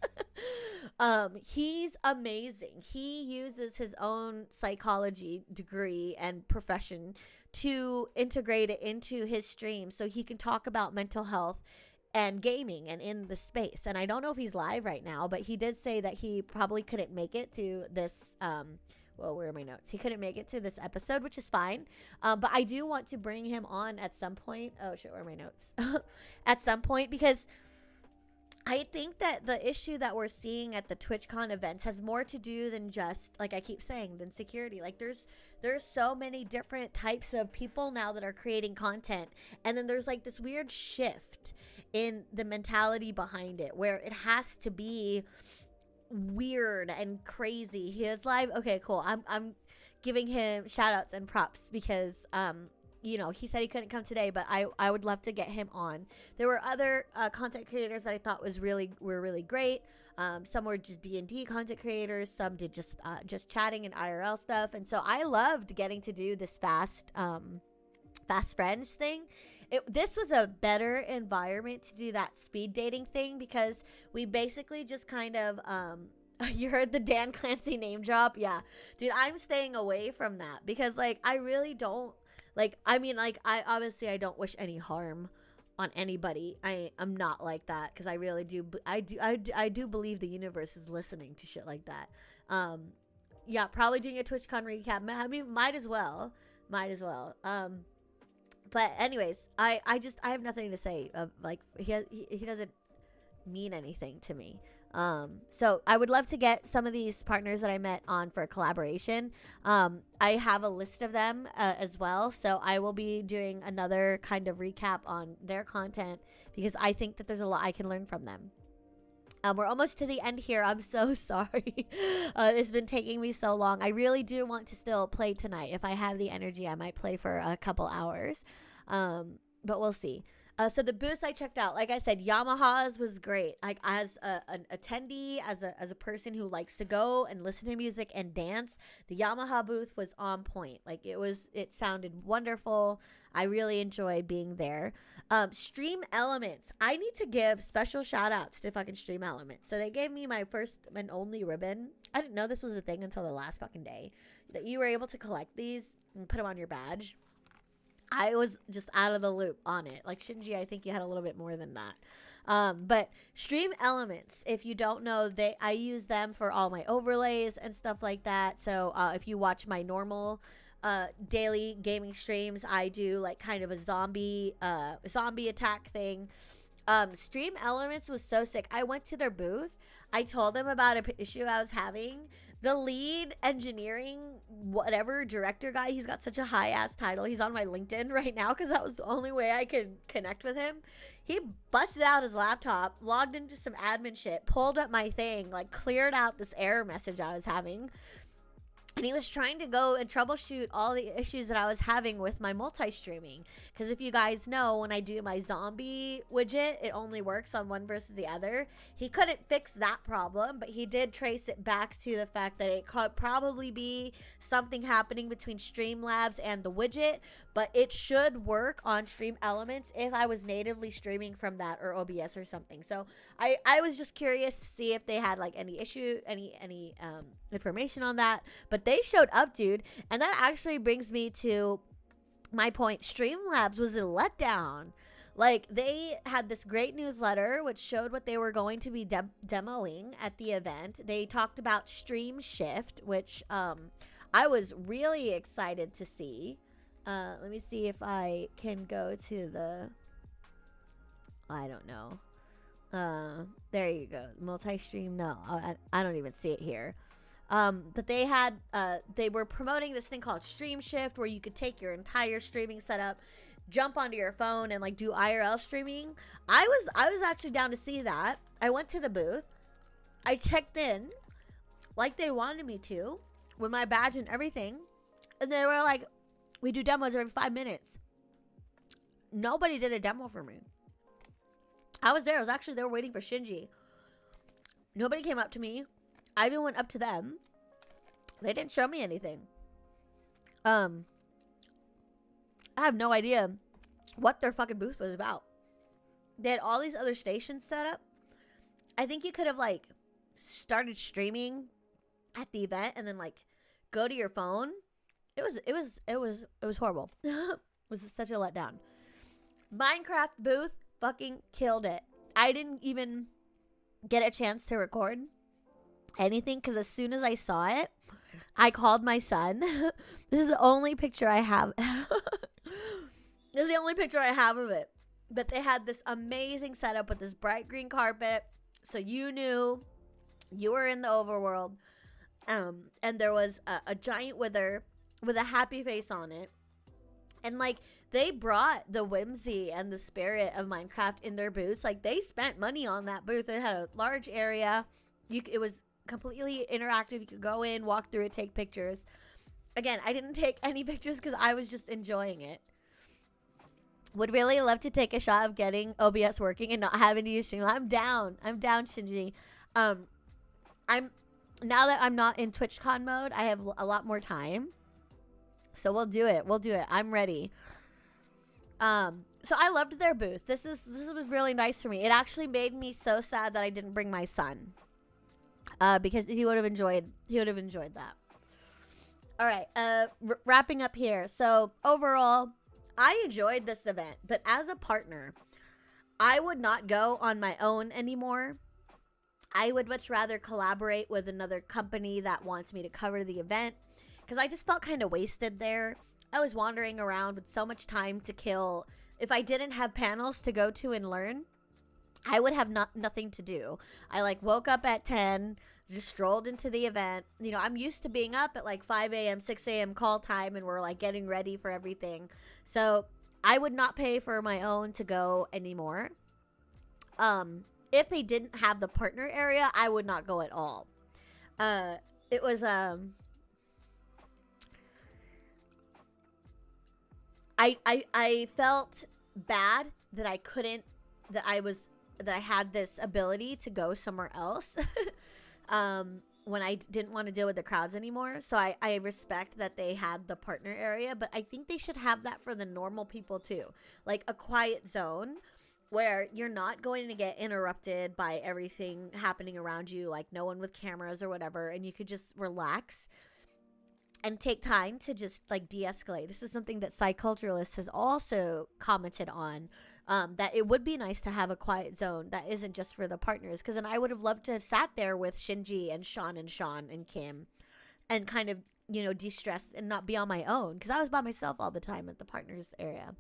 He's amazing. He uses his own psychology degree and profession to integrate it into his stream so he can talk about mental health and gaming and in the space. And I don't know if he's live right now, but he did say that he probably couldn't make it to this well, where are my notes? He couldn't make it to this episode, which is fine. But I do want to bring him on at some point. Oh shit, where are my notes? At some point, because I think that the issue that we're seeing at the TwitchCon events has more to do than just, like I keep saying, than security. Like, there's so many different types of people now that are creating content, and then there's like this weird shift in the mentality behind it where it has to be weird and crazy. He is live. Okay, cool. I'm giving him shout outs and props because you know, he said he couldn't come today, but I would love to get him on. There were other content creators that I thought were really great. Some were just D&D content creators, some did just chatting and IRL stuff. And so I loved getting to do this fast friends thing. This was a better environment to do that speed dating thing because we basically just kind of you heard the Dan Clancy name drop? Yeah. Dude, I'm staying away from that because, like, I really don't, like, I mean, like, I don't wish any harm on anybody. I'm not like that because I really do. I do believe the universe is listening to shit like that. Yeah, probably doing a TwitchCon recap. I mean, might as well. But anyways, I have nothing to say. Like, he doesn't mean anything to me. So I would love to get some of these partners that I met on for a collaboration. I have a list of them as well. So I will be doing another kind of recap on their content because I think that there's a lot I can learn from them. We're almost to the end here. I'm so sorry. It's been taking me so long. I really do want to still play tonight. If I have the energy, I might play for a couple hours. But we'll see. So the booths I checked out, like I said, Yamaha's was great. Like, as an attendee, as a person who likes to go and listen to music and dance, the Yamaha booth was on point. Like, it sounded wonderful. I really enjoyed being there. Stream Elements. I need to give special shout outs to fucking Stream Elements. So they gave me my first and only ribbon. I didn't know this was a thing until the last fucking day, that you were able to collect these and put them on your badge. I was just out of the loop on it. Like, Shinji, I think you had a little bit more than that. But Stream Elements, if you don't know, I use them for all my overlays and stuff like that. So if you watch my normal daily gaming streams, I do like kind of a zombie attack thing. Stream Elements was so sick. I went to their booth. I told him about an issue I was having. The lead engineering, whatever director guy, he's got such a high ass title. He's on my LinkedIn right now because that was the only way I could connect with him. He busted out his laptop, logged into some admin shit, pulled up my thing, like cleared out this error message I was having. And he was trying to go and troubleshoot all the issues that I was having with my multi-streaming. Because if you guys know, when I do my zombie widget, it only works on one versus the other. He couldn't fix that problem, but he did trace it back to the fact that it could probably be something happening between Streamlabs and the widget. But it should work on Stream Elements if I was natively streaming from that or OBS or something. So I was just curious to see if they had like any issue, any information on that. But they showed up, dude. And that actually brings me to my point. Streamlabs was a letdown. Like, they had this great newsletter which showed what they were going to be demoing at the event. They talked about Stream Shift, which I was really excited to see. Let me see if I can go to the, I don't know. There you go. Multi-stream. No, I don't even see it here. But they had, they were promoting this thing called Stream Shift, where you could take your entire streaming setup, jump onto your phone, and like do IRL streaming. I was actually down to see that. I went to the booth. I checked in like they wanted me to with my badge and everything. And they were like, we do demos every 5 minutes. Nobody did a demo for me. I was there. I was actually there waiting for Shinji. Nobody came up to me. I even went up to them. They didn't show me anything. I have no idea what their fucking booth was about. They had all these other stations set up. I think you could have like started streaming at the event and then like go to your phone. It was horrible. It was such a letdown. Minecraft booth fucking killed it. I didn't even get a chance to record anything because as soon as I saw it, I called my son. This is the only picture I have. This is the only picture I have of it. But they had this amazing setup with this bright green carpet, so you knew you were in the overworld. And there was a giant wither with a happy face on it. And like, they brought the whimsy and the spirit of Minecraft in their booths. Like, they spent money on that booth. It had a large area. It was completely interactive. You could go in, walk through it, take pictures. Again, I didn't take any pictures because I was just enjoying it. Would really love to take a shot of getting OBS working and not having to use Streamlabs. I'm down. I'm down, Shinji. Now that I'm not in TwitchCon mode, I have a lot more time. So we'll do it. We'll do it. I'm ready. So I loved their booth. This was really nice for me. It actually made me so sad that I didn't bring my son. Because he would have enjoyed that. All right, wrapping up here. So overall, I enjoyed this event, but as a partner, I would not go on my own anymore. I would much rather collaborate with another company that wants me to cover the event, because I just felt kind of wasted there. I was wandering around with so much time to kill. If I didn't have panels to go to and learn, I would have nothing to do. I like woke up at 10, just strolled into the event. You know, I'm used to being up at like 5 a.m., 6 a.m. call time, and we're like getting ready for everything. So I would not pay for my own to go anymore. If they didn't have the partner area, I would not go at all. It was, I felt bad that I couldn't, that I had this ability to go somewhere else when I didn't want to deal with the crowds anymore. So I respect that they had the partner area, but I think they should have that for the normal people too. Like a quiet zone where you're not going to get interrupted by everything happening around you, like no one with cameras or whatever, and you could just relax and take time to just like de-escalate. This is something that Psyculturalist has also commented on, that it would be nice to have a quiet zone that isn't just for the partners, because then I would have loved to have sat there with Shinji and Sean and Kim and kind of, you know, de-stress and not be on my own, because I was by myself all the time at the partners area.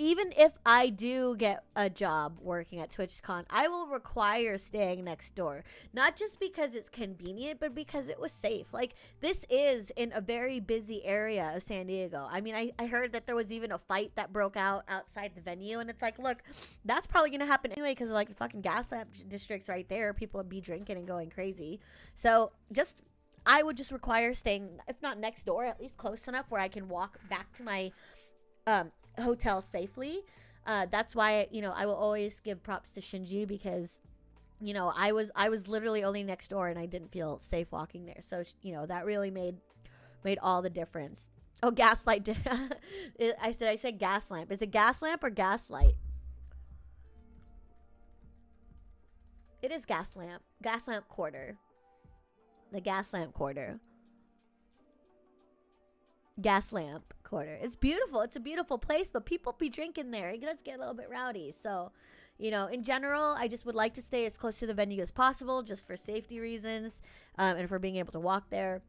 even if I do get a job working at TwitchCon, I will require staying next door. Not just because it's convenient, but because it was safe. Like, this is in a very busy area of San Diego. I mean, I heard that there was even a fight that broke out outside the venue. And it's like, look, that's probably going to happen anyway because of, like, the fucking gas lamp districts right there. People would be drinking and going crazy. So, I would just require staying, if not next door, at least close enough where I can walk back to my hotel safely. That's why, you know, I will always give props to Shinji because, you know, I was literally only next door and I didn't feel safe walking there. So, you know, that really made all the difference. Oh, gaslight. I said gas lamp. Is it gas lamp or gaslight? It is gas lamp. Gas lamp quarter. The gas lamp quarter. Gas lamp quarter. It's beautiful. It's a beautiful place, but people be drinking there. It does get a little bit rowdy. So, you know, in general, I just would like to stay as close to the venue as possible just for safety reasons, and for being able to walk there.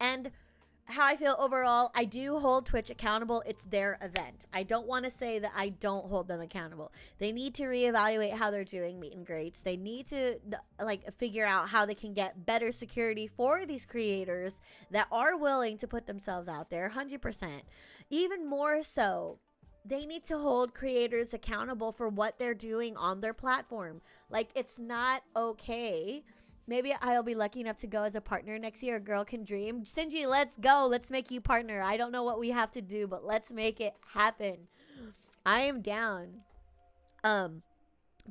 And how I feel overall, I do hold Twitch accountable. It's their event. I don't want to say that I don't hold them accountable. They need to reevaluate how they're doing meet and greets. They need to, like, figure out how they can get better security for these creators that are willing to put themselves out there 100%. Even more so, they need to hold creators accountable for what they're doing on their platform. Like, it's not okay. Maybe I'll be lucky enough to go as a partner next year. A girl can dream. Shinji, let's go. Let's make you partner. I don't know what we have to do, but let's make it happen. I am down. But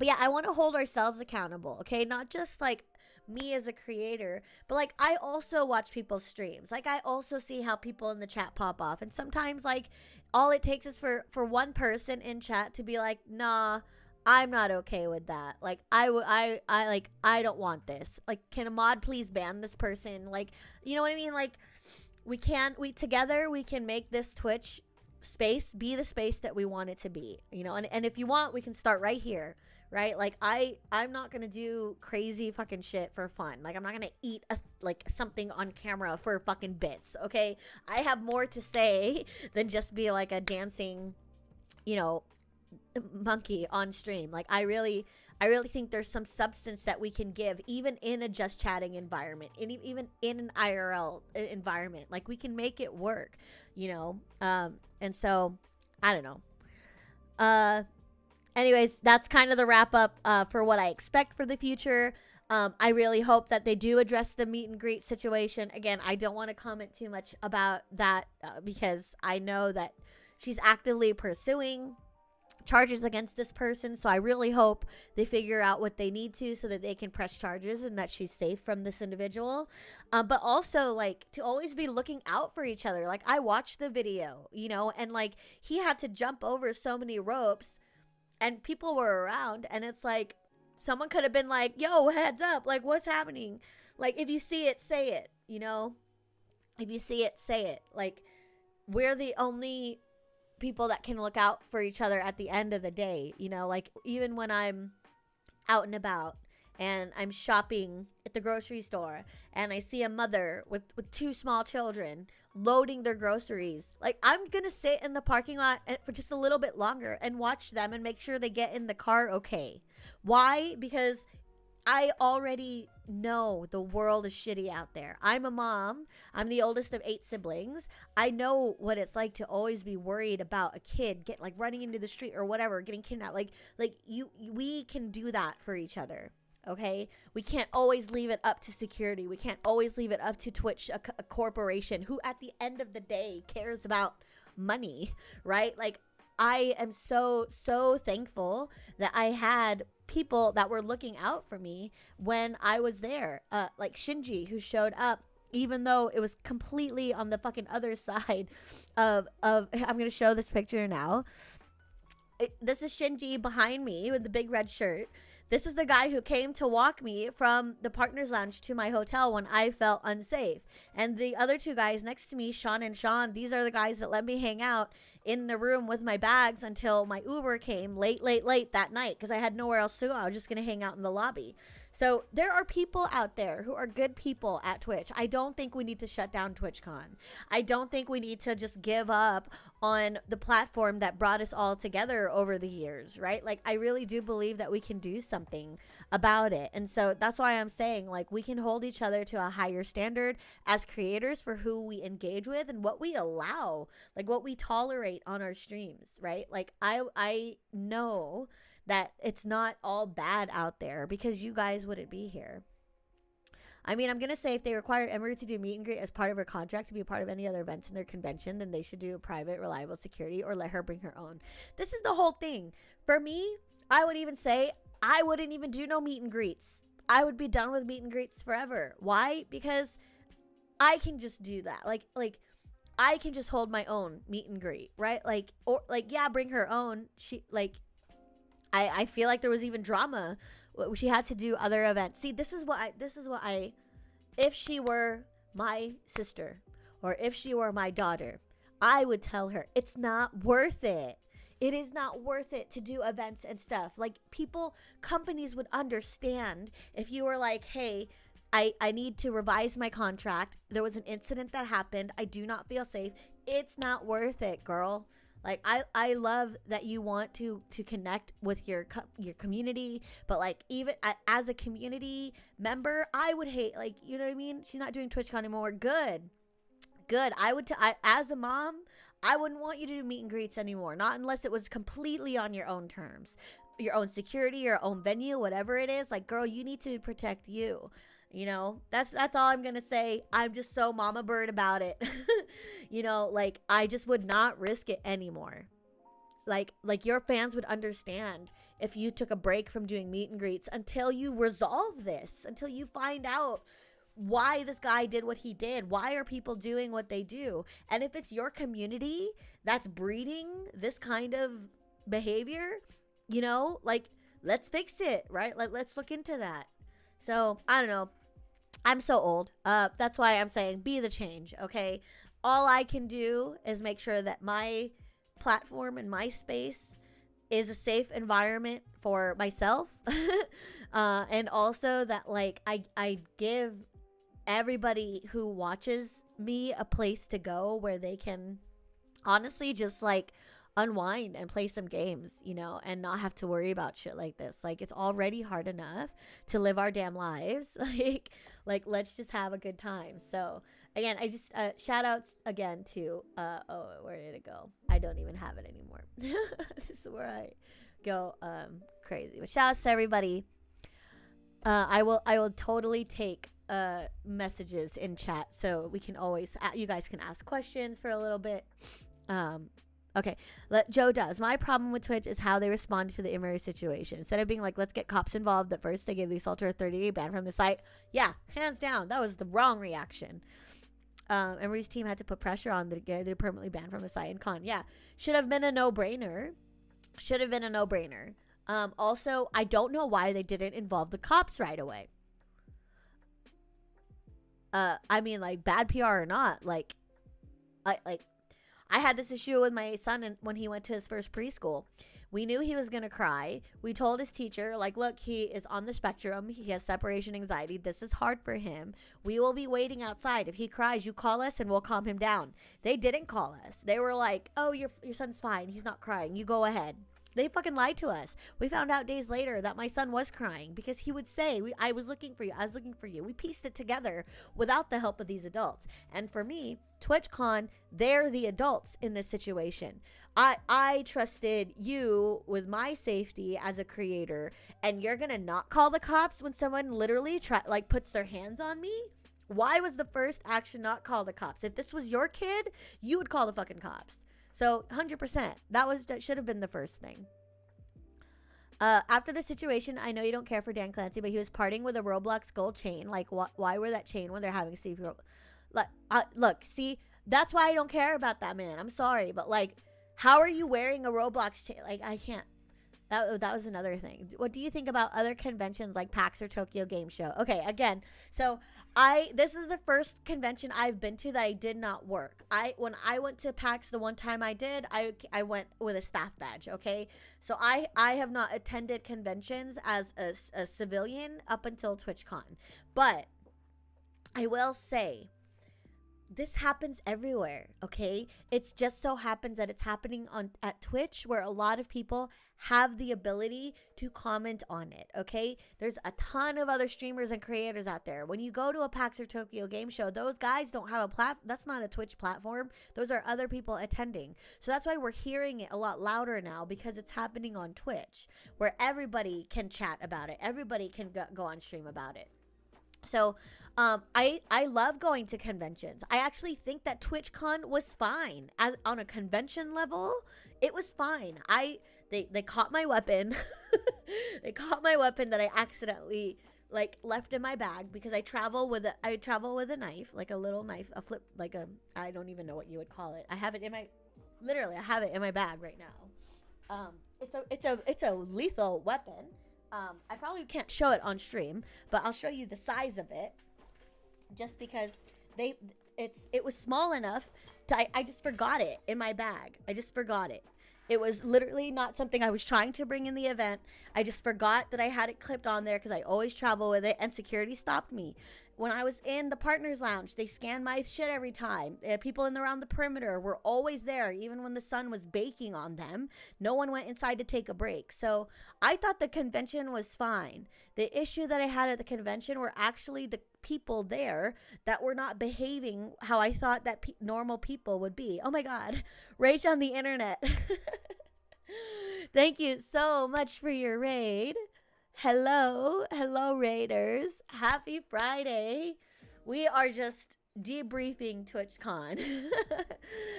yeah, I want to hold ourselves accountable, okay? Not just like me as a creator, but like I also watch people's streams. Like I also see how people in the chat pop off. And sometimes like all it takes is for one person in chat to be like, nah, I'm not okay with that. Like, I don't want this. Like, can a mod please ban this person? Like, you know what I mean? Like, together we can make this Twitch space be the space that we want it to be, you know? And if you want, we can start right here, right? Like, I'm not gonna do crazy fucking shit for fun. Like, I'm not gonna eat something on camera for fucking bits, okay? I have more to say than just be like a dancing, you know, monkey on stream. Like I really think there's some substance that we can give even in a just chatting environment, even in an IRL environment. Like we can make it work, you know. And so I don't know. Anyways, that's kind of the wrap up for what I expect for the future. I really hope that they do address the meet and greet situation. Again, I don't want to comment too much about that because I know that she's actively pursuing charges against this person, so I really hope they figure out what they need to so that they can press charges and that she's safe from this individual. But also like to always be looking out for each other. Like I watched the video, you know, and like he had to jump over so many ropes and people were around, and it's like someone could have been like, yo, heads up, like what's happening? Like if you see it, say it, you know? If you see it, say it. Like we're the only people that can look out for each other at the end of the day, you know? Like even when I'm out and about and I'm shopping at the grocery store and I see a mother with two small children loading their groceries, like I'm gonna sit in the parking lot for just a little bit longer and watch them and make sure they get in the car okay. Why? Because I already know the world is shitty out there. I'm a mom. I'm the oldest of 8 siblings. I know what it's like to always be worried about a kid running into the street or whatever, getting kidnapped. We can do that for each other. Okay? We can't always leave it up to security. We can't always leave it up to Twitch, a corporation who at the end of the day cares about money, right? Like I am so thankful that I had people that were looking out for me when I was there, like Shinji, who showed up even though it was completely on the fucking other side of I'm gonna show this picture now. This is Shinji behind me with the big red shirt. This is the guy who came to walk me from the partner's lounge to my hotel when I felt unsafe. And the other two guys next to me, Sean and Sean, these are the guys that let me hang out in the room with my bags until my Uber came late that night because I had nowhere else to go. I was just going to hang out in the lobby. So there are people out there who are good people at Twitch. I don't think we need to shut down TwitchCon. I don't think we need to just give up on the platform that brought us all together over the years, right? Like, I really do believe that we can do something about it. And so that's why I'm saying, like, we can hold each other to a higher standard as creators for who we engage with and what we allow, like what we tolerate on our streams, right? Like, I know that it's not all bad out there because you guys wouldn't be here. I mean, I'm going to say if they require Emery to do meet and greet as part of her contract to be a part of any other events in their convention, then they should do a private, reliable security or let her bring her own. This is the whole thing. For me, I would even say I wouldn't even do no meet and greets. I would be done with meet and greets forever. Why? Because I can just do that. Like I can just hold my own meet and greet, right? Like, or like, yeah, bring her own. I feel like there was even drama. She had to do other events. See, this is what I, if she were my sister or if she were my daughter, I would tell her it's not worth it. It is not worth it to do events and stuff. Like, companies would understand if you were like, hey, I need to revise my contract. There was an incident that happened. I do not feel safe. It's not worth it, girl. Like, I love that you want to connect with your community, but like, even as a community member, I would hate, like, you know what I mean? She's not doing TwitchCon anymore. Good. As a mom, I wouldn't want you to do meet and greets anymore. Not unless it was completely on your own terms, your own security, your own venue, whatever it is. Like, girl, you need to protect you. You know, that's all I'm going to say. I'm just so mama bird about it. You know, like, I just would not risk it anymore. Like your fans would understand if you took a break from doing meet and greets until you resolve this, until you find out why this guy did what he did. Why are people doing what they do? And if it's your community that's breeding this kind of behavior, you know, like, let's fix it, right? Like, let's look into that. So, I don't know. I'm so old. That's why I'm saying be the change, okay? All I can do is make sure that my platform and my space is a safe environment for myself. And also that, like, I give everybody who watches me a place to go where they can honestly just, like, unwind and play some games, you know, and not have to worry about shit like this. Like, it's already hard enough to live our damn lives. Like let's just have a good time. So again, I just shout outs again to where did it go? I don't even have it anymore. This is where I go crazy. But shout outs to everybody. I will totally take messages in chat, so we can always you guys can ask questions for a little bit. Okay, Joe does. My problem with Twitch is how they responded to the Emery situation. Instead of being like, let's get cops involved, at first they gave the assaulter a 30-day ban from the site. Yeah, hands down. That was the wrong reaction. Emery's team had to put pressure on the guy to permanently ban from the site and con. Yeah, should have been a no-brainer. Also, I don't know why they didn't involve the cops right away. I mean, like, bad PR or not, like, I had this issue with my son when he went to his first preschool. We knew he was going to cry. We told his teacher, like, look, he is on the spectrum. He has separation anxiety. This is hard for him. We will be waiting outside. If he cries, you call us and we'll calm him down. They didn't call us. They were like, oh, your son's fine. He's not crying. You go ahead. They fucking lied to us. We found out days later that my son was crying because he would say, I was looking for you. I was looking for you. We pieced it together without the help of these adults. And for me, TwitchCon, they're the adults in this situation. I trusted you with my safety as a creator, and you're going to not call the cops when someone literally puts their hands on me? Why was the first action not call the cops? If this was your kid, you would call the fucking cops. So 100%, that should have been the first thing. After the situation, I know you don't care for Dan Clancy, but he was partying with a Roblox gold chain. Like, why wear that chain when they're having secret? Like, look, see, that's why I don't care about that man. I'm sorry, but like, how are you wearing a Roblox chain? Like, I can't. That was another thing. What do you think about other conventions like PAX or Tokyo Game Show? Okay, again, so this is the first convention I've been to that I did not work. When I went to PAX the one time I did, I went with a staff badge, okay? So I have not attended conventions as a civilian up until TwitchCon. But I will say, this happens everywhere, okay? It's just so happens that it's happening at Twitch, where a lot of people have the ability to comment on it, okay? There's a ton of other streamers and creators out there. When you go to a PAX or Tokyo Game Show, those guys don't have a that's not a Twitch platform. Those are other people attending. So that's why we're hearing it a lot louder now, because it's happening on Twitch, where everybody can chat about it. Everybody can go on stream about it. So I love going to conventions. I actually think that TwitchCon was fine. As on a convention level, it was fine. They caught my weapon. They caught my weapon that I accidentally like left in my bag, because I travel with a knife, like a little knife, a flip, like I don't even know what you would call it. I have it in my bag right now. It's a lethal weapon. I probably can't show it on stream, but I'll show you the size of it, just because it was small enough I just forgot it in my bag. I just forgot it. It was literally not something I was trying to bring in the event. I just forgot that I had it clipped on there, because I always travel with it, and security stopped me. When I was in the partners lounge, they scanned my shit every time. People around the perimeter were always there, even when the sun was baking on them. No one went inside to take a break. So I thought the convention was fine. The issue that I had at the convention were actually the people there that were not behaving how I thought that normal people would be. Oh my God, rage on the internet. Thank you so much for your raid. Hello raiders. Happy Friday. We are just debriefing TwitchCon.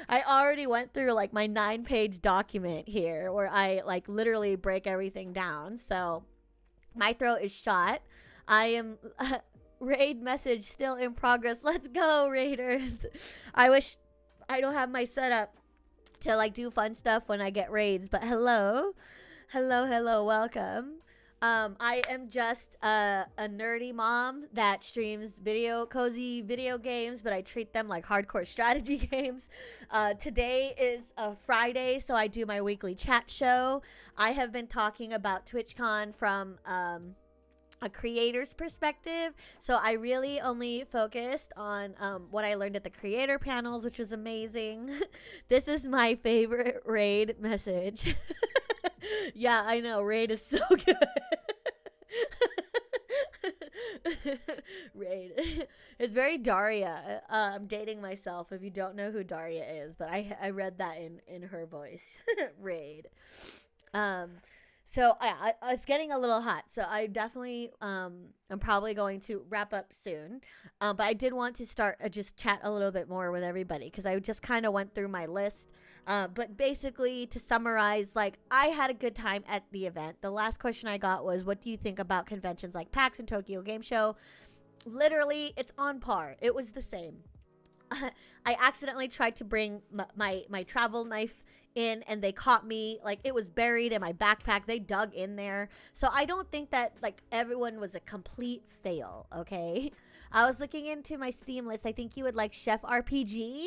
I already went through like my 9-page document here, where I like literally break everything down. So my throat is shot. I am raid message still in progress. Let's go, raiders. I wish I don't have my setup to like do fun stuff when I get raids, but hello, welcome. I am just a nerdy mom that streams cozy video games, but I treat them like hardcore strategy games. Today is a Friday, so I do my weekly chat show. I have been talking about TwitchCon from a creator's perspective, so I really only focused on what I learned at the creator panels, which was amazing. This is my favorite raid message. Yeah, I know, raid is so good. Raid. It's very Daria. I'm dating myself if you don't know who Daria is, but I read that in her voice. Raid. So it's getting a little hot, so I definitely I'm probably going to wrap up soon, but I did want to start just chat a little bit more with everybody, because I just kind of went through my list, but basically to summarize, like, I had a good time at the event. The last question I got was, what do you think about conventions like PAX and Tokyo Game Show? Literally, it's on par. It was the same. I accidentally tried to bring my travel knife in, and they caught me. Like, it was buried in my backpack. They dug in there. So I don't think that like everyone was a complete fail. Okay, I was looking into my Steam list. I think you would like Chef RPG.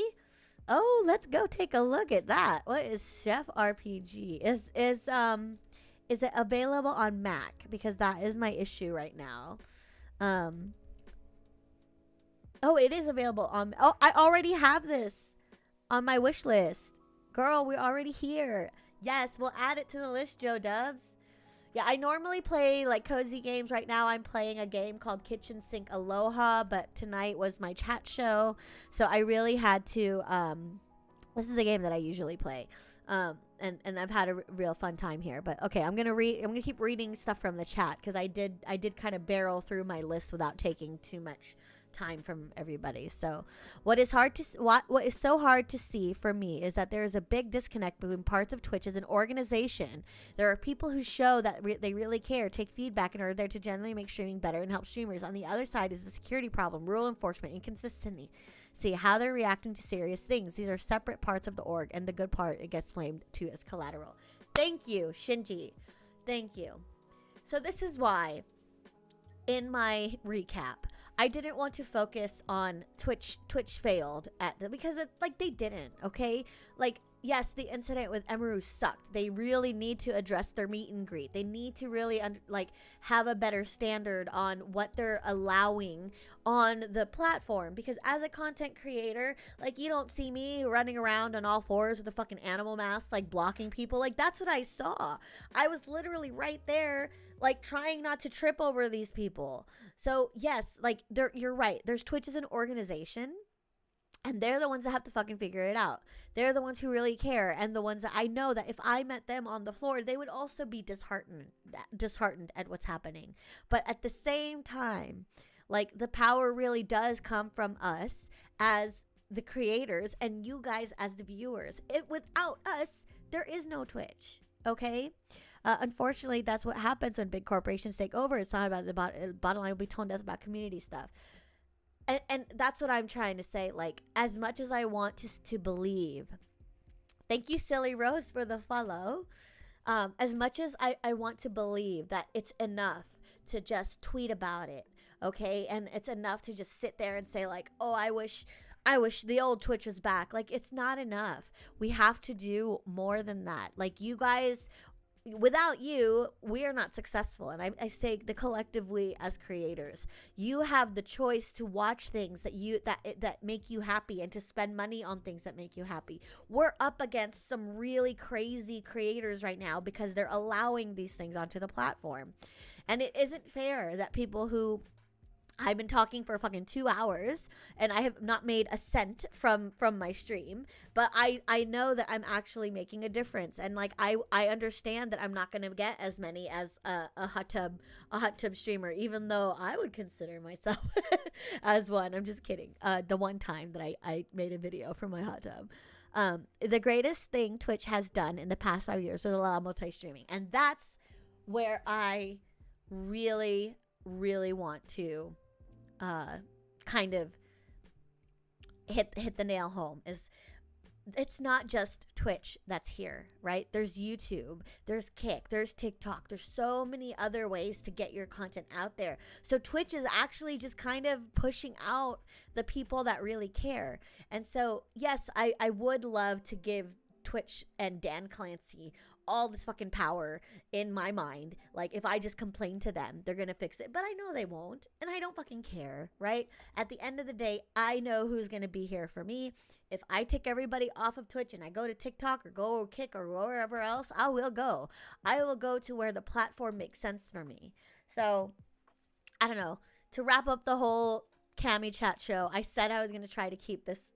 Oh, let's go take a look at that. What is Chef RPG? Is it available on Mac? Because that is my issue right now. Oh, it is available on. Oh, I already have this on my wish list. Girl, we're already here. Yes, we'll add it to the list, Joe Dubs. Yeah, I normally play like cozy games. Right now I'm playing a game called Kitchen Sink Aloha, but tonight was my chat show, so I really had to this is the game that I usually play. And I've had a real fun time here. But okay, I'm gonna keep reading stuff from the chat, because I did kind of barrel through my list without taking too much time from everybody. So what is so hard to see for me is that there is a big disconnect between parts of Twitch as an organization. There are people who show that they really care, take feedback, and are there to generally make streaming better and help streamers. On the other side is the security problem, rule enforcement, inconsistency. See how they're reacting to serious things. These are separate parts of the org, and the good part, it gets flamed too as collateral. Thank you, Shinji. Thank you. So this is why in my recap, I didn't want to focus on Twitch failed because they didn't, okay? Like, yes, the incident with Emeru sucked. They really need to address their meet and greet. They need to really have a better standard on what they're allowing on the platform, because as a content creator, like, you don't see me running around on all fours with a fucking animal mask, like blocking people. Like, that's what I saw. I was literally right there, like, trying not to trip over these people. So yes, like, you're right. There's Twitch as an organization, and they're the ones that have to fucking figure it out. They're the ones who really care, and the ones that I know that if I met them on the floor, they would also be disheartened at what's happening. But at the same time, like, the power really does come from us as the creators and you guys as the viewers. Without us, there is no Twitch, okay? Unfortunately, that's what happens when big corporations take over. It's not about the bottom line. Will be tone deaf about community stuff. And that's what I'm trying to say. Like, as much as I want to believe, thank you, Silly Rose, for the follow. As much as I want to believe that it's enough to just tweet about it, okay? And it's enough to just sit there and say, like, oh, I wish the old Twitch was back. Like, it's not enough. We have to do more than that. Like, you guys, without you, we are not successful. And I say the collective we as creators. You have the choice to watch things that make you happy and to spend money on things that make you happy. We're up against some really crazy creators right now because they're allowing these things onto the platform. And it isn't fair that people who I've been talking for fucking 2 hours and I have not made a cent from my stream, but I know that I'm actually making a difference. And like, I understand that I'm not going to get as many as a hot tub streamer, even though I would consider myself as one. I'm just kidding. The one time that I made a video from my hot tub. The greatest thing Twitch has done in the past 5 years is allow multi-streaming. And that's where I really, really want to kind of hit the nail home. It's not just Twitch that's here, right? There's YouTube, there's Kick, there's TikTok. There's so many other ways to get your content out there. So Twitch is actually just kind of pushing out the people that really care. And so, yes, I would love to give Twitch and Dan Clancy all this fucking power in my mind. Like, if I just complain to them, they're gonna fix it. But I know they won't, and I don't fucking care, right? At the end of the day, I know who's gonna be here for me. If I take everybody off of Twitch and I go to TikTok or go Kick or wherever else, I will go. I will go to where the platform makes sense for me. So, I don't know. To wrap up the whole CAMI Chat show, I said I was gonna try to keep this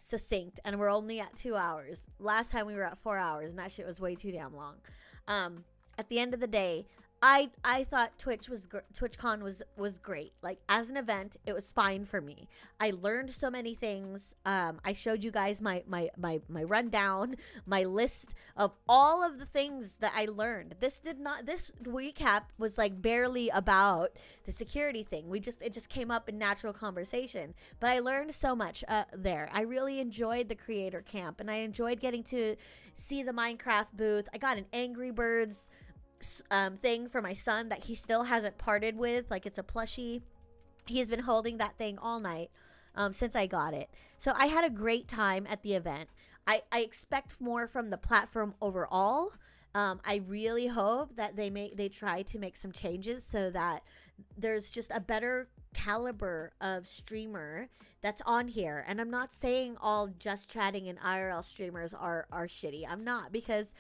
succinct, and we're only at 2 hours. Last time we were at 4 hours, and that shit was way too damn long. At the end of the day, I thought TwitchCon was great. Like, as an event, it was fine for me. I learned so many things. I showed you guys my rundown, my list of all of the things that I learned. This recap was like barely about the security thing. It just came up in natural conversation. But I learned so much there. I really enjoyed the creator camp, and I enjoyed getting to see the Minecraft booth. I got an Angry Birds thing for my son that he still hasn't parted with. Like, it's a plushie. He has been holding that thing all night since I got it. So I had a great time at the event. I expect more from the platform overall. I really hope that they try to make some changes so that there's just a better caliber of streamer that's on here. And I'm not saying all just chatting and IRL streamers are shitty. I'm not, because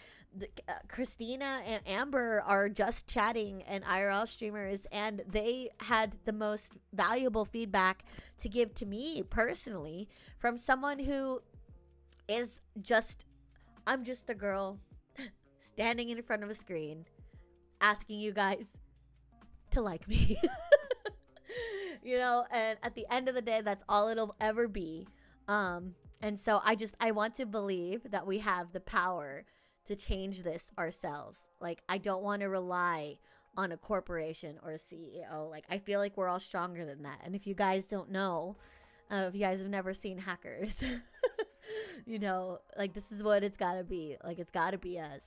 Christina and Amber are just chatting and IRL streamers, and they had the most valuable feedback to give to me personally from someone who is I'm just a girl standing in front of a screen asking you guys to like me. You know, and at the end of the day, that's all it'll ever be. And so I want to believe that we have the power to change this ourselves. Like, I don't want to rely on a corporation or a CEO. Like, I feel like we're all stronger than that. And if you guys don't know, if you guys have never seen Hackers, you know, like, this is what it's got to be. Like, it's got to be us.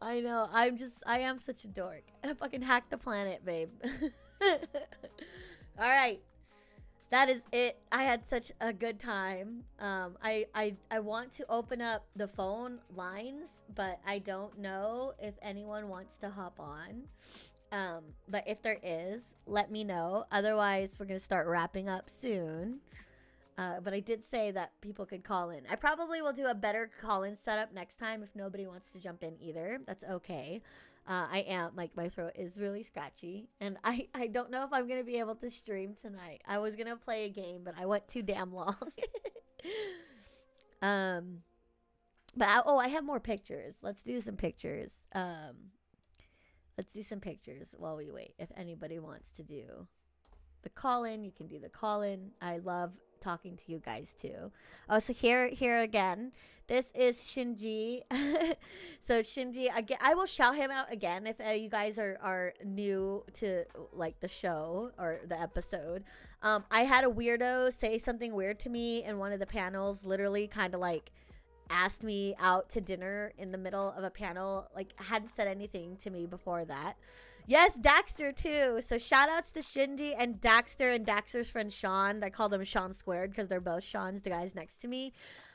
I know. I am such a dork. I fucking hacked the planet, babe. All right. That is it. I had such a good time. I want to open up the phone lines, but I don't know if anyone wants to hop on. But if there is, let me know. Otherwise, we're gonna start wrapping up soon. But I did say that people could call in. I probably will do a better call-in setup next time if nobody wants to jump in either. That's okay. I am, like, my throat is really scratchy. And I don't know if I'm going to be able to stream tonight. I was going to play a game, but I went too damn long. But I have more pictures. Let's do some pictures. Let's do some pictures while we wait. If anybody wants to do the call-in, you can do the call-in. I love talking to you guys too. Oh, so here again, this is Shinji. So Shinji, again, I will shout him out again if you guys are new to like the show or the episode. I had a weirdo say something weird to me in one of the panels, literally kind of like asked me out to dinner in the middle of a panel, like hadn't said anything to me before that. Yes, Daxter too. So shout outs to Shinji and Daxter and Daxter's friend Sean. I call them Sean squared because they're both Sean's, the guys next to me.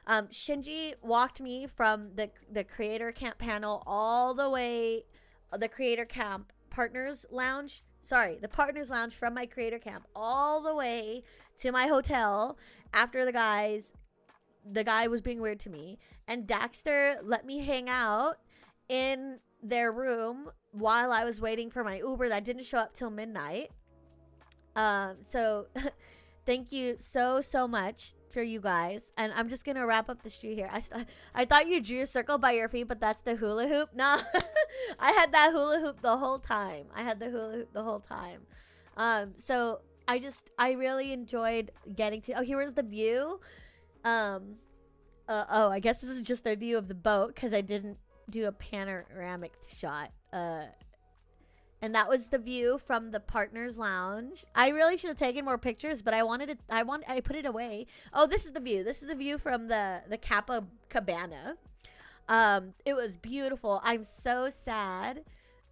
Shinji walked me from the creator camp panel all the way, the creator camp partners lounge. Sorry, the partners lounge from my creator camp all the way to my hotel after the guy was being weird to me. And Daxter let me hang out in their room while I was waiting for my Uber that didn't show up till midnight. So thank you so much for you guys. And I'm just gonna wrap up the stream here. I thought you drew a circle by your feet, but that's the hula hoop. No, I had that hula hoop the whole time. So I really enjoyed getting to. Oh, here was the view. I guess this is just a view of the boat because I didn't do a panoramic shot. And that was the view from the partners lounge. I really should have taken more pictures, but I put it away. Oh, this is the view. This is the view from the Kappa Cabana. It was beautiful. I'm so sad.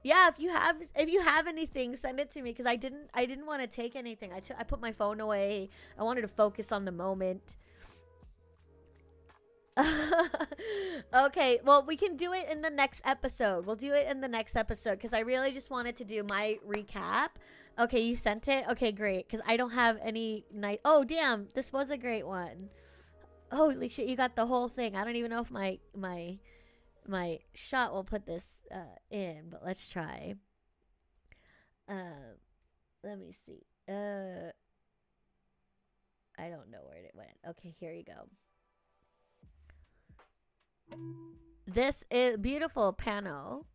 Yeah, if you have anything, send it to me because I didn't want to take anything. I put my phone away. I wanted to focus on the moment. Okay, well, we can do it in the next episode. We'll do it in the next episode because I really just wanted to do my recap. Okay, you sent it? Okay, great, because I don't have any nice. Oh, damn, this was a great one. Holy shit, you got the whole thing. I don't even know if my shot will put this in, but let's try. Let me see. I don't know where it went. Okay, here you go. This is beautiful panel.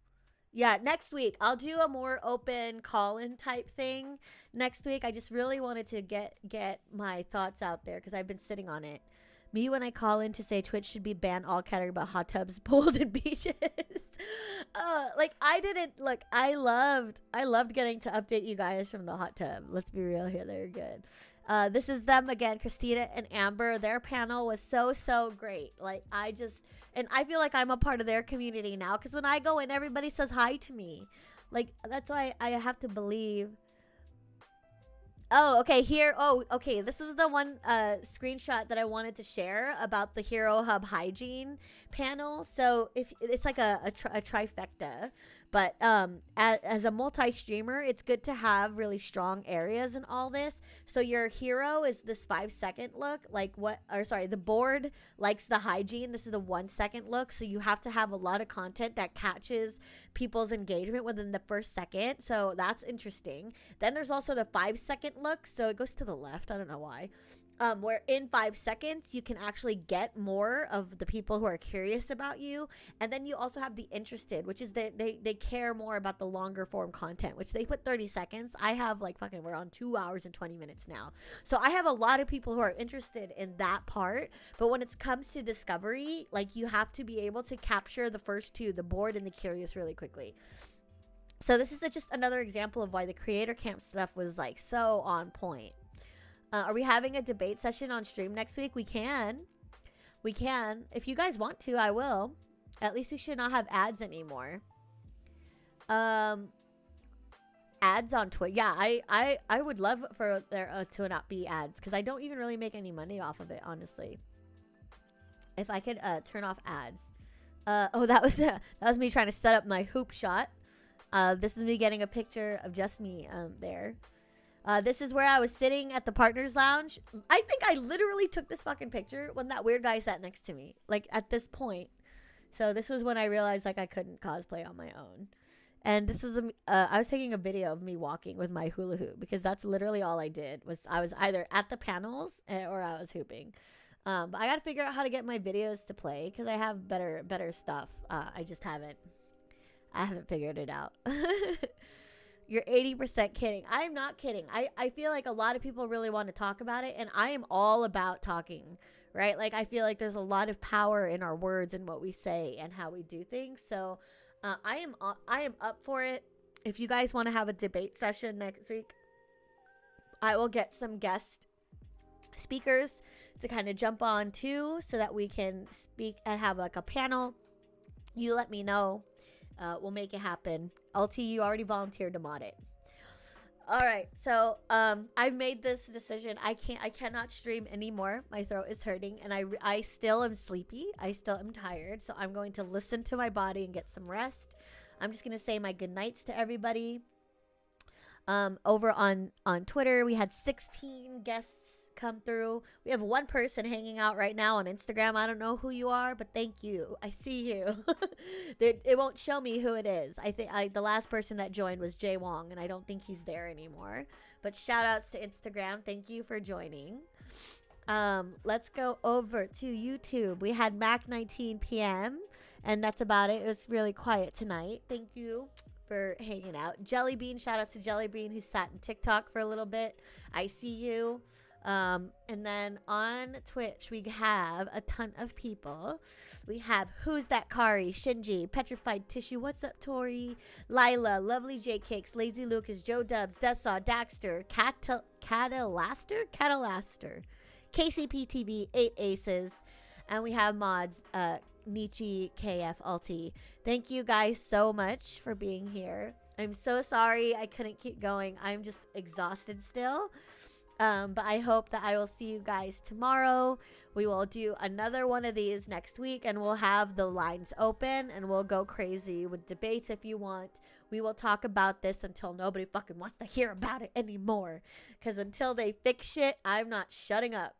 Yeah, next week I'll do a more open call-in type thing. Next week I just really wanted to get my thoughts out there because I've been sitting on it. Me when I call in to say Twitch should be banned all category about hot tubs, pools, and beaches. Like I loved getting to update you guys from the hot tub. Let's be real here, they're good. This is them again, Christina and Amber. Their panel was so great. Like and I feel like I'm a part of their community now because when I go in, everybody says hi to me. Like that's why I have to believe. Oh, okay, here. Oh, okay. This was the one screenshot that I wanted to share about the Hero Hub hygiene panel. So if it's like a trifecta, but as a multi-streamer, it's good to have really strong areas in all this. So your hero is this 5-second look, the board likes the hygiene. This is the 1-second look. So you have to have a lot of content that catches people's engagement within the first second. So that's interesting. Then there's also the 5-second look. So it goes to the left. I don't know why. Where in 5 seconds you can actually get more of the people who are curious about you. And then you also have the interested, which is that they care more about the longer form content, which they put 30 seconds. I have we're on 2 hours and 20 minutes now. So I have a lot of people who are interested in that part. But when it comes to discovery, you have to be able to capture the first two, the bored and the curious, really quickly. So this is just another example of why the creator camp stuff was so on point. Are we having a debate session on stream next week? We can. If you guys want to, I will. At least we should not have ads anymore. Ads on Twitch. Yeah, I would love for there to not be ads, because I don't even really make any money off of it, honestly. If I could turn off ads. Oh, that was me trying to set up my hoop shot. This is me getting a picture of just me there. This is where I was sitting at the partners lounge. I think I literally took this fucking picture when that weird guy sat next to me, like at this point. So this was when I realized like I couldn't cosplay on my own. And this is I was taking a video of me walking with my hula hoop, because that's literally all I did. Was I was either at the panels or I was hooping. But I gotta figure out how to get my videos to play, because I have better stuff. I just haven't figured it out. You're 80% kidding. I am not kidding. I feel like a lot of people really want to talk about it, and I am all about talking, right? Like, I feel like there's a lot of power in our words and what we say and how we do things. So I am up for it. If you guys want to have a debate session next week, I will get some guest speakers to kind of jump on too, so that we can speak and have like a panel. You let me know. We'll make it happen. LT, you already volunteered to mod it. All right, so I've made this decision. I cannot stream anymore. My throat is hurting, and I still am sleepy. I still am tired, so I'm going to listen to my body and get some rest. I'm just gonna say my good nights to everybody. Over on Twitter, we had 16 guests come through. We have one person hanging out right now on Instagram. I don't know who you are, but thank you. I see you. It won't show me who it is. I think the last person that joined was Jay Wong, and I don't think he's there anymore. But shout outs to Instagram. Thank you for joining. Let's go over to YouTube. We had Mac 19 PM, and that's about it. It was really quiet tonight. Thank you for hanging out. Jellybean, shout outs to Jellybean, who sat in TikTok for a little bit. I see you. And then on Twitch, we have a ton of people. We have Who's That Kari, Shinji, Petrified Tissue, What's Up Tori, Lila, Lovely J Cakes, Lazy Lucas, Joe Dubs, Deathsaw, Daxter, Catalaster, KCP TV, 8 Aces, and we have mods, Nietzsche, KF, Alti. Thank you guys so much for being here. I'm so sorry I couldn't keep going. I'm just exhausted still. But I hope that I will see you guys tomorrow. We will do another one of these next week, and we'll have the lines open, and we'll go crazy with debates if you want. We will talk about this until nobody fucking wants to hear about it anymore. Because until they fix shit, I'm not shutting up.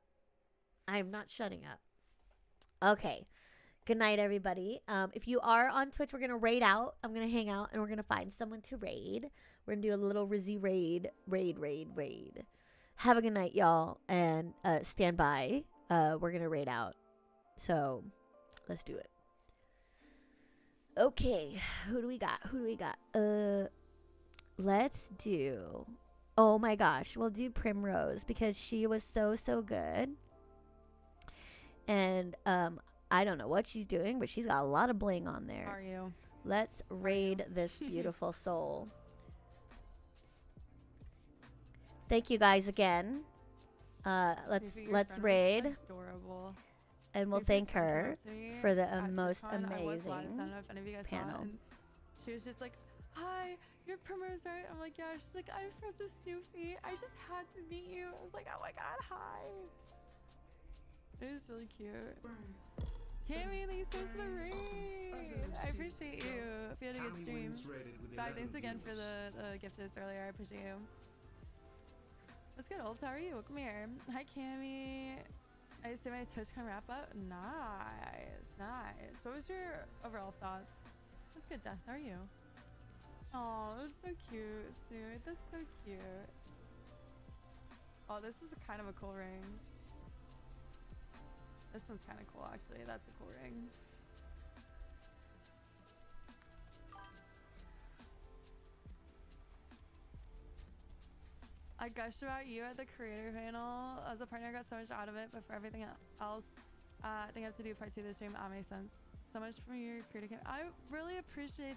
I'm not shutting up. Okay. Good night, everybody. If you are on Twitch, we're going to raid out. I'm going to hang out, and we're going to find someone to raid. We're going to do a little Rizzy raid. Have a good night, y'all, and stand by. We're going to raid out. So, let's do it. Okay, who do we got? Let's do... Oh my gosh, we'll do Primrose, because she was so good. And, I don't know what she's doing, but she's got a lot of bling on there. How are you? Let's raid this beautiful soul. Thank you guys again. Let's raid. Adorable. And we'll thank her for the most amazing panel. She was just like, "Hi, you're Primrose, right?" I'm like, "Yeah." She's like, "I'm friends with Snoopy. I just had to meet you." I was like, "Oh my god, hi." It was really cute. Cami, thanks so much for the raid. I appreciate you. If you had a good stream. Sky, thanks again for the gifteds earlier. I appreciate you. What's good, Old? How are you? Welcome here. Hi, Cami. I say my TwitchCon wrap up. Nice. What was your overall thoughts? That's good, Death. How are you? Oh, that's so cute, dude. That's so cute. Oh, this is kind of a cool ring. This one's kind of cool, actually. That's a cool ring. I gushed about you at the creator panel. As a partner, I got so much out of it, but for everything else, I think I have to do part 2 of the stream. That makes sense. So much from your creator. I really appreciate